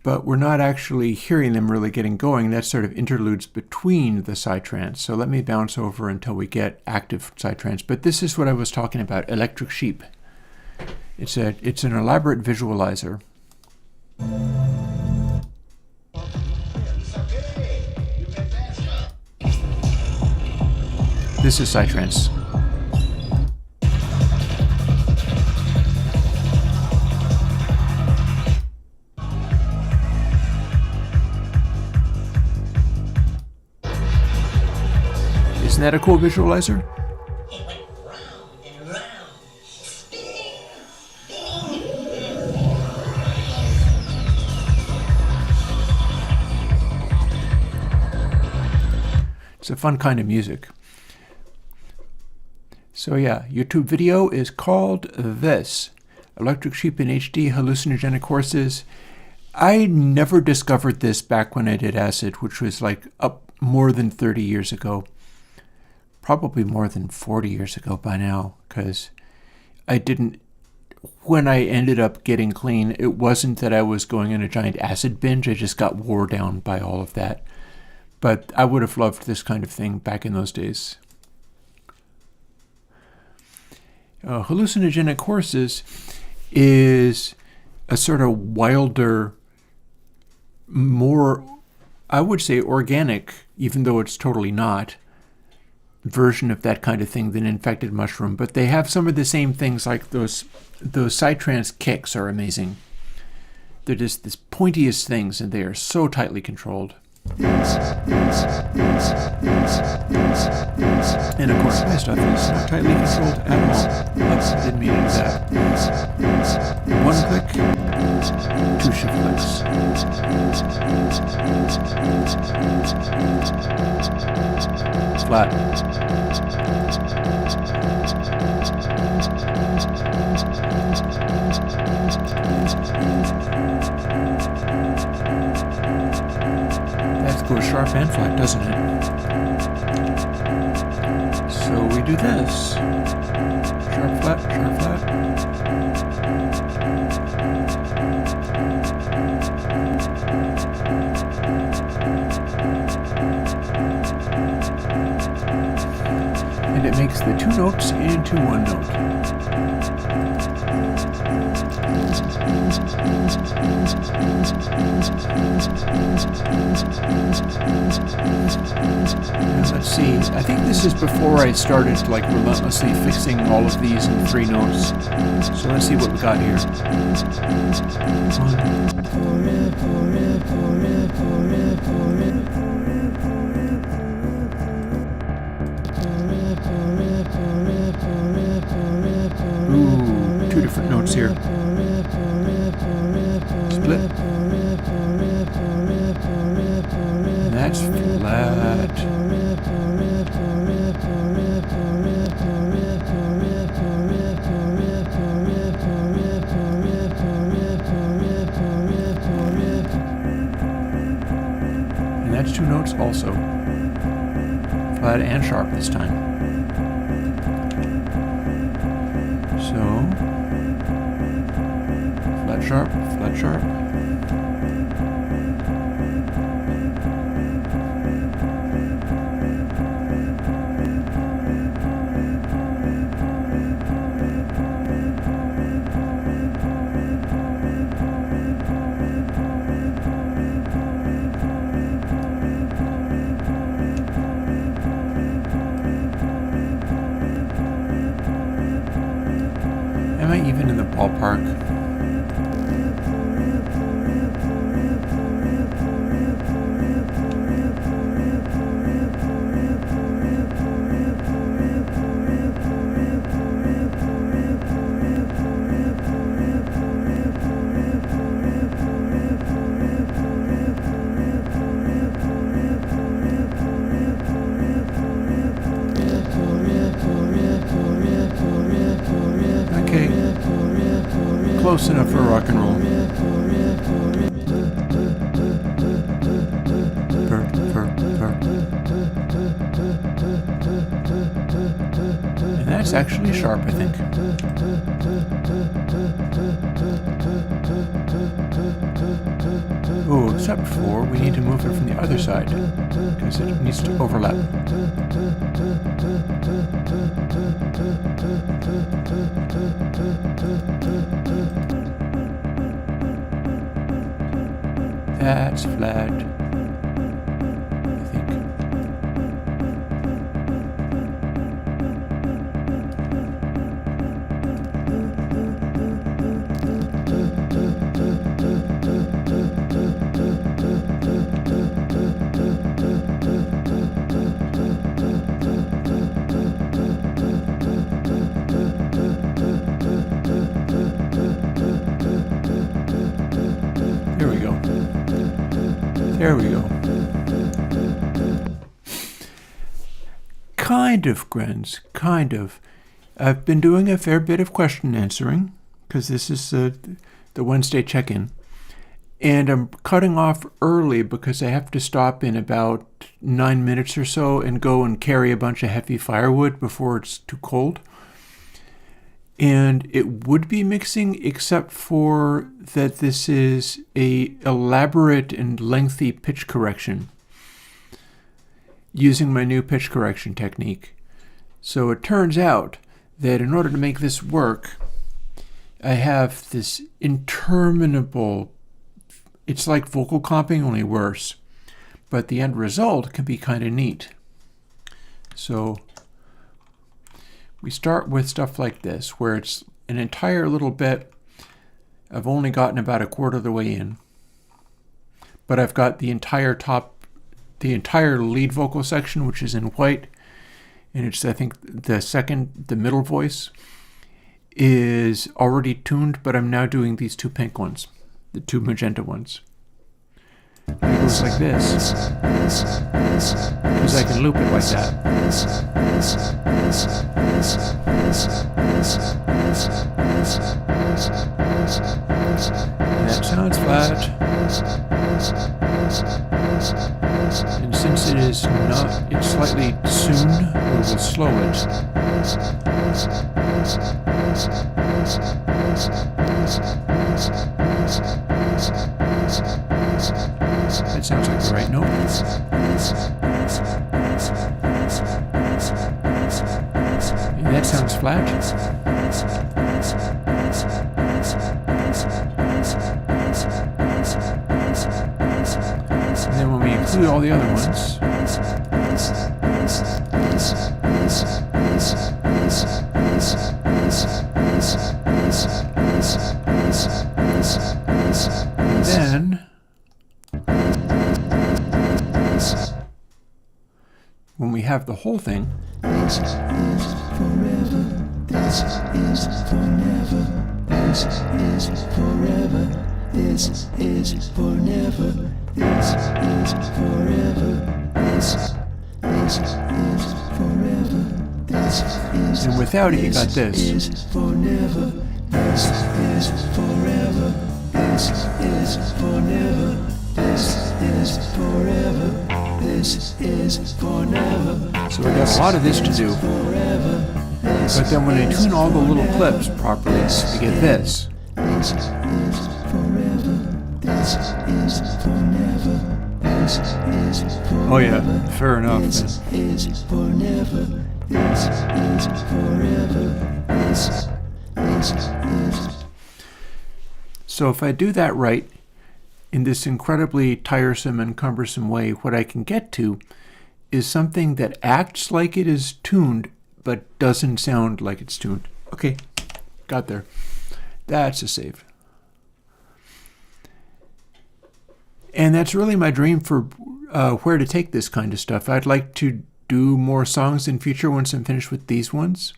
But we're not actually hearing them really getting going. That's sort of interludes between the psytrance. So let me bounce over until we get active psytrance. But this is what I was talking about, Electric Sheep. It's an elaborate visualizer. This is psytrance. Isn't that a cool visualizer? It's a fun kind of music. So yeah, YouTube video is called this, Electric Sheep in HD, Hallucinogenic Horses. I never discovered this back when I did acid, which was like up more than 30 years ago. Probably more than 40 years ago by now, because I didn't when I ended up getting clean, it wasn't that I was going on a giant acid binge. I just got wore down by all of that. But I would have loved this kind of thing back in those days. Hallucinogenic Horses is a sort of wilder, more, I would say, organic, even though it's totally not, version of that kind of thing than Infected Mushroom. But they have some of the same things, like those psytrance kicks are amazing. They're just the pointiest things, and they are so tightly controlled. And of course, my stuff is not tightly controlled at all. Oops, I didn't mean to do that. One click, 2 shift clicks. Flat. That goes sharp and flat, doesn't it? So we do this. Sharp, flat, sharp, flat. And it makes the 2 notes into 1 note. And let's see, I think this is before I started relentlessly fixing all of these in 3 notes. So let's see what we got here. Ooh, 2 different notes here. Split. And that's flat. And that's 2 notes also. Flat and sharp this time. So, flat, sharp, flat, sharp. Am I even in the ballpark? Okay, close enough for rock and roll. And that's actually sharp, I think. Oh, except for we need to move it from the other side, because it needs to overlap. That's flat, I think. There we go. There we go. Kind of, Grens, kind of. I've been doing a fair bit of question answering, because this is the Wednesday check-in. And I'm cutting off early because I have to stop in about 9 minutes or so and go and carry a bunch of heavy firewood before it's too cold. And it would be mixing, except for that this is a elaborate and lengthy pitch correction using my new pitch correction technique. So it turns out that in order to make this work, I have this interminable, it's like vocal comping, only worse. But the end result can be kind of neat. So we start with stuff like this, where it's an entire little bit. I've only gotten about a quarter of the way in, but I've got the entire lead vocal section, which is in white, and it's, I think, the middle voice is already tuned, but I'm now doing these two pink ones, the two magenta ones. It goes like this, because I can loop it like that. That sounds flat. And since it is not, it's slightly soon, we will slow it. That sounds like the right note. And that sounds flat. And then when we include all the other ones, then when we have the whole thing, this is forever, this is for never, this is forever, this is for never, this is forever, this is forever, this is, and without it you got this. Is for never, this is forever, this is for never, this is forever, this is for never. So we got a lot of this to do. But then when I tune all the little clips properly, we get this. This is forever, this is for never, this is forever. Oh yeah, fair enough. This is for never, this is forever, this is. So if I do that right, in this incredibly tiresome and cumbersome way, what I can get to is something that acts like it is tuned, but doesn't sound like it's tuned. Okay, got there. That's a save. And that's really my dream for where to take this kind of stuff. I'd like to do more songs in future once I'm finished with these ones.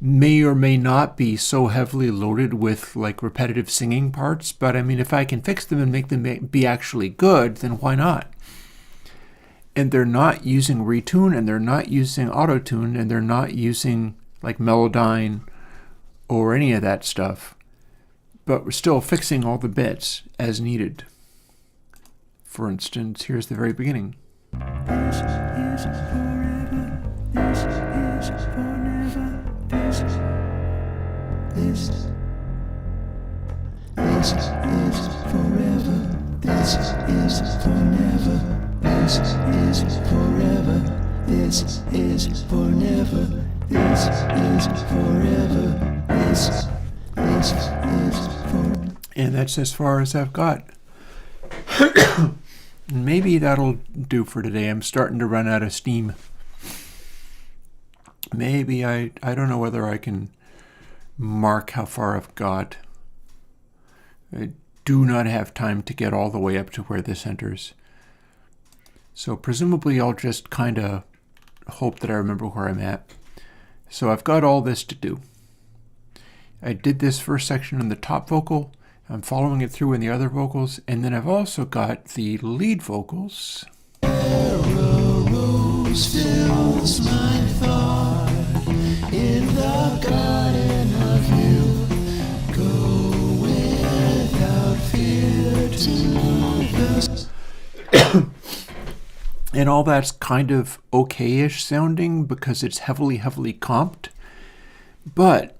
May or may not be so heavily loaded with like repetitive singing parts, but I mean, if I can fix them and make them be actually good, then why not? And they're not using retune, and they're not using auto-tune, and they're not using like Melodyne or any of that stuff, but we're still fixing all the bits as needed. For instance, here's the very beginning. This is forever, this is for never, this is forever, this is for never, this is forever, this is for never, this is forever, this is for. And that's as far as I've got. Maybe that'll do for today. I'm starting to run out of steam. Maybe I don't know whether I can mark how far I've got. I do not have time to get all the way up to where this enters. So presumably I'll just kind of hope that I remember where I'm at. So I've got all this to do. I did this first section in the top vocal. I'm following it through in the other vocals, and then I've also got the lead vocals. Rose fills my thought in the garden of you. Go without fear to the. And all that's kind of okay-ish sounding because it's heavily comped. But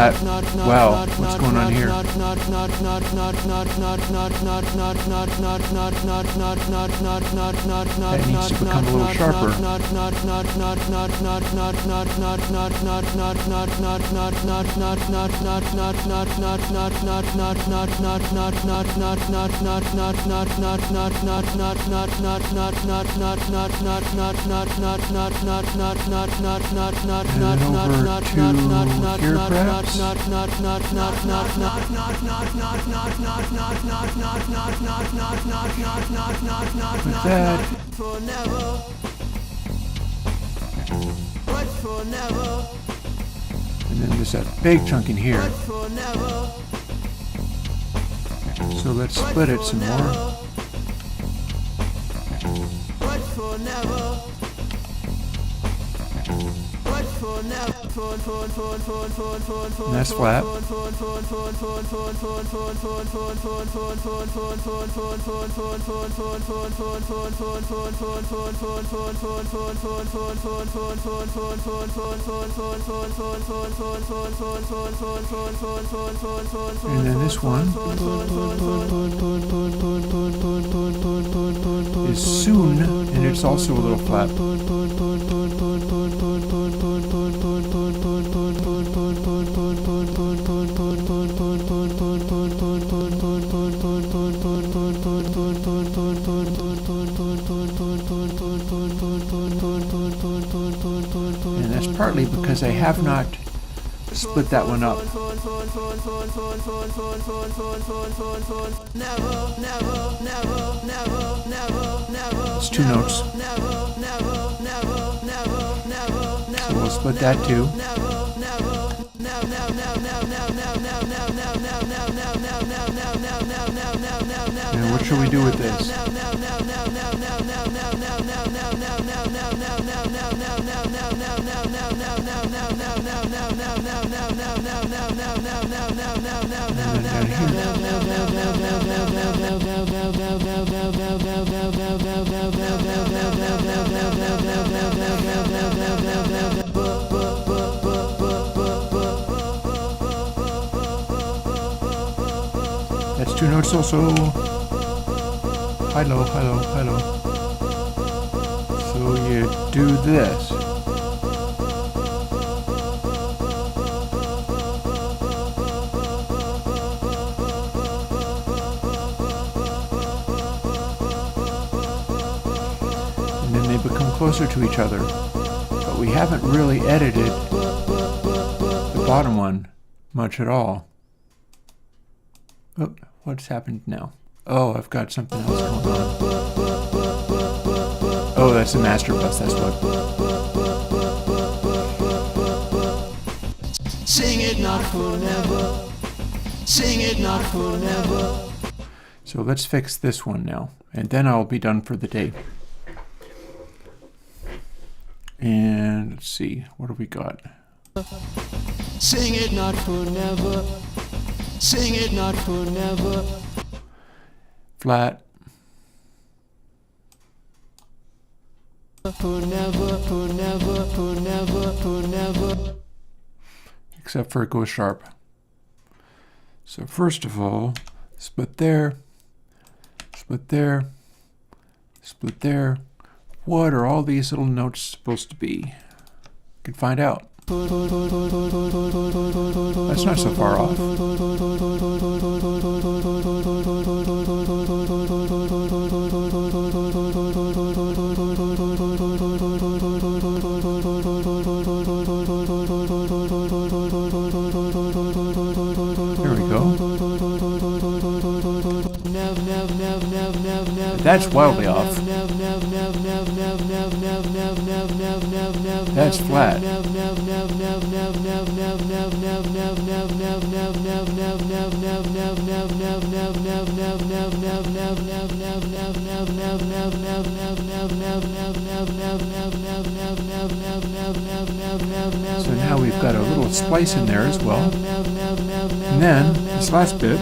flat. Wow, what's going on here? That needs to become a little sharper. And over to here, perhaps? With that. And then there's that big chunk in here. So let's split it some more. And that's flat. And then this one is soon, and it's also a little flat. And that's partly because I have not split that one up. It's two notes. So we'll split that too. And what should we do with this? And then down That's two notes also. High, low, high, low, high, low. So you do this. And then they become closer to each other. But we haven't really edited the bottom one much at all. Oh, what's happened now? Oh, I've got something else going on. Oh, that's the master bus, that's what. Sing it not forever. Sing it not forever. So let's fix this one now, and then I'll be done for the day. And let's see, what have we got? Sing it not forever. Sing it not forever. Flat. Forever, forever, forever, forever. Except for it goes sharp. So first of all, split there, split there, split there. What are all these little notes supposed to be? You can find out. That's not so far off. Here we go. That's wildly off. That's flat. So now we've got a little splice in there as well. And then this last bit.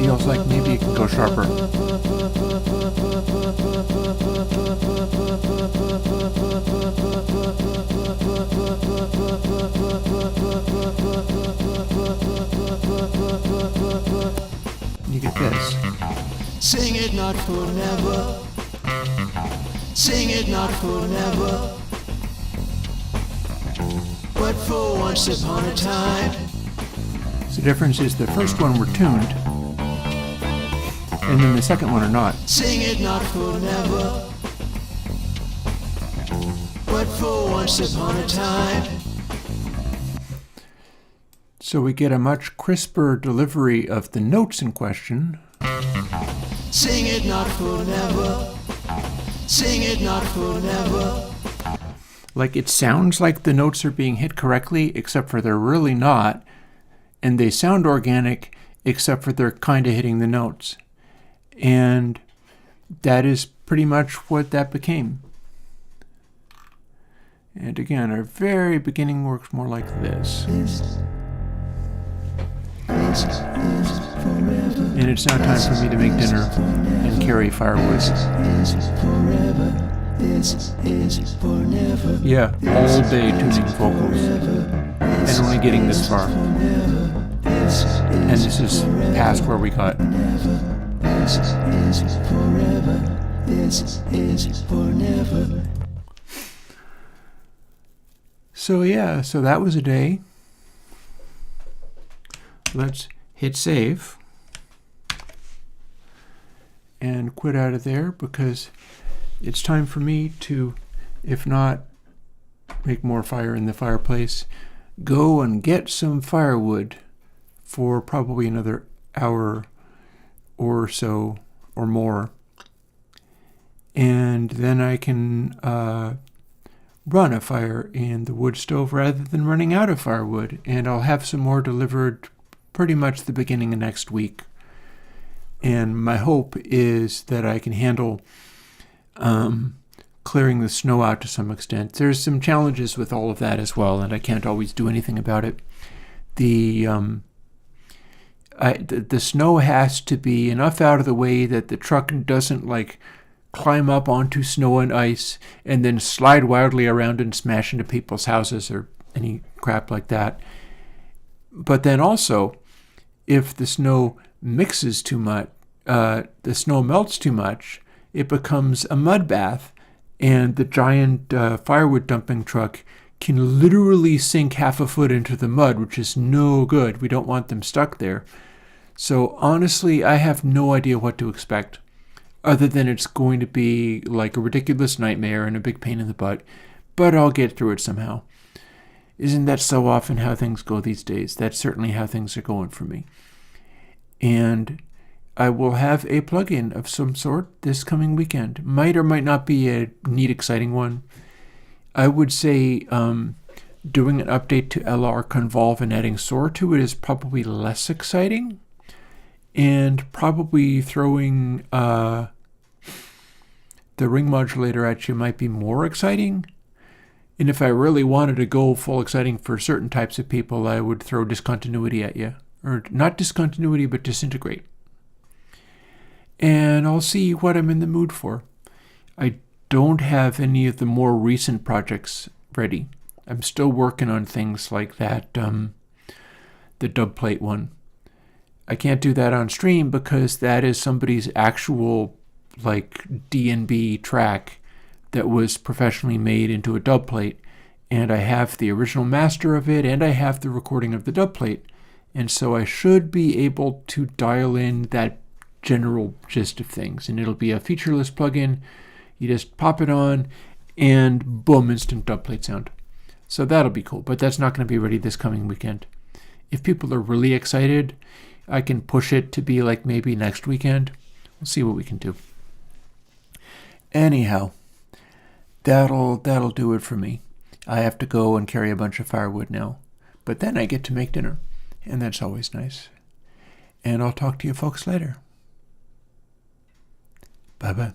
feels like maybe it can go sharper. You get this. Sing it not for never. Sing it not for never. But for once upon a time. So the difference is the first one were tuned, and then the second one are not. Sing it not for never. But for once upon a time. So we get a much crisper delivery of the notes in question. Sing it not for never. Sing it not for never. Like, it sounds like the notes are being hit correctly, except for they're really not. And they sound organic, except for they're kind of hitting the notes. And that is pretty much what that became. And again, our very beginning works more like this. And it's now time for me to make dinner and carry firewood. Yeah, all day tuning vocals and only getting this far. And this is past where we got. So yeah, so that was a day. Let's hit save and quit out of there, because it's time for me to, if not make more fire in the fireplace, go and get some firewood for probably another hour or so or more. And then I can run a fire in the wood stove rather than running out of firewood. And I'll have some more delivered pretty much the beginning of next week. And my hope is that I can handle clearing the snow out to some extent. There's some challenges with all of that as well, and I can't always do anything about it. The snow has to be enough out of the way that the truck doesn't like climb up onto snow and ice and then slide wildly around and smash into people's houses or any crap like that. But then also, if the snow mixes too much, the snow melts too much, it becomes a mud bath, and the giant firewood dumping truck can literally sink half a foot into the mud, which is no good. We don't want them stuck there. So honestly, I have no idea what to expect, other than it's going to be like a ridiculous nightmare and a big pain in the butt, but I'll get through it somehow. Isn't that so often how things go these days? That's certainly how things are going for me. And I will have a plugin of some sort this coming weekend. Might or might not be a neat, exciting one. I would say doing an update to LR Convolve and adding SOAR to it is probably less exciting. And probably throwing the ring modulator at you might be more exciting. And if I really wanted to go full exciting for certain types of people, I would throw discontinuity at you. Or not discontinuity, but disintegrate. And I'll see what I'm in the mood for. I don't have any of the more recent projects ready. I'm still working on things like that, the dub plate one. I can't do that on stream because that is somebody's actual like D&B track that was professionally made into a dub plate. And I have the original master of it, and I have the recording of the dub plate. And so I should be able to dial in that general gist of things, and it'll be a featureless plugin. You just pop it on and boom, instant dub plate sound. So that'll be cool, but that's not going to be ready this coming weekend. If people are really excited, I can push it to be like maybe next weekend. We'll see what we can do. Anyhow, that'll do it for me. I have to go and carry a bunch of firewood now, but then I get to make dinner, and that's always nice. And I'll talk to you folks later. Bye-bye.